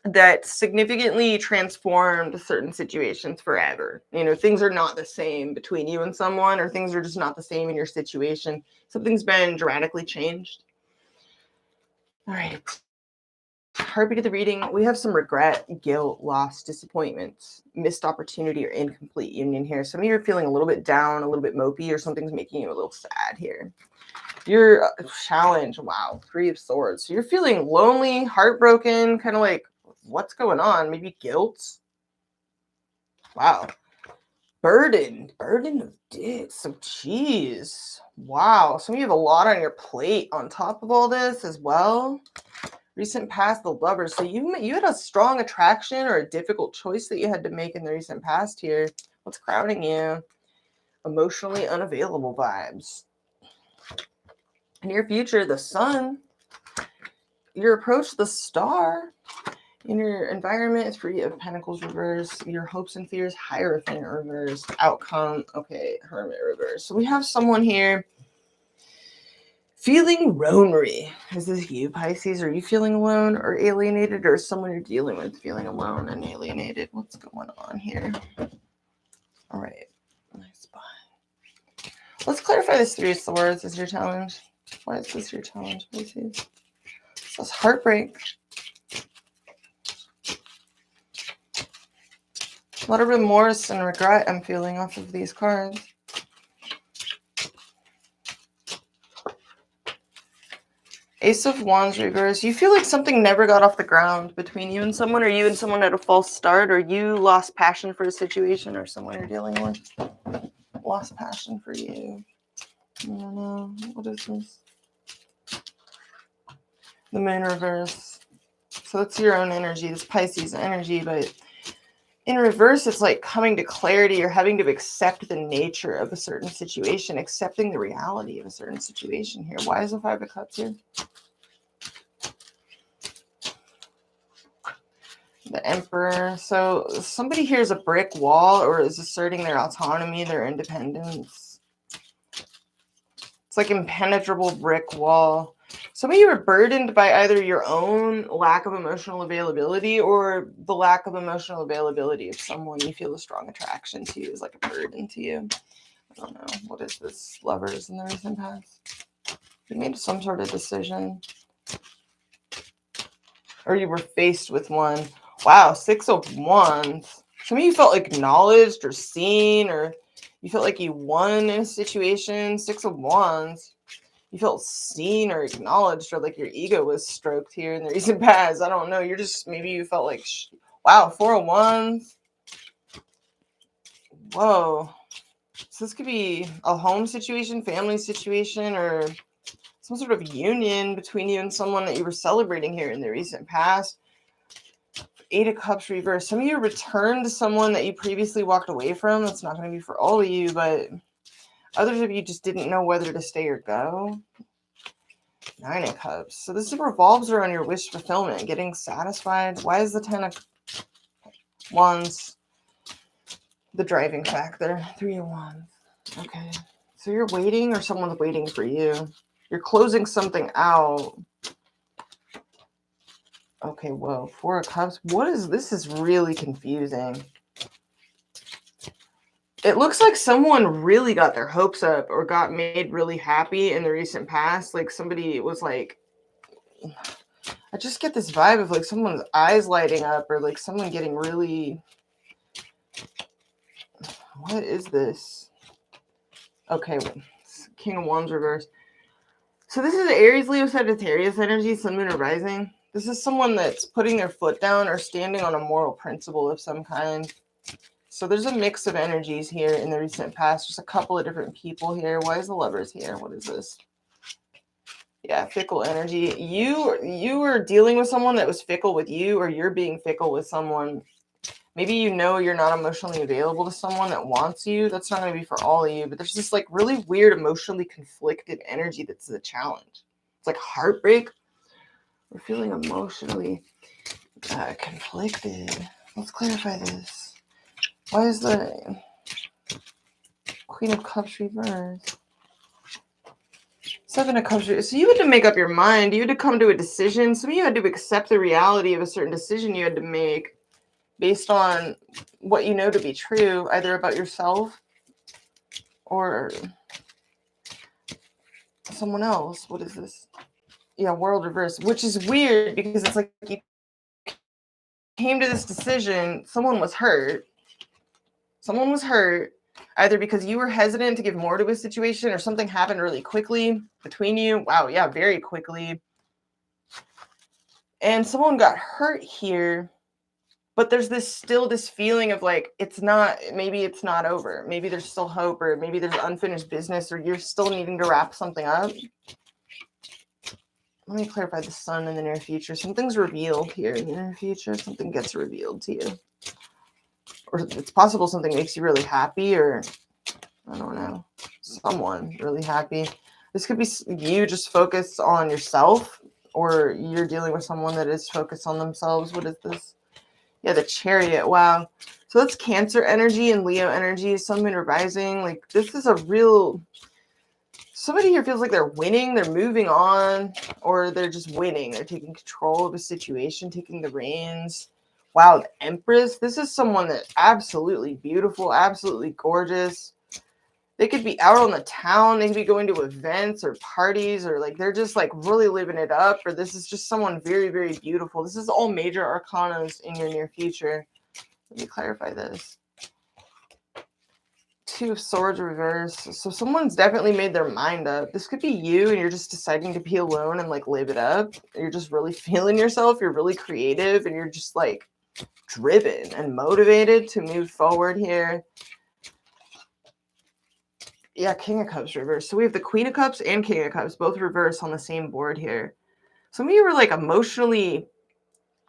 that significantly transformed certain situations forever. You know, things are not the same between you and someone, or things are just not the same in your situation. Something's been dramatically changed. All right. Heartbeat of the reading. We have some regret, guilt, loss, disappointments, missed opportunity, or incomplete union here. Some of you are feeling a little bit down, a little bit mopey, or something's making you a little sad here. Your challenge. Wow. 3 of Swords. So you're feeling lonely, heartbroken, kind of like, what's going on? Maybe guilt. Wow. Burden of dicks. So, geez. Wow. Some of you have a lot on your plate on top of all this as well. Recent past, the lovers. So you had a strong attraction or a difficult choice that you had to make in the recent past here. What's crowding you? Emotionally unavailable vibes. Near future, the sun. Your approach to the star. In your environment, Three of Pentacles reverse. Your hopes and fears, Hierophant reverse. Outcome, okay, Hermit reverse. So we have someone here feeling lonely. Is this you, Pisces? Are you feeling alone or alienated, or is someone you're dealing with feeling alone and alienated? What's going on here? All right, nice spot. Let's clarify this Three of Swords as your challenge. Why is this your challenge, Pisces? This is heartbreak. A lot of remorse and regret I'm feeling off of these cards. Ace of Wands reverse. You feel like something never got off the ground between you and someone, or you and someone had a false start, or you lost passion for a situation, or someone you're dealing with lost passion for you. I don't know. What is this? The Moon reverse. So that's your own energy. This Pisces energy, but in reverse, it's like coming to clarity or having to accept the nature of a certain situation, accepting the reality of a certain situation here. Why is the Five of Cups here? The Emperor. So somebody here is a brick wall or is asserting their autonomy, their independence. It's like impenetrable brick wall. Some of you are burdened by either your own lack of emotional availability or the lack of emotional availability of someone you feel a strong attraction to is like a burden to you. I don't know. What is this? Lovers in the recent past. You made some sort of decision. Or you were faced with one. Wow, Six of Wands. Some of you felt acknowledged or seen, or you felt like you won in a situation. Six of Wands. You felt seen or acknowledged, or like your ego was stroked here in the recent past. I don't know. You're just, maybe you felt like, wow, Four of Wands. Whoa. So this could be a home situation, family situation, or some sort of union between you and someone that you were celebrating here in the recent past. Eight of Cups reverse. Some of you returned to someone that you previously walked away from. That's not going to be for all of you, but others of you just didn't know whether to stay or go. Nine of Cups. So this revolves around your wish fulfillment, getting satisfied. Why is the Ten of Wands the driving factor? Three of Wands. Okay. So you're waiting or someone's waiting for you. You're closing something out. Okay, whoa. Four of Cups. What is this? Is really confusing. It looks like someone really got their hopes up or got made really happy in the recent past. Like somebody was like, I just get this vibe of like someone's eyes lighting up or like someone getting really, what is this? Okay, King of Wands reverse. So this is Aries, Leo, Sagittarius energy, Sun, Moon, or Rising. This is someone that's putting their foot down or standing on a moral principle of some kind. So there's a mix of energies here in the recent past. Just a couple of different people here. Why is the Lovers here? What is this? Yeah, fickle energy. You were dealing with someone that was fickle with you, or you're being fickle with someone. Maybe you know you're not emotionally available to someone that wants you. That's not going to be for all of you. But there's this like really weird emotionally conflicted energy that's the challenge. It's like heartbreak. We're feeling emotionally conflicted. Let's clarify this. Why is the Queen of Cups reversed? Seven of Cups. So you had to make up your mind. You had to come to a decision. Some of you had to accept the reality of a certain decision you had to make based on what you know to be true, either about yourself or someone else. What is this? Yeah, World reverse, which is weird because it's like you came to this decision. Someone was hurt. Someone was hurt. Either because you were hesitant to give more to a situation or something happened really quickly between you. Wow, yeah, very quickly. And someone got hurt here. But there's still this feeling of like, maybe it's not over. Maybe there's still hope, or maybe there's unfinished business, or you're still needing to wrap something up. Let me clarify the sun in the near future. Something's revealed here in the near future. Something gets revealed to you. Or it's possible something makes you really happy, or I don't know, someone really happy. This could be you just focused on yourself, or you're dealing with someone that is focused on themselves. What is this? Yeah, the Chariot. Wow. So that's Cancer energy and Leo energy. Sun, Moon, rising. Like, this is a real... Somebody here feels like they're winning, they're moving on, or they're just winning. They're taking control of a situation, taking the reins. Wow, the Empress. This is someone that's absolutely beautiful, absolutely gorgeous. They could be out on the town. They could be going to events or parties, or like they're just like really living it up. Or this is just someone very, very beautiful. This is all major arcanas in your near future. Let me clarify this. Two of Swords reverse. So someone's definitely made their mind up. This could be you, and you're just deciding to be alone and like live it up. You're just really feeling yourself. You're really creative, and you're just like driven and motivated to move forward here. Yeah, King of Cups reverse. So we have the Queen of Cups and King of Cups both reverse on the same board here. Some of you were like emotionally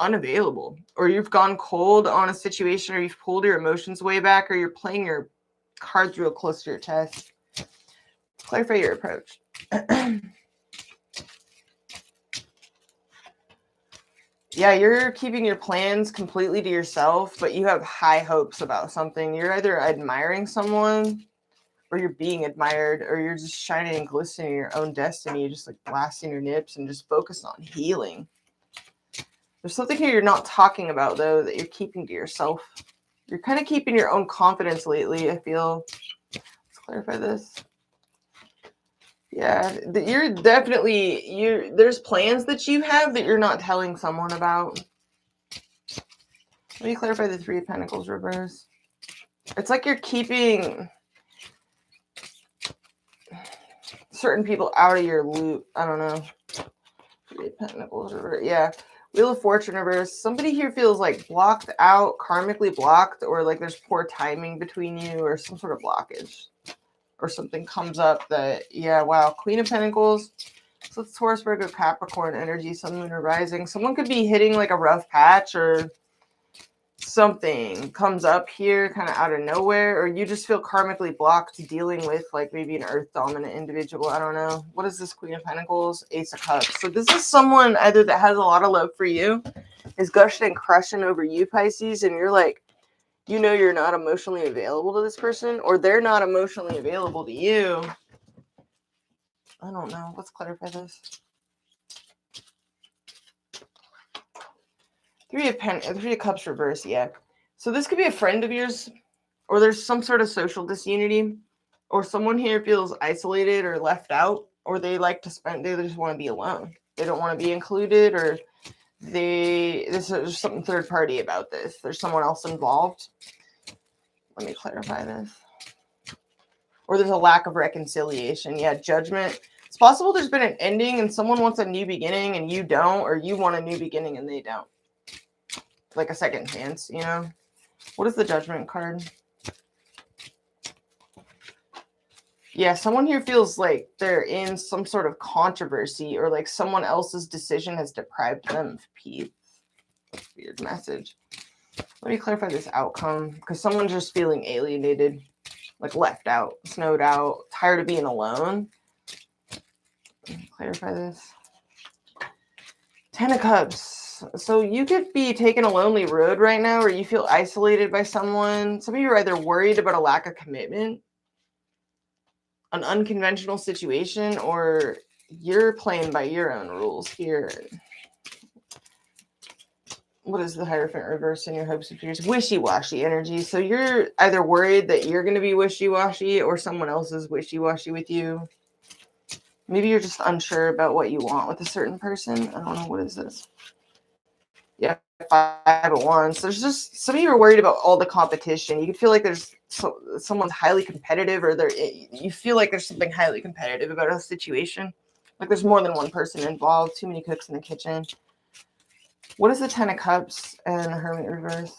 unavailable, or you've gone cold on a situation, or you've pulled your emotions way back, or you're playing your cards real close to your chest. Clarify your approach. Yeah, you're keeping your plans completely to yourself, but you have high hopes about something. You're either admiring someone, or you're being admired, or you're just shining and glistening in your own destiny. You're just like blasting your nips and just focused on healing. There's something here you're not talking about, though, that you're keeping to yourself. You're kind of keeping your own confidence lately, I feel. Let's clarify this. Yeah, you're definitely, there's plans that you have that you're not telling someone about. Let me clarify the Three of Pentacles reverse. It's like you're keeping certain people out of your loop. I don't know. Three of Pentacles reverse. Yeah. Wheel of Fortune reverse. Somebody here feels like blocked out, karmically blocked, or like there's poor timing between you, or some sort of blockage. Or something comes up that, yeah, wow. Queen of Pentacles. So it's Taurus, Virgo, Capricorn energy, Sun, Moon, or rising. Someone could be hitting like a rough patch, or something comes up here kind of out of nowhere, or you just feel karmically blocked dealing with like maybe an earth dominant individual. I don't know. What is this? Queen of Pentacles, Ace of Cups. So this is someone either that has a lot of love for you, is gushing and crushing over you, Pisces, and you're like, you know, you're not emotionally available to this person, or they're not emotionally available to you. I don't know. Let's clarify this. Three of Cups reverse, yeah. So this could be a friend of yours, or there's some sort of social disunity, or someone here feels isolated or left out, or they just want to be alone. They don't want to be included, or there's something third party about this. There's someone else involved. Let me clarify this. Or there's a lack of reconciliation. Yeah, Judgment. It's possible there's been an ending and someone wants a new beginning and you don't, or you want a new beginning and they don't. Like a second chance, you know? What is the Judgment card? Yeah, someone here feels like they're in some sort of controversy, or like someone else's decision has deprived them of peace. Weird message. Let me clarify this outcome, because someone's just feeling alienated, like left out, snowed out, tired of being alone. Let me clarify this. Ten of Cups. So you could be taking a lonely road right now, or you feel isolated by someone. Some of you are either worried about a lack of commitment, an unconventional situation, or you're playing by your own rules here. What is the Hierophant reverse in your hopes and fears? Wishy-washy energy. So you're either worried that you're going to be wishy-washy, or someone else is wishy-washy with you. Maybe you're just unsure about what you want with a certain person. I don't know. What is this? Yeah, 5 of Wands. So there's just some of you are worried about all the competition. You can feel like there's someone's highly competitive, or you feel like there's something highly competitive about a situation. Like there's more than one person involved. Too many cooks in the kitchen. What is the Ten of Cups and the Hermit reverse?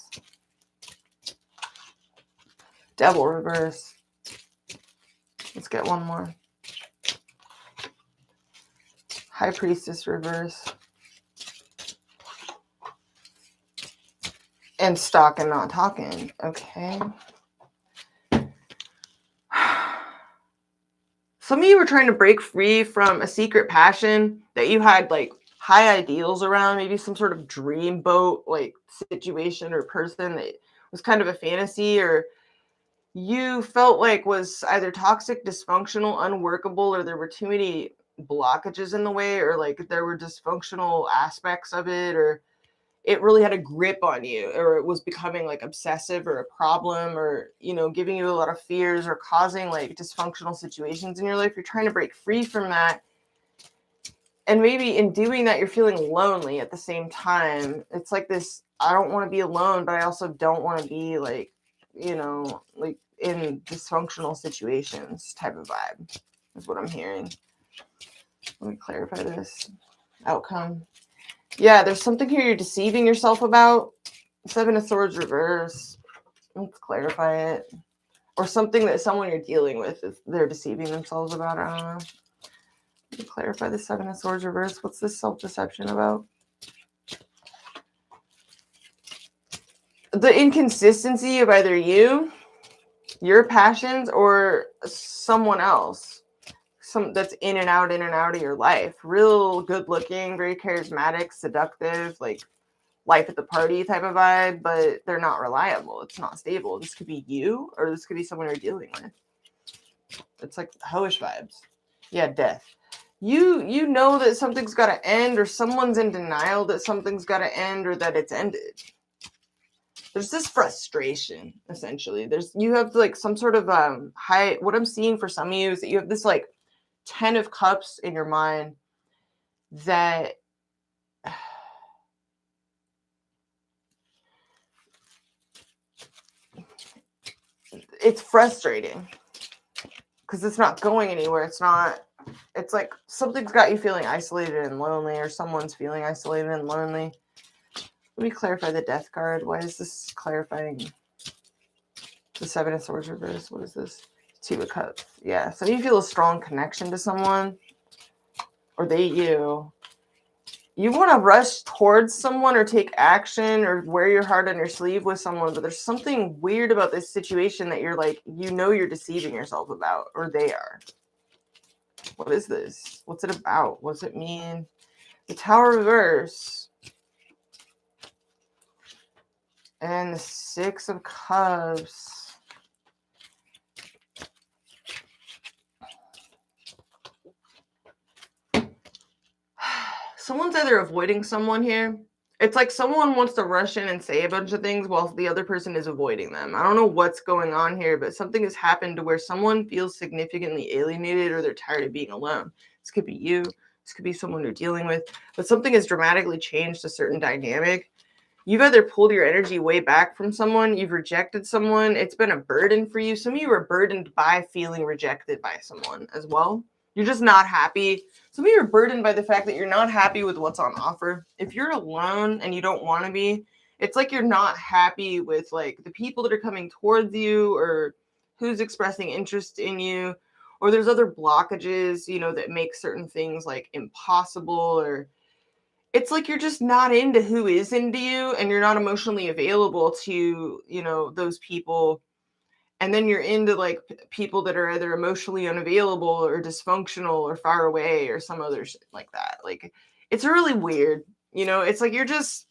Devil reverse. Let's get one more. High Priestess reverse. And Stalk and Not Talking. Okay. Some of you were trying to break free from a secret passion that you had like high ideals around, maybe some sort of dreamboat like situation or person that was kind of a fantasy, or you felt like was either toxic, dysfunctional, unworkable, or there were too many blockages in the way, or like there were dysfunctional aspects of it, or it really had a grip on you, or it was becoming like obsessive or a problem, or, you know, giving you a lot of fears or causing like dysfunctional situations in your life. You're trying to break free from that. And maybe in doing that, you're feeling lonely at the same time. It's like this, I don't want to be alone, but I also don't want to be like, you know, like in dysfunctional situations type of vibe is what I'm hearing. Let me clarify this. Outcome. Yeah, there's something here you're deceiving yourself about. Seven of Swords reverse. Let's clarify it. Or something that someone you're dealing with, is they're deceiving themselves about. I don't know. Let me clarify the Seven of Swords reverse. What's this self-deception about? The inconsistency of either you, your passions, or someone else. That's in and out of your life. Real good looking, very charismatic, seductive, like life at the party type of vibe, but they're not reliable. It's not stable. This could be you, or this could be someone you're dealing with. It's like hoish vibes. Yeah, death. You know that something's got to end, or someone's in denial that something's got to end, or that it's ended. There's this frustration, essentially. You have like some sort of high. What I'm seeing for some of you is that you have this like 10 of Cups in your mind that it's frustrating because it's not going anywhere. It's like something's got you feeling isolated and lonely, or someone's feeling isolated and lonely. Let me clarify the Death card. Why is this clarifying the Seven of Swords reverse? What is this? Two of Cups. Yeah, so you feel a strong connection to someone, or they you. You want to rush towards someone or take action or wear your heart on your sleeve with someone, but there's something weird about this situation that you're like, you know, you're deceiving yourself about, or they are. What is this? What's it about? What does it mean? The Tower reverse. And the Six of Cups. Someone's either avoiding someone here. It's like someone wants to rush in and say a bunch of things while the other person is avoiding them. I don't know what's going on here, but something has happened to where someone feels significantly alienated, or they're tired of being alone. This could be you. This could be someone you're dealing with. But something has dramatically changed a certain dynamic. You've either pulled your energy way back from someone, you've rejected someone, it's been a burden for you. Some of you are burdened by feeling rejected by someone as well. You're just not happy. Some of you are burdened by the fact that you're not happy with what's on offer. If you're alone and you don't want to be, it's like you're not happy with like the people that are coming towards you, or who's expressing interest in you, or there's other blockages, you know, that make certain things like impossible, or it's like you're just not into who is into you, and you're not emotionally available to, you know, those people. And then you're into like people that are either emotionally unavailable or dysfunctional or far away or some other shit like that. Like, it's really weird. You know, it's like you're just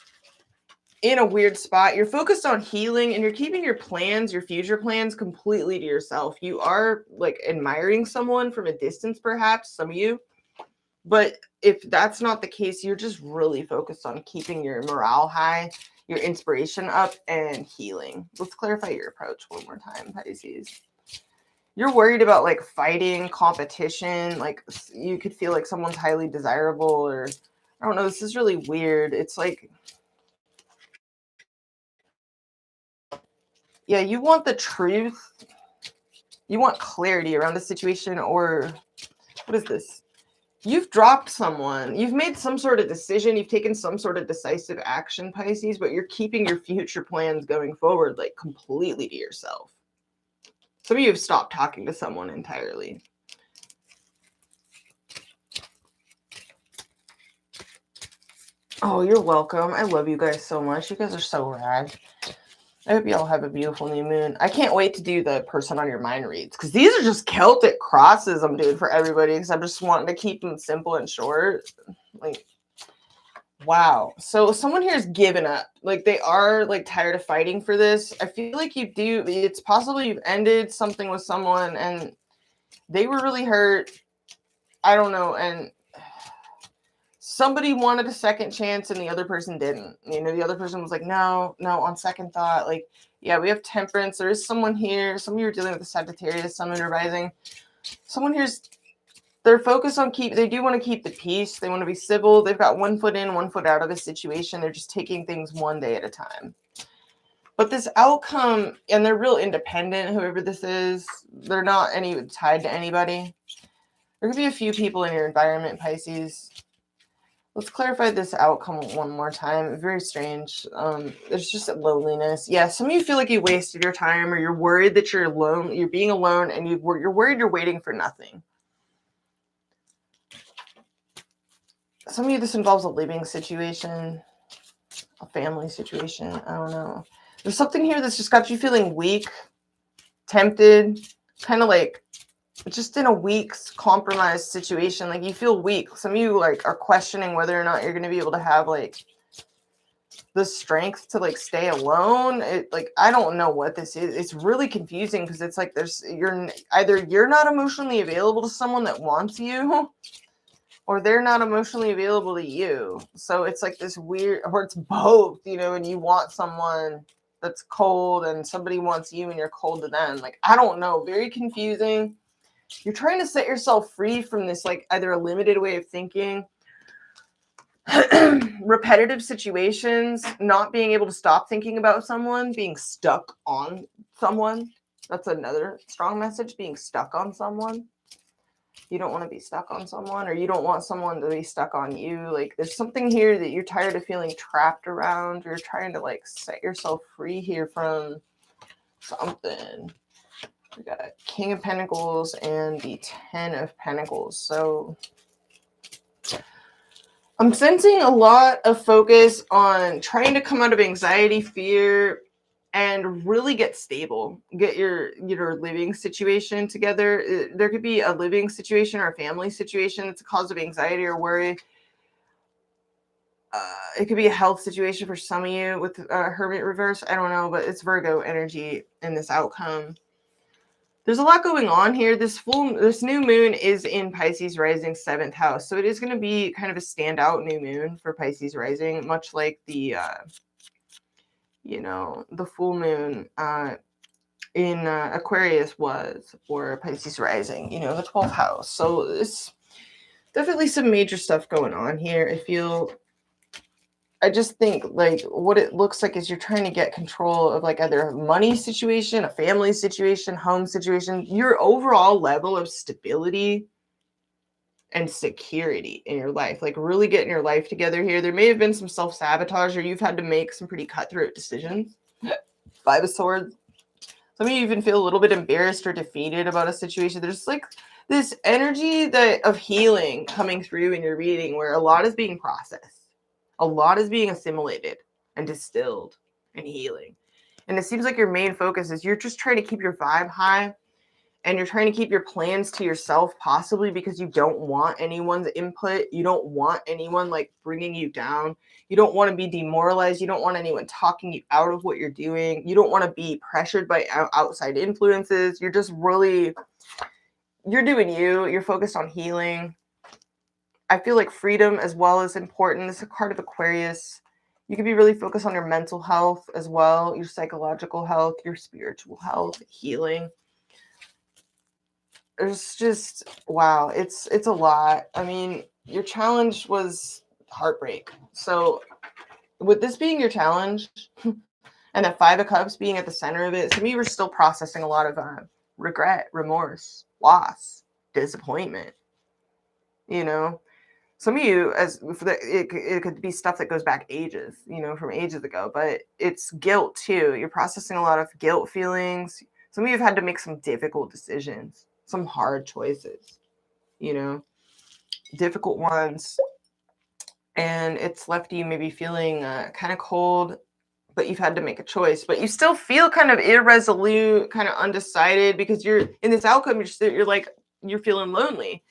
in a weird spot. You're focused on healing, and you're keeping your plans, your future plans, completely to yourself. You are like admiring someone from a distance, perhaps, some of you. But if that's not the case, you're just really focused on keeping your morale high, your inspiration up, and healing. Let's clarify your approach one more time, Pisces. You're worried about like fighting, competition, like you could feel like someone's highly desirable, or I don't know, this is really weird. It's like, yeah, you want the truth. You want clarity around the situation, or what is this? You've dropped someone. You've made some sort of decision. You've taken some sort of decisive action, Pisces, but you're keeping your future plans going forward, like completely to yourself. Some of you have stopped talking to someone entirely. Oh, you're welcome. I love you guys so much. You guys are so rad. I hope you all have a beautiful new moon. I can't wait to do the person on your mind reads, because these are just Celtic crosses I'm doing for everybody, because I'm just wanting to keep them simple and short. Like, wow. So someone here is giving up. Like, they are like tired of fighting for this. I feel like you do. It's possible you've ended something with someone and they were really hurt. I don't know. And somebody wanted a second chance and the other person didn't. You know, the other person was like, no, on second thought. Like, yeah, we have temperance. There is someone here. Some of you are dealing with the Sagittarius, Sun, and rising. Someone here's, they're focused on they do want to keep the peace. They want to be civil. They've got 1 foot in, 1 foot out of a situation. They're just taking things one day at a time. But this outcome, and they're real independent, whoever this is, they're not tied to anybody. There could be a few people in your environment, Pisces. Let's clarify this outcome one more time. Very strange. There's just loneliness. Yeah, some of you feel like you wasted your time, or you're worried that you're alone. You're being alone, and you're worried you're waiting for nothing. Some of you, this involves a living situation, a family situation. I don't know. There's something here that's just got you feeling weak, tempted, kind of like just in a weak, compromised situation. Like, you feel weak. Some of you like are questioning whether or not you're going to be able to have like the strength to like stay alone. I don't know what this is. It's really confusing, because it's like you're not emotionally available to someone that wants you, or they're not emotionally available to you. So it's like this weird, or it's both, you know, and you want someone that's cold and somebody wants you and you're cold to them. Like, I don't know, very confusing. You're trying to set yourself free from this, like, either a limited way of thinking, repetitive situations, not being able to stop thinking about someone, being stuck on someone. That's another strong message, being stuck on someone. You don't want to be stuck on someone, or you don't want someone to be stuck on you. Like, there's something here that you're tired of feeling trapped around. You're trying to like set yourself free here from something. We got King of Pentacles and the 10 of Pentacles. So I'm sensing a lot of focus on trying to come out of anxiety, fear, and really get stable. Get your living situation together. There could be a living situation or a family situation that's a cause of anxiety or worry. It could be a health situation for some of you with Hermit reverse. I don't know, but it's Virgo energy in this outcome. There's a lot going on here. This new moon is in Pisces rising 7th house. So it is going to be kind of a standout new moon for Pisces rising, much like the, the full moon in Aquarius was for Pisces rising, the 12th house. So it's definitely some major stuff going on here. I just think like what it looks like is you're trying to get control of like either a money situation, a family situation, home situation, your overall level of stability and security in your life, like really getting your life together here. There may have been some self-sabotage, or you've had to make some pretty cutthroat decisions. 5 of Swords. Some of you even feel a little bit embarrassed or defeated about a situation. There's like this energy of healing coming through in your reading, where a lot is being processed. A lot is being assimilated and distilled and healing. And it seems like your main focus is you're just trying to keep your vibe high, and you're trying to keep your plans to yourself, possibly because you don't want anyone's input. You don't want anyone like bringing you down. You don't want to be demoralized. You don't want anyone talking you out of what you're doing. You don't want to be pressured by outside influences. You're just really, you're doing you. You're focused on healing. I feel like freedom as well is important. This is a card of Aquarius. You can be really focused on your mental health as well, your psychological health, your spiritual health, healing. There's just, wow, it's a lot. I mean, your challenge was heartbreak. So with this being your challenge and that 5 of Cups being at the center of it, some of you were still processing a lot of regret, remorse, loss, disappointment. you know. Some of you, it could be stuff that goes back ages, from ages ago, but it's guilt too. You're processing a lot of guilt feelings. Some of you have had to make some difficult decisions, some hard choices, you know, difficult ones. And it's left you maybe feeling kind of cold, but you've had to make a choice, but you still feel kind of irresolute, kind of undecided because you're in this outcome. You're feeling lonely.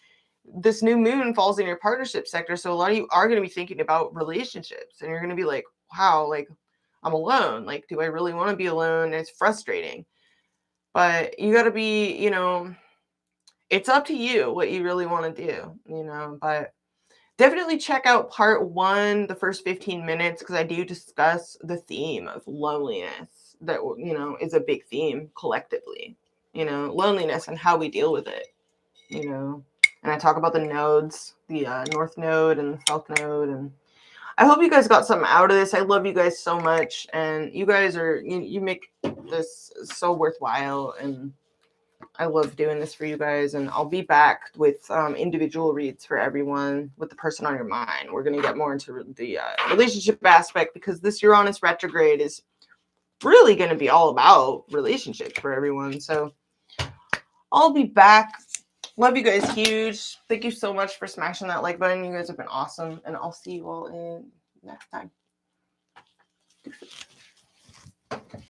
This new moon falls in your partnership sector. So a lot of you are going to be thinking about relationships and you're going to be like, wow, like I'm alone. Like, do I really want to be alone? And it's frustrating, but you got to be, it's up to you what you really want to do, but definitely check out part 1, the first 15 minutes, because I do discuss the theme of loneliness that, is a big theme collectively, loneliness and how we deal with it, and I talk about the nodes, the North Node and the South Node. And I hope you guys got something out of this. I love you guys so much. And you guys you make this so worthwhile. And I love doing this for you guys, and I'll be back with individual reads for everyone with the person on your mind. We're going to get more into the relationship aspect because this Uranus retrograde is really going to be all about relationships for everyone. So I'll be back. Love you guys huge. Thank you so much for smashing that like button. You guys have been awesome, and I'll see you all in next time.